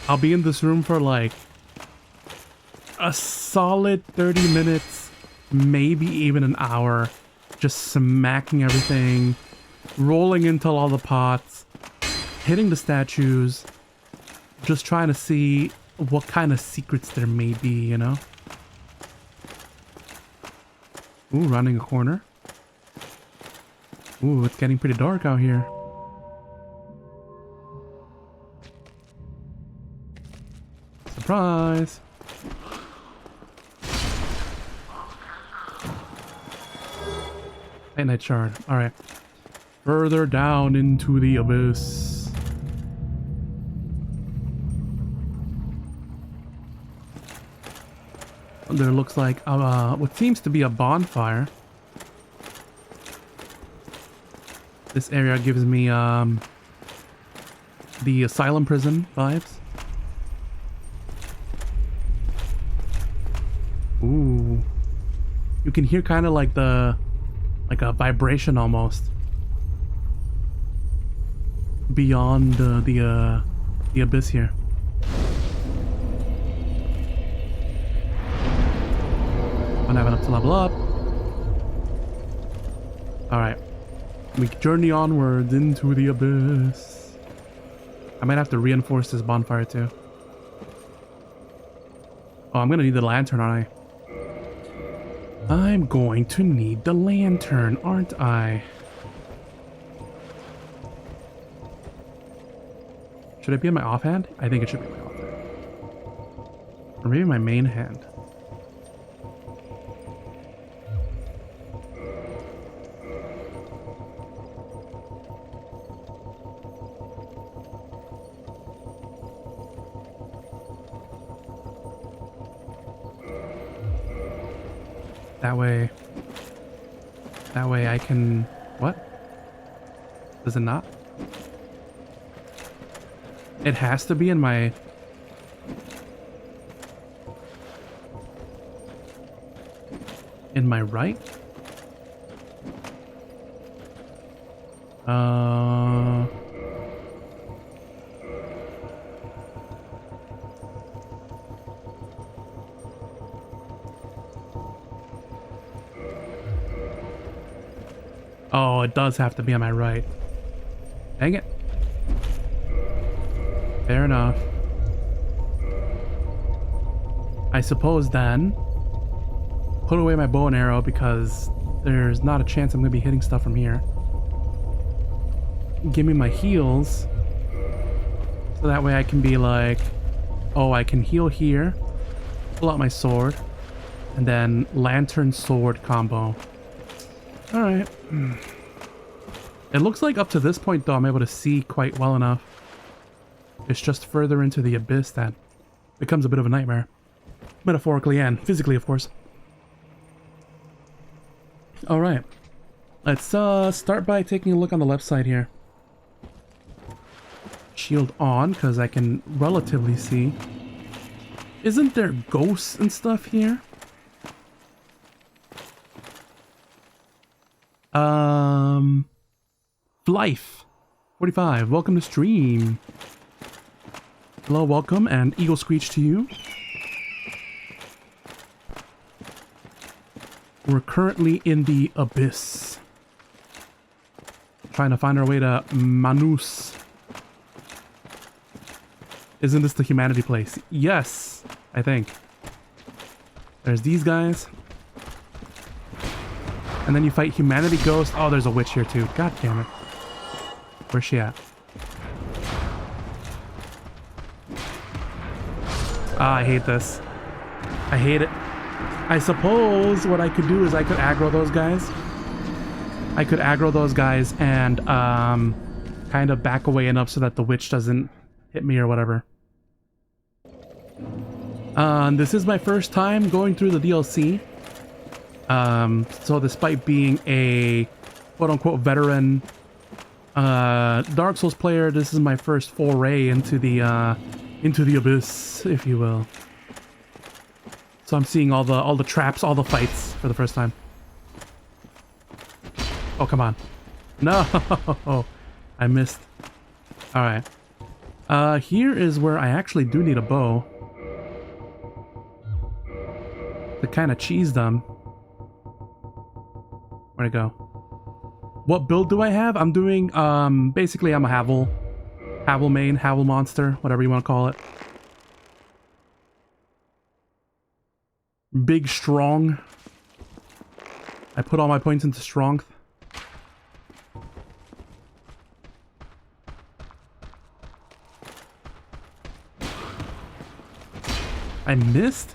I'll be in this room for like a solid 30 minutes, maybe even an hour, just smacking everything, rolling into all the pots, hitting the statues, just trying to see what kind of secrets there may be, you know? Ooh, rounding a corner. Ooh, it's getting pretty dark out here. Surprise! Night shard. Alright. Further down into the abyss. There looks like what seems to be a bonfire. This area gives me the asylum prison vibes. Ooh. You can hear kind of like a vibration almost beyond the abyss here. I'm not enough to level up. Alright. We journey onwards into the abyss. I might have to reinforce this bonfire too. Oh, I'm gonna need the lantern, aren't I? I'm going to need the lantern, aren't I? Should it be in my offhand? I think it should be in my offhand. Or maybe my main hand. That way I can... What? Does it not? It has to be in my... In my right? Oh, it does have to be on my right. Dang it. Fair enough. I suppose then, put away my bow and arrow because there's not a chance I'm going to be hitting stuff from here. Give me my heals. So that way I can be like, oh, I can heal here. Pull out my sword. And then lantern sword combo. Alright. It looks like up to this point though I'm able to see quite well enough. It's just further into the abyss that becomes a bit of a nightmare. Metaphorically and physically, of course. Alright. Let's start by taking a look on the left side here. Shield on, because I can relatively see. Isn't there ghosts and stuff here? Life 45, welcome to stream. Hello, welcome, and Eagle Screech to you. We're currently in the abyss. Trying to find our way to Manus. Isn't this the humanity place? Yes, I think. There's these guys. And then you fight Humanity Ghost. Oh, there's a witch here too. God damn it. Where's she at? Ah, I hate this. I hate it. I suppose what I could do is I could aggro those guys. I could aggro those guys and kind of back away enough so that the witch doesn't hit me or whatever. This is my first time going through the DLC. So despite being a quote-unquote veteran Dark Souls player, this is my first foray into the abyss, if you will. So I'm seeing all the traps, all the fights for the first time. Oh, come on. No! I missed. Alright. Here is where I actually do need a bow. To kind of cheese them. Where'd it go? What build do I have? I'm doing, basically I'm a Havel. Havel main, Havel monster, whatever you want to call it. Big strong. I put all my points into strength. I missed?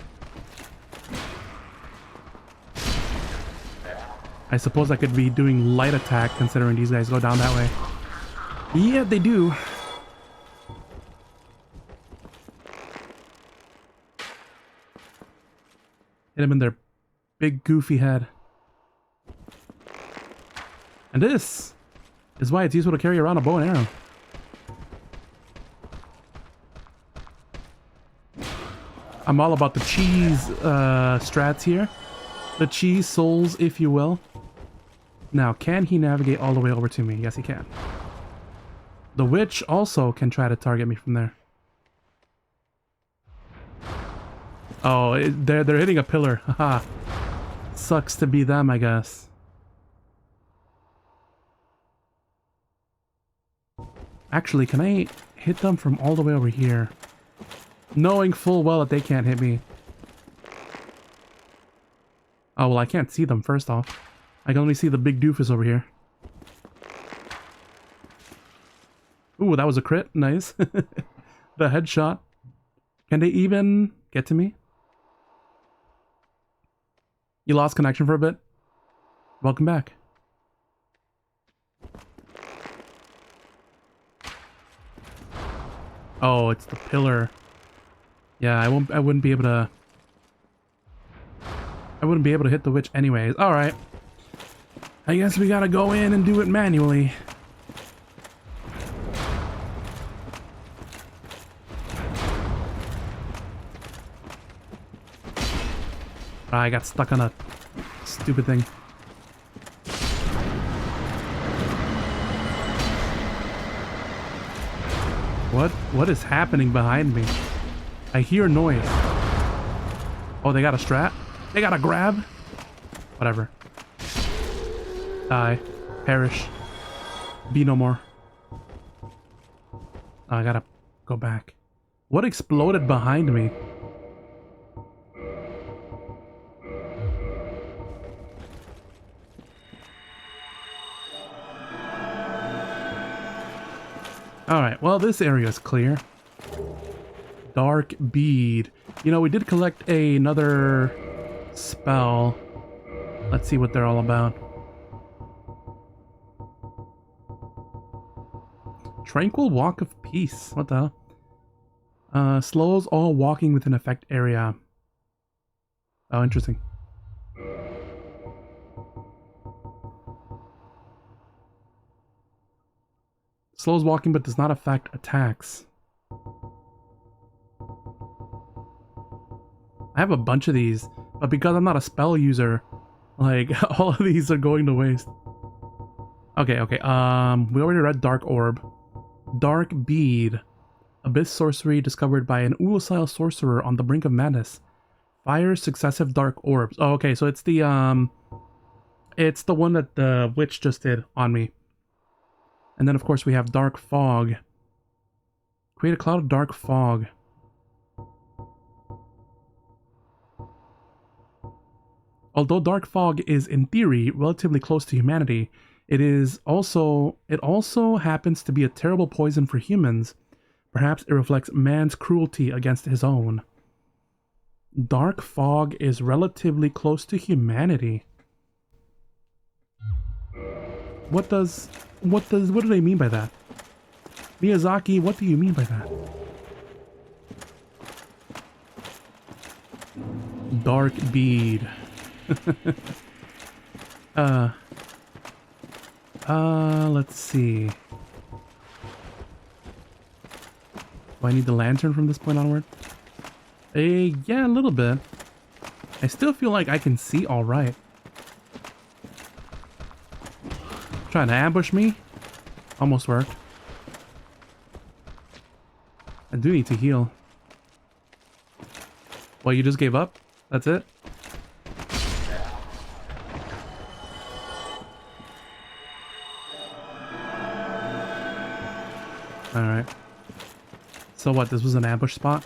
I suppose I could be doing light attack considering these guys go down that way. Yeah, they do. Hit him in their big goofy head. And this is why it's useful to carry around a bow and arrow. I'm all about the cheese strats here. The cheese souls, if you will. Now, can he navigate all the way over to me? Yes, he can. The witch also can try to target me from there. Oh, they're hitting a pillar. Haha. Sucks to be them, I guess. Actually, can I hit them from all the way over here? Knowing full well that they can't hit me. Oh, well, I can't see them, first off. I can only see the big doofus over here. Ooh, that was a crit. Nice. The headshot. Can they even get to me? You lost connection for a bit? Welcome back. Oh, it's the pillar. Yeah, I wouldn't be able to... I wouldn't be able to hit the witch anyways. Alright. I guess we gotta go in and do it manually. I got stuck on a stupid thing. What is happening behind me? I hear noise. Oh, they got a strat? They got a grab? Whatever. Die. Perish. Be no more. Oh, I gotta go back. What exploded behind me? Alright, well, this area is clear. Dark bead. You know, we did collect another spell. Let's see what they're all about. Tranquil Walk of Peace. What the hell? Slows all walking within effect area. Oh, interesting. Slows walking but does not affect attacks. I have a bunch of these, but because I'm not a spell user, like, all of these are going to waste. Okay, we already read Dark Orb. Dark Bead. Abyss sorcery discovered by an Ulusile sorcerer on the brink of madness. Fires successive dark orbs. Oh, okay, so it's the one that the witch just did on me. And then, of course, we have Dark Fog. Create a cloud of dark fog. Although dark fog is, in theory, relatively close to humanity, it also happens to be a terrible poison for humans. Perhaps it reflects man's cruelty against his own. Dark fog is relatively close to humanity. What do they mean by that? Miyazaki, what do you mean by that? Dark bead. Let's see. Do I need the lantern from this point onward? Yeah, a little bit. I still feel like I can see all right. Trying to ambush me? Almost worked. I do need to heal. Well, you just gave up? That's it? Alright. So what, this was an ambush spot?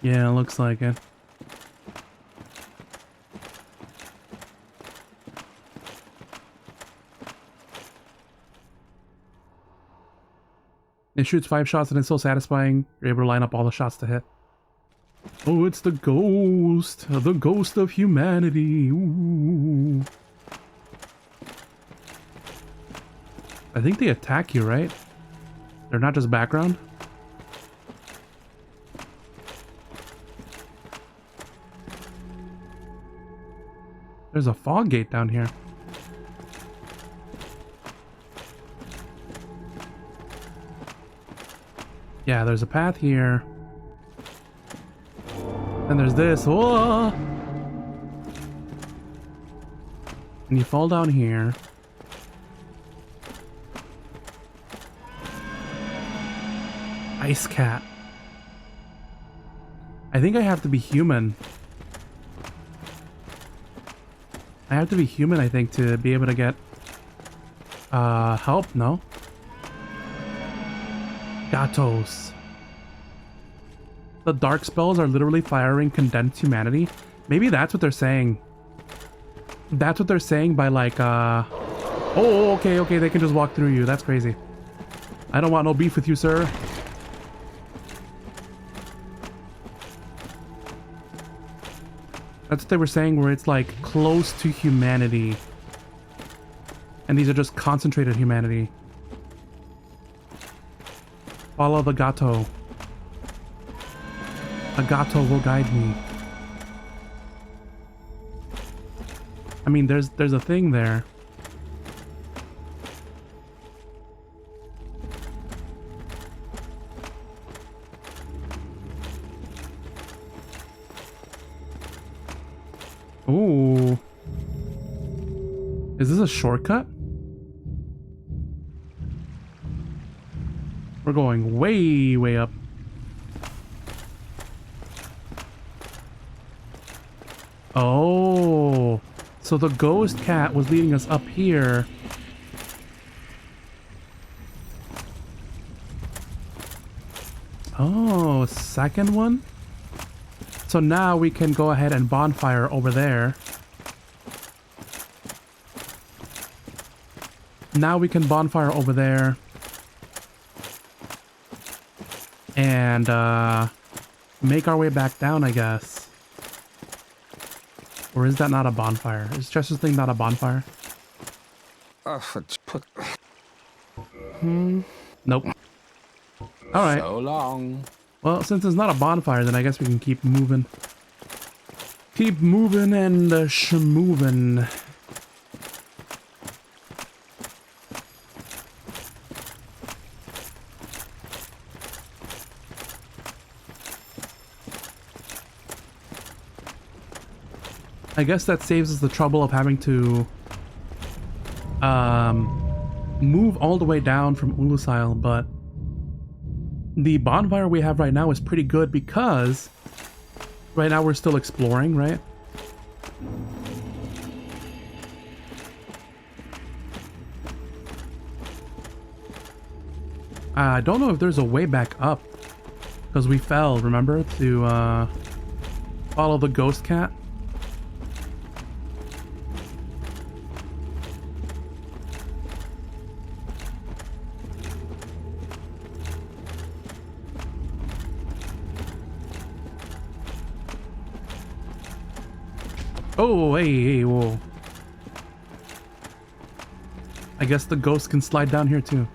Yeah, it looks like it. It shoots 5 shots and it's so satisfying. You're able to line up all the shots to hit. Oh, it's the ghost of humanity. Ooh. I think they attack you, right? They're not just background. There's a fog gate down here. Yeah, there's a path here. And there's this. Whoa! And you fall down here. Ice cat. I think I have to be human. I have to be human, I think, to be able to get help, no? Gatos. The dark spells are literally firing condensed humanity. Maybe that's what they're saying. That's what they're saying by like, oh, okay, okay, they can just walk through you. That's crazy. I don't want no beef with you, sir. That's what they were saying, where it's like close to humanity. And these are just concentrated humanity. Follow the gato. A gato will guide me. I mean, there's a thing there. Ooh. Is this a shortcut? We're going way, way up. Oh. So the ghost cat was leading us up here. Oh, second one? So now we can go ahead and bonfire over there. Now we can bonfire over there. And make our way back down, I guess. Or is that not a bonfire? Is Chester's thing not a bonfire? Nope. Alright. So long. Well, since it's not a bonfire, then I guess we can keep moving. Keep moving and schmoving. I guess that saves us the trouble of having to move all the way down from Ulusail, but the bonfire we have right now is pretty good because right now we're still exploring, right? I don't know if there's a way back up because we fell, remember, to follow the ghost cat. Oh, hey, whoa. I guess the ghosts can slide down here too.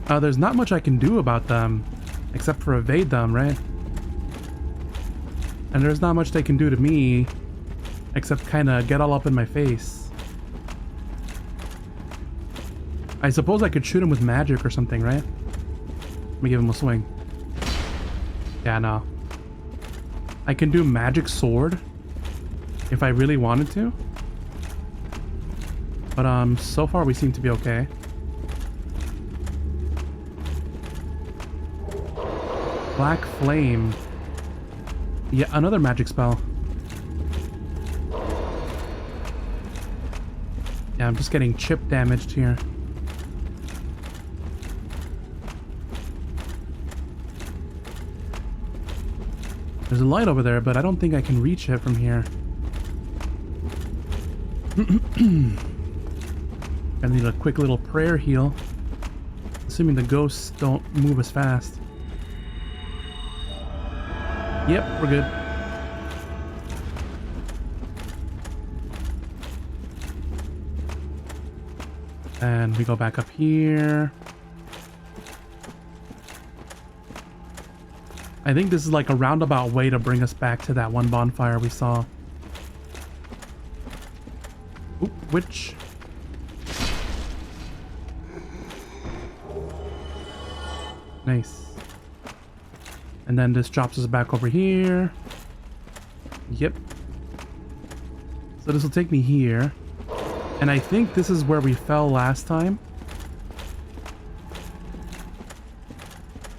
There's not much I can do about them, except for evade them, right? And there's not much they can do to me, except kind of get all up in my face. I suppose I could shoot him with magic or something, right? Let me give him a swing. Yeah, no. I can do magic sword if I really wanted to. But so far we seem to be okay. Black flame. Yeah, another magic spell. Yeah, I'm just getting chip damaged here. There's a light over there, but I don't think I can reach it from here. I need a quick little prayer heal. Assuming the ghosts don't move as fast. Yep, we're good. And we go back up here. I think this is like a roundabout way to bring us back to that one bonfire we saw. Oop, which? Nice. And then this drops us back over here. Yep. So this will take me here. And I think this is where we fell last time.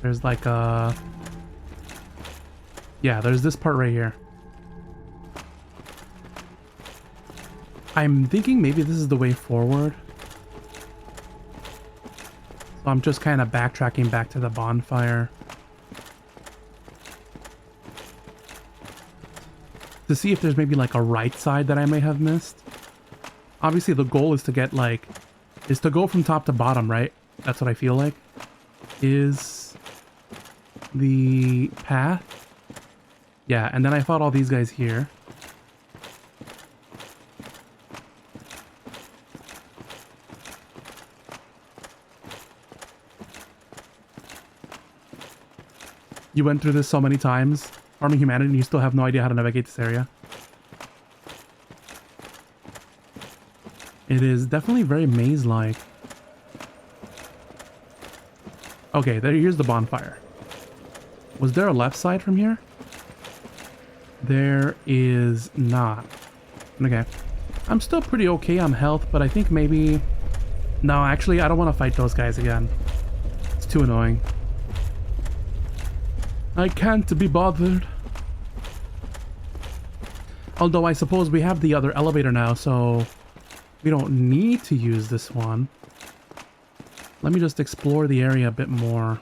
There's like a... Yeah, there's this part right here. I'm thinking maybe this is the way forward. So I'm just kind of backtracking back to the bonfire. To see if there's maybe like a right side that I may have missed. Obviously the goal is to get like... is to go from top to bottom, right? That's what I feel like. Is the path. Yeah, and then I fought all these guys here. You went through this so many times, farming humanity, and you still have no idea how to navigate this area. It is definitely very maze-like. Okay, here's the bonfire. Was there a left side from here? There is not. Okay. I'm still pretty okay on health, but I think maybe... No, actually, I don't want to fight those guys again. It's too annoying. I can't be bothered. Although I suppose we have the other elevator now, so... we don't need to use this one. Let me just explore the area a bit more.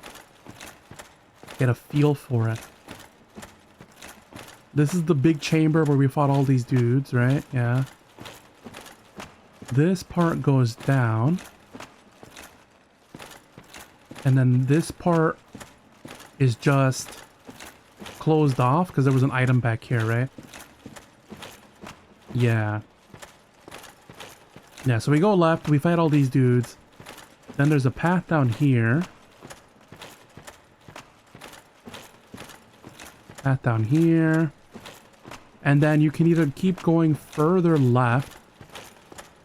Get a feel for it. This is the big chamber where we fought all these dudes, right? Yeah. This part goes down. And then this part is just closed off because there was an item back here, right? Yeah. Yeah, so we go left, we fight all these dudes. Then there's a path down here. Path down here. And then you can either keep going further left,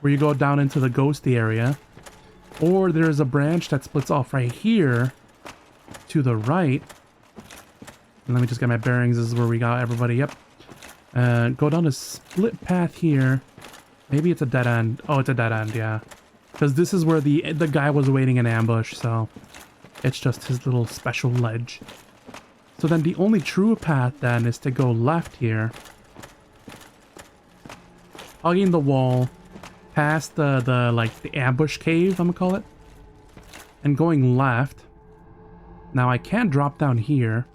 where you go down into the ghosty area, or there's a branch that splits off right here to the right. And let me just get my bearings. This is where we got everybody. Yep. Go down a split path here. Maybe it's a dead end. Oh, it's a dead end, yeah. Because this is where the guy was waiting in ambush, so it's just his little special ledge. So then the only true path then is to go left here. Hugging the wall, past the ambush cave, I'm gonna call it. And going left. Now I can drop down here,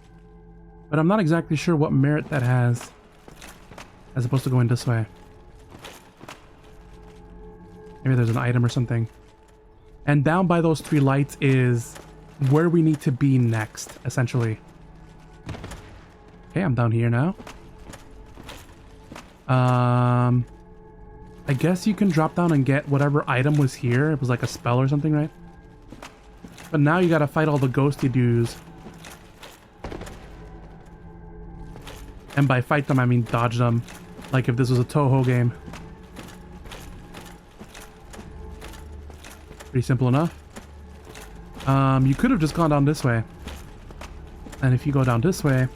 but I'm not exactly sure what merit that has as opposed to going this way. Maybe there's an item or something. And down by those three lights is where we need to be next, essentially. Okay, I'm down here now. I guess you can drop down and get whatever item was here. It was like a spell or something, right? But now you gotta fight all the ghosty dudes. And by fight them, I mean dodge them. Like if this was a Toho game. Pretty simple enough. You could have just gone down this way. And if you go down this way,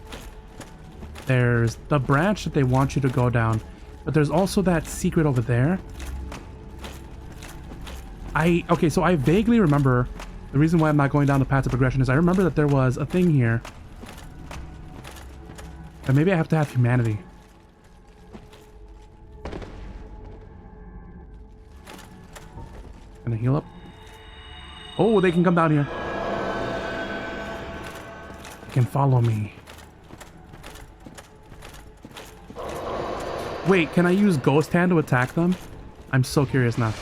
there's the branch that they want you to go down. But there's also that secret over there. Okay, so I vaguely remember the reason why I'm not going down the path of progression is I remember that there was a thing here. And maybe I have to have humanity. Gonna heal up. Oh, they can come down here. They can follow me. Wait, can I use Ghost Hand to attack them? I'm so curious now.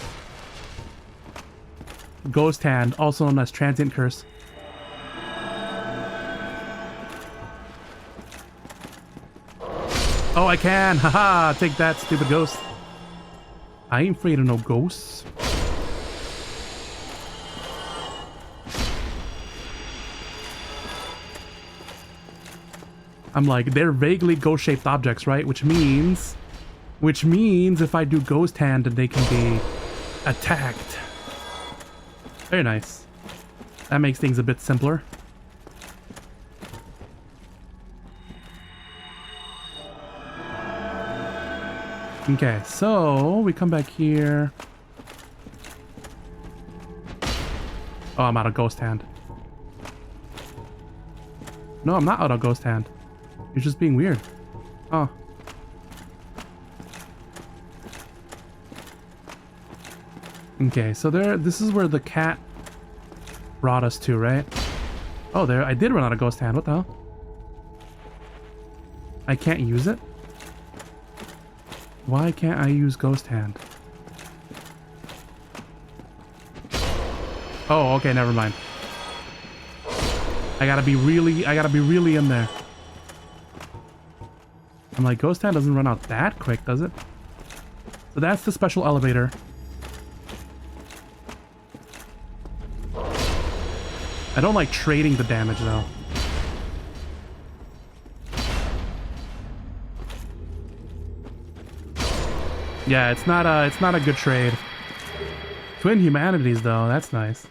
Ghost Hand, also known as Transient Curse. Oh, I can! Haha! Take that, stupid ghost. I ain't afraid of no ghosts. I'm like, they're vaguely ghost-shaped objects, right? Which means if I do Ghost Hand, then they can be attacked. Very nice. That makes things a bit simpler. Okay, so we come back here. Oh, I'm out of Ghost Hand. No, I'm not out of Ghost Hand. You're just being weird. Oh. Okay, so this is where the cat brought us to, right? Oh, there, I did run out of Ghost Hand. What the hell? I can't use it? Why can't I use Ghost Hand? Oh, okay, never mind. I gotta be really in there. I'm like, Ghost Hand doesn't run out that quick, does it? So that's the special elevator. I don't like trading the damage though. Yeah, it's not a good trade. Twin Humanities though, that's nice.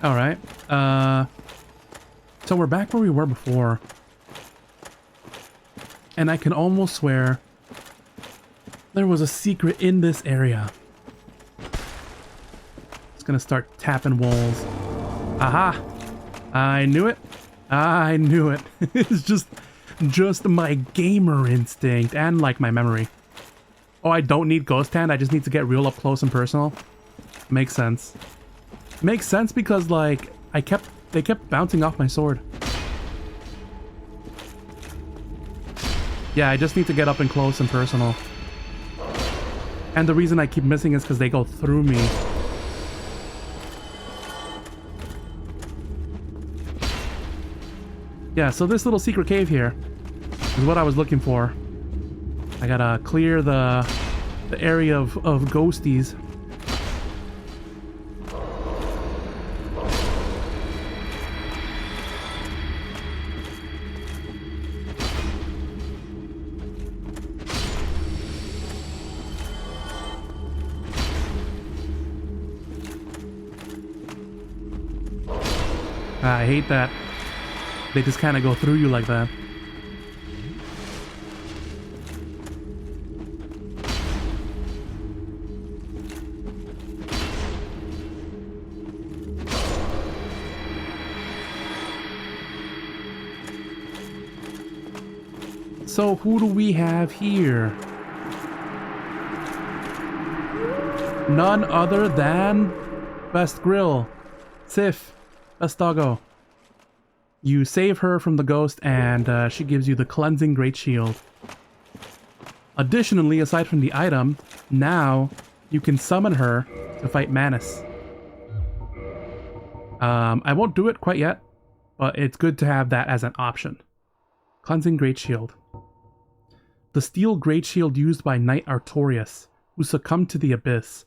All right. So we're back where we were before. And I can almost swear there was a secret in this area. It's gonna start tapping walls. Aha! I knew it. I knew it. It's just my gamer instinct and like my memory. Oh, I don't need Ghost Hand. I just need to get real up close and personal. Makes sense. Makes sense because like they kept bouncing off my sword. Yeah, I just need to get up and close and personal. And the reason I keep missing is because they go through me. Yeah, so this little secret cave here is what I was looking for. I gotta clear the area of ghosties. I hate that. They just kind of go through you like that. So who do we have here? None other than Best Grill, Sif, Best Doggo. You save her from the ghost and she gives you the Cleansing Great Shield. Additionally, aside from the item, now you can summon her to fight Manus. I won't do it quite yet, but it's good to have that as an option. Cleansing Great Shield. The steel Great Shield used by Knight Artorias, who succumbed to the Abyss.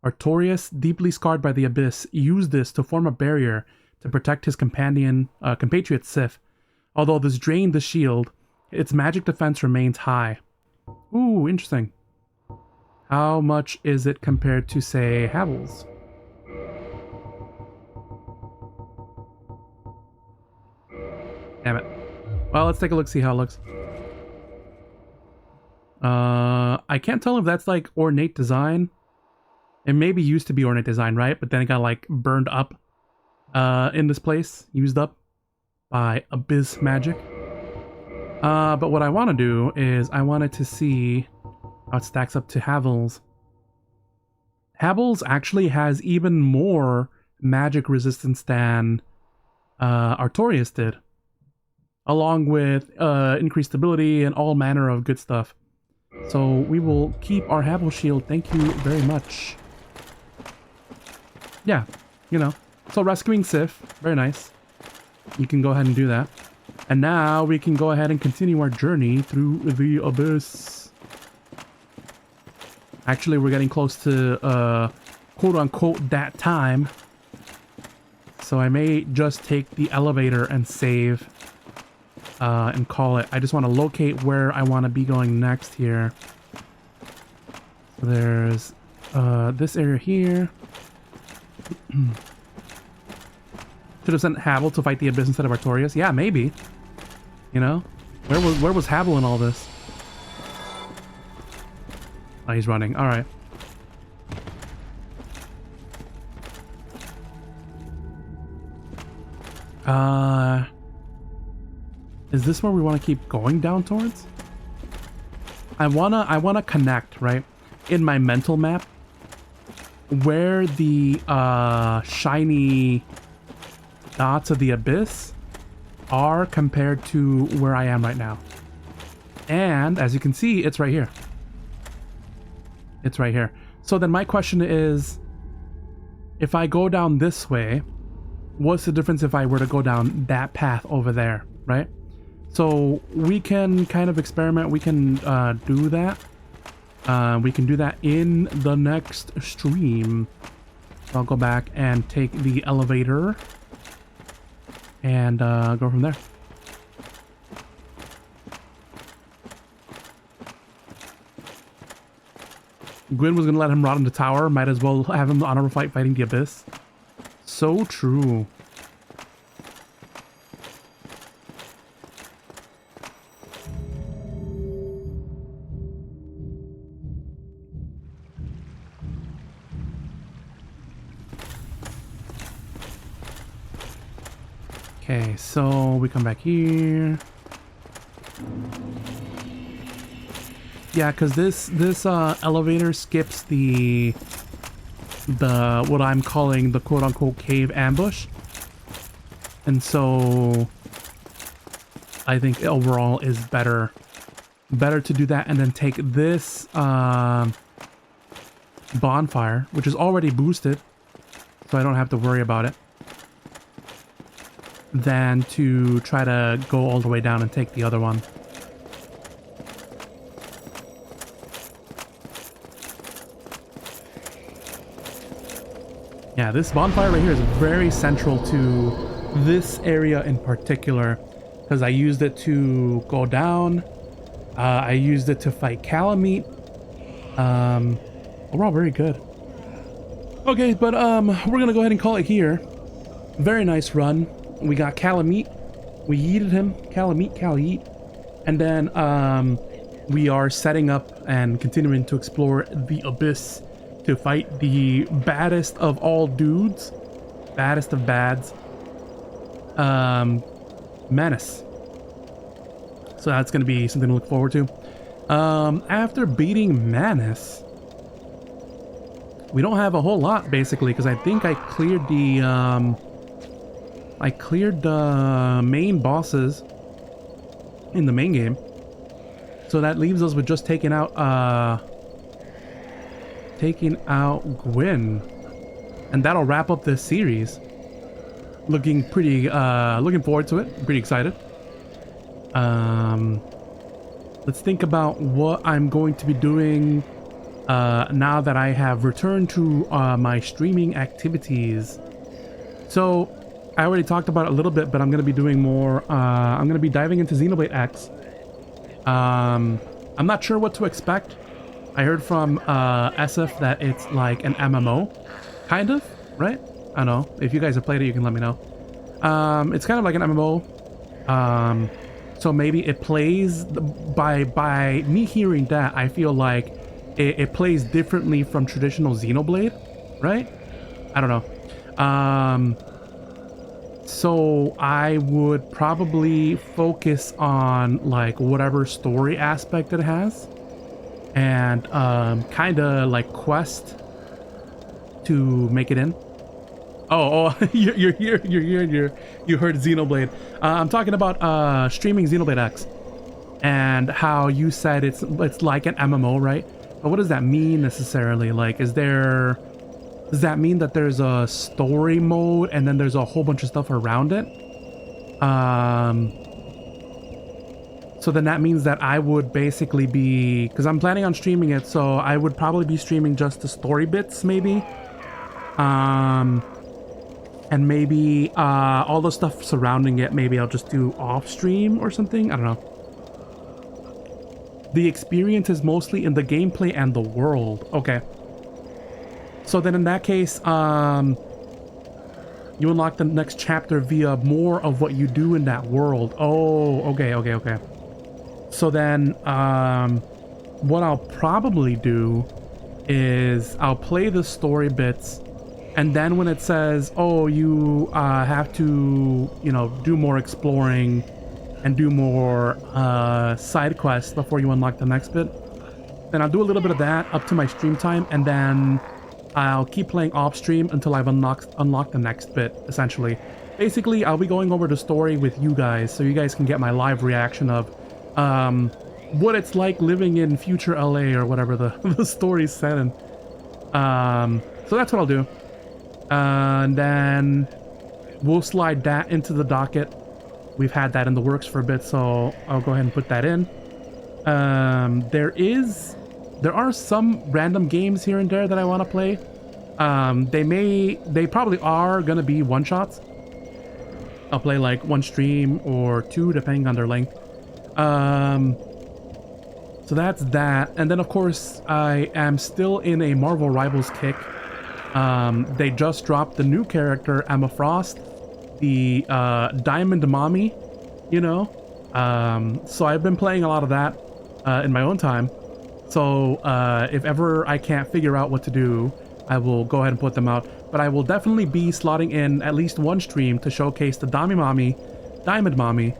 Artorias, deeply scarred by the Abyss, used this to form a barrier to protect his compatriot Sif. Although this drained the shield, its magic defense remains high. Ooh, interesting. How much is it compared to, say, Havel's? Damn it. Well, let's take a look, see how it looks. I can't tell if that's like ornate design. It maybe used to be ornate design, right? But then it got like burned up in this place, used up by Abyss magic. But what I want to do is I wanted to see how it stacks up to Havel's. Havel's actually has even more magic resistance than Artorias did, along with increased stability and all manner of good stuff. So we will keep our Habble Shield. Thank you very much. Yeah, you know. So rescuing Sif, very nice. You can go ahead and do that. And now we can go ahead and continue our journey through the abyss. Actually, we're getting close to quote-unquote that time. So I may just take the elevator and save and call it. I just want to locate where I want to be going next here. So there's this area here. Should have sent Habble to fight the abyss instead of Artorias. Yeah, maybe. You know? Where was Habble in all this? Oh, he's running. Alright. Is this where we want to keep going down towards? I wanna connect, right? In my mental map, where the shiny dots of the abyss are compared to where I am right now. And as you can see, it's right here. It's right here. So then my question is, if I go down this way, what's the difference if I were to go down that path over there, right? So we can kind of experiment. We can do that. We can do that in the next stream. So I'll go back and take the elevator and go from there. Gwyn was gonna let him rot in the tower. Might as well have him honor fight fighting the abyss. So true. Okay, so we come back here. Yeah, because this elevator skips the what I'm calling the quote-unquote cave ambush, and so I think overall is better to do that and then take this bonfire, which is already boosted, so I don't have to worry about it, than to try to go all the way down and take the other one. Yeah, this bonfire right here is very central to this area in particular, because I used it to go down. I used it to fight Kalameet. Overall, very good. Okay, but we're gonna go ahead and call it here. Very nice run. We got Kalameet. We yeeted him. Kalameet, KalaYEET. And then we are setting up and continuing to explore the abyss to fight the baddest of all dudes. Baddest of bads. Menace. So that's going to be something to look forward to. After beating Menace, we don't have a whole lot, basically, because I think I cleared the main bosses in the main game. So that leaves us with just taking out Gwyn, and that'll wrap up this series. Looking forward to it. Pretty excited. Let's think about what I'm going to be doing now that I have returned to my streaming activities. So I already talked about it a little bit, but I'm going to be doing more. I'm going to be diving into Xenoblade X. I'm not sure what to expect. I heard from SF that it's like an MMO, kind of, right? I don't know. If you guys have played it, you can let me know. It's kind of like an MMO. So maybe it plays, by me hearing that, I feel like it plays differently from traditional Xenoblade, right? I don't know. So I would probably focus on like whatever story aspect it has, and kind of like quest to make it in. Oh, you're here. You heard Xenoblade. I'm talking about streaming Xenoblade X, and how you said it's like an MMO, right? But what does that mean necessarily? Like, does that mean that there's a story mode and then there's a whole bunch of stuff around it? So then that means that I would basically be, because I'm planning on streaming it, so I would probably be streaming just the story bits, maybe. And maybe all the stuff surrounding it, maybe I'll just do off stream or something. I don't know. The experience is mostly in the gameplay and the world. Okay. So then in that case, you unlock the next chapter via more of what you do in that world. Oh, okay. So then, what I'll probably do is I'll play the story bits, and then when it says, oh, you have to, you know, do more exploring and do more side quests before you unlock the next bit, then I'll do a little bit of that up to my stream time, and then I'll keep playing off stream until I've unlocked the next bit, essentially. Basically, I'll be going over the story with you guys, so you guys can get my live reaction of what it's like living in future LA or whatever the story's set in. So that's what I'll do. And then we'll slide that into the docket. We've had that in the works for a bit, so I'll go ahead and put that in. There are some random games here and there that I want to play. They probably are gonna be one-shots. I'll play like one stream or two, depending on their length. So that's that. And then of course I am still in a Marvel Rivals kick. They just dropped the new character, Emma Frost, the Diamond Mommy, you know. So I've been playing a lot of that in my own time. So if ever I can't figure out what to do, I will go ahead and put them out. But I will definitely be slotting in at least one stream to showcase the Diamond Mommy,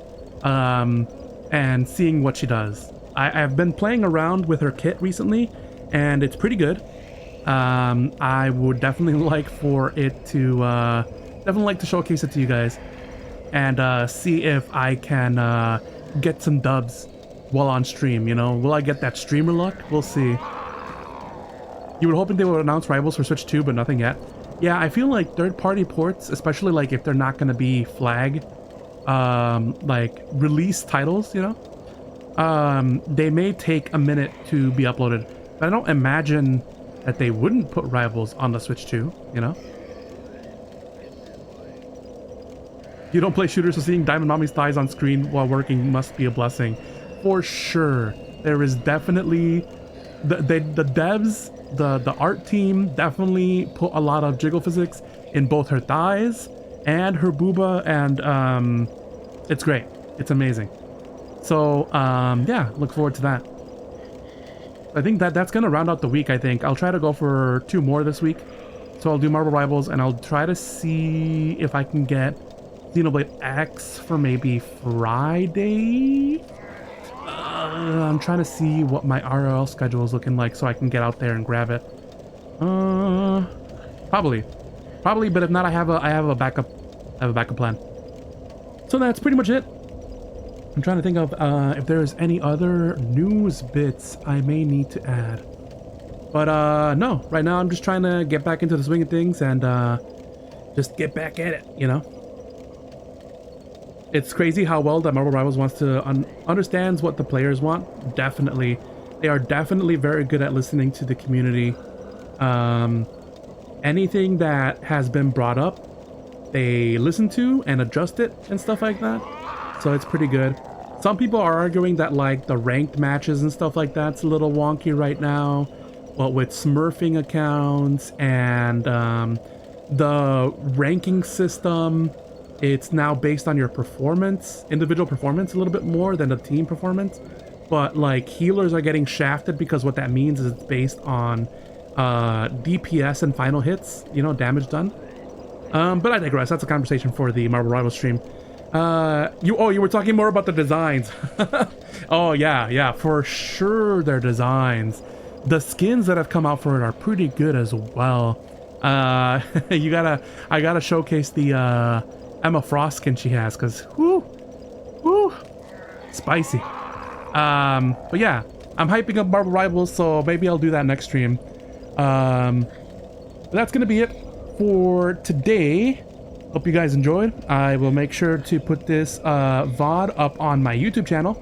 and seeing what she does. I've been playing around with her kit recently, and it's pretty good. I would definitely like for it to showcase it to you guys, and see if I can get some dubs while on stream. You know, will I get that streamer luck? We'll see. You were hoping they would announce Rivals for Switch 2, but nothing yet. Yeah, I feel like third-party ports, especially like if they're not going to be flag, like release titles, you know, they may take a minute to be uploaded. But I don't imagine that they wouldn't put Rivals on the Switch 2, you know? You don't play shooters, so seeing Diamond Mommy's thighs on screen while working must be a blessing. For sure. There is definitely... The devs, the art team definitely put a lot of jiggle physics in both her thighs and her booba, and it's great. It's amazing. So, yeah, look forward to that. I think that's gonna round out the week. I think I'll try to go for 2 more this week. So I'll do Marvel Rivals, and I'll try to see if I can get Xenoblade X for maybe Friday. I'm trying to see what my RL schedule is looking like so I can get out there and grab it. Probably, but if not, I have a backup plan. So that's pretty much it. I'm trying to think of if there's any other news bits I may need to add. But no, right now I'm just trying to get back into the swing of things and just get back at it, you know? It's crazy how well that Marvel Rivals wants to understands what the players want. Definitely. They are definitely very good at listening to the community. Anything that has been brought up, they listen to and adjust it and stuff like that. So it's pretty good. Some people are arguing that like the ranked matches and stuff like that's a little wonky right now. But with smurfing accounts and the ranking system, it's now based on your performance, individual performance a little bit more than the team performance. But like healers are getting shafted because what that means is it's based on DPS and final hits, you know, damage done. But I digress. That's a conversation for the Marvel Rivals stream. You were talking more about the designs. Oh yeah, for sure their designs. The skins that have come out for it are pretty good as well. I gotta showcase the Emma Frost skin she has, because whoo, spicy. But yeah, I'm hyping up Marvel Rivals, so maybe I'll do that next stream. But that's gonna be it for today. Hope you guys enjoyed. I will make sure to put this VOD up on my YouTube channel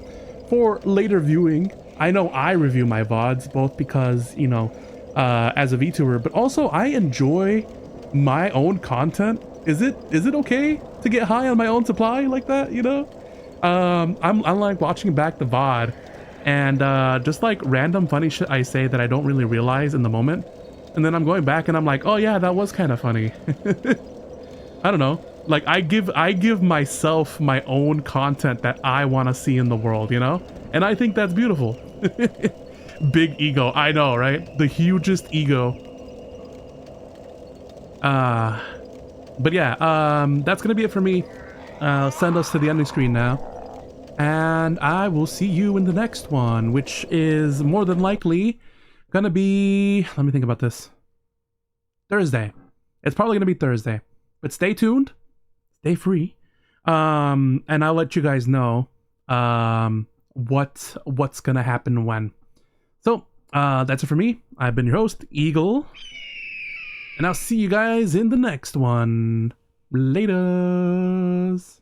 for later viewing. I know I review my VODs both because, you know, as a VTuber, but also I enjoy my own content. Is it okay to get high on my own supply like that, you know? I'm like watching back the VOD and just like random funny shit I say that I don't really realize in the moment. And then I'm going back and I'm like, oh yeah, that was kind of funny. I don't know. Like I give myself my own content that I want to see in the world, you know? And I think that's beautiful. Big ego. I know, right? The hugest ego. But yeah, that's gonna be it for me. Send us to the ending screen now. And I will see you in the next one, which is more than likely gonna be, let me think about this. Thursday. It's probably gonna be Thursday. But stay tuned. Stay free. And I'll let you guys know what's gonna happen when. So that's it for me. I've been your host, Eagle. And I'll see you guys in the next one. Laters.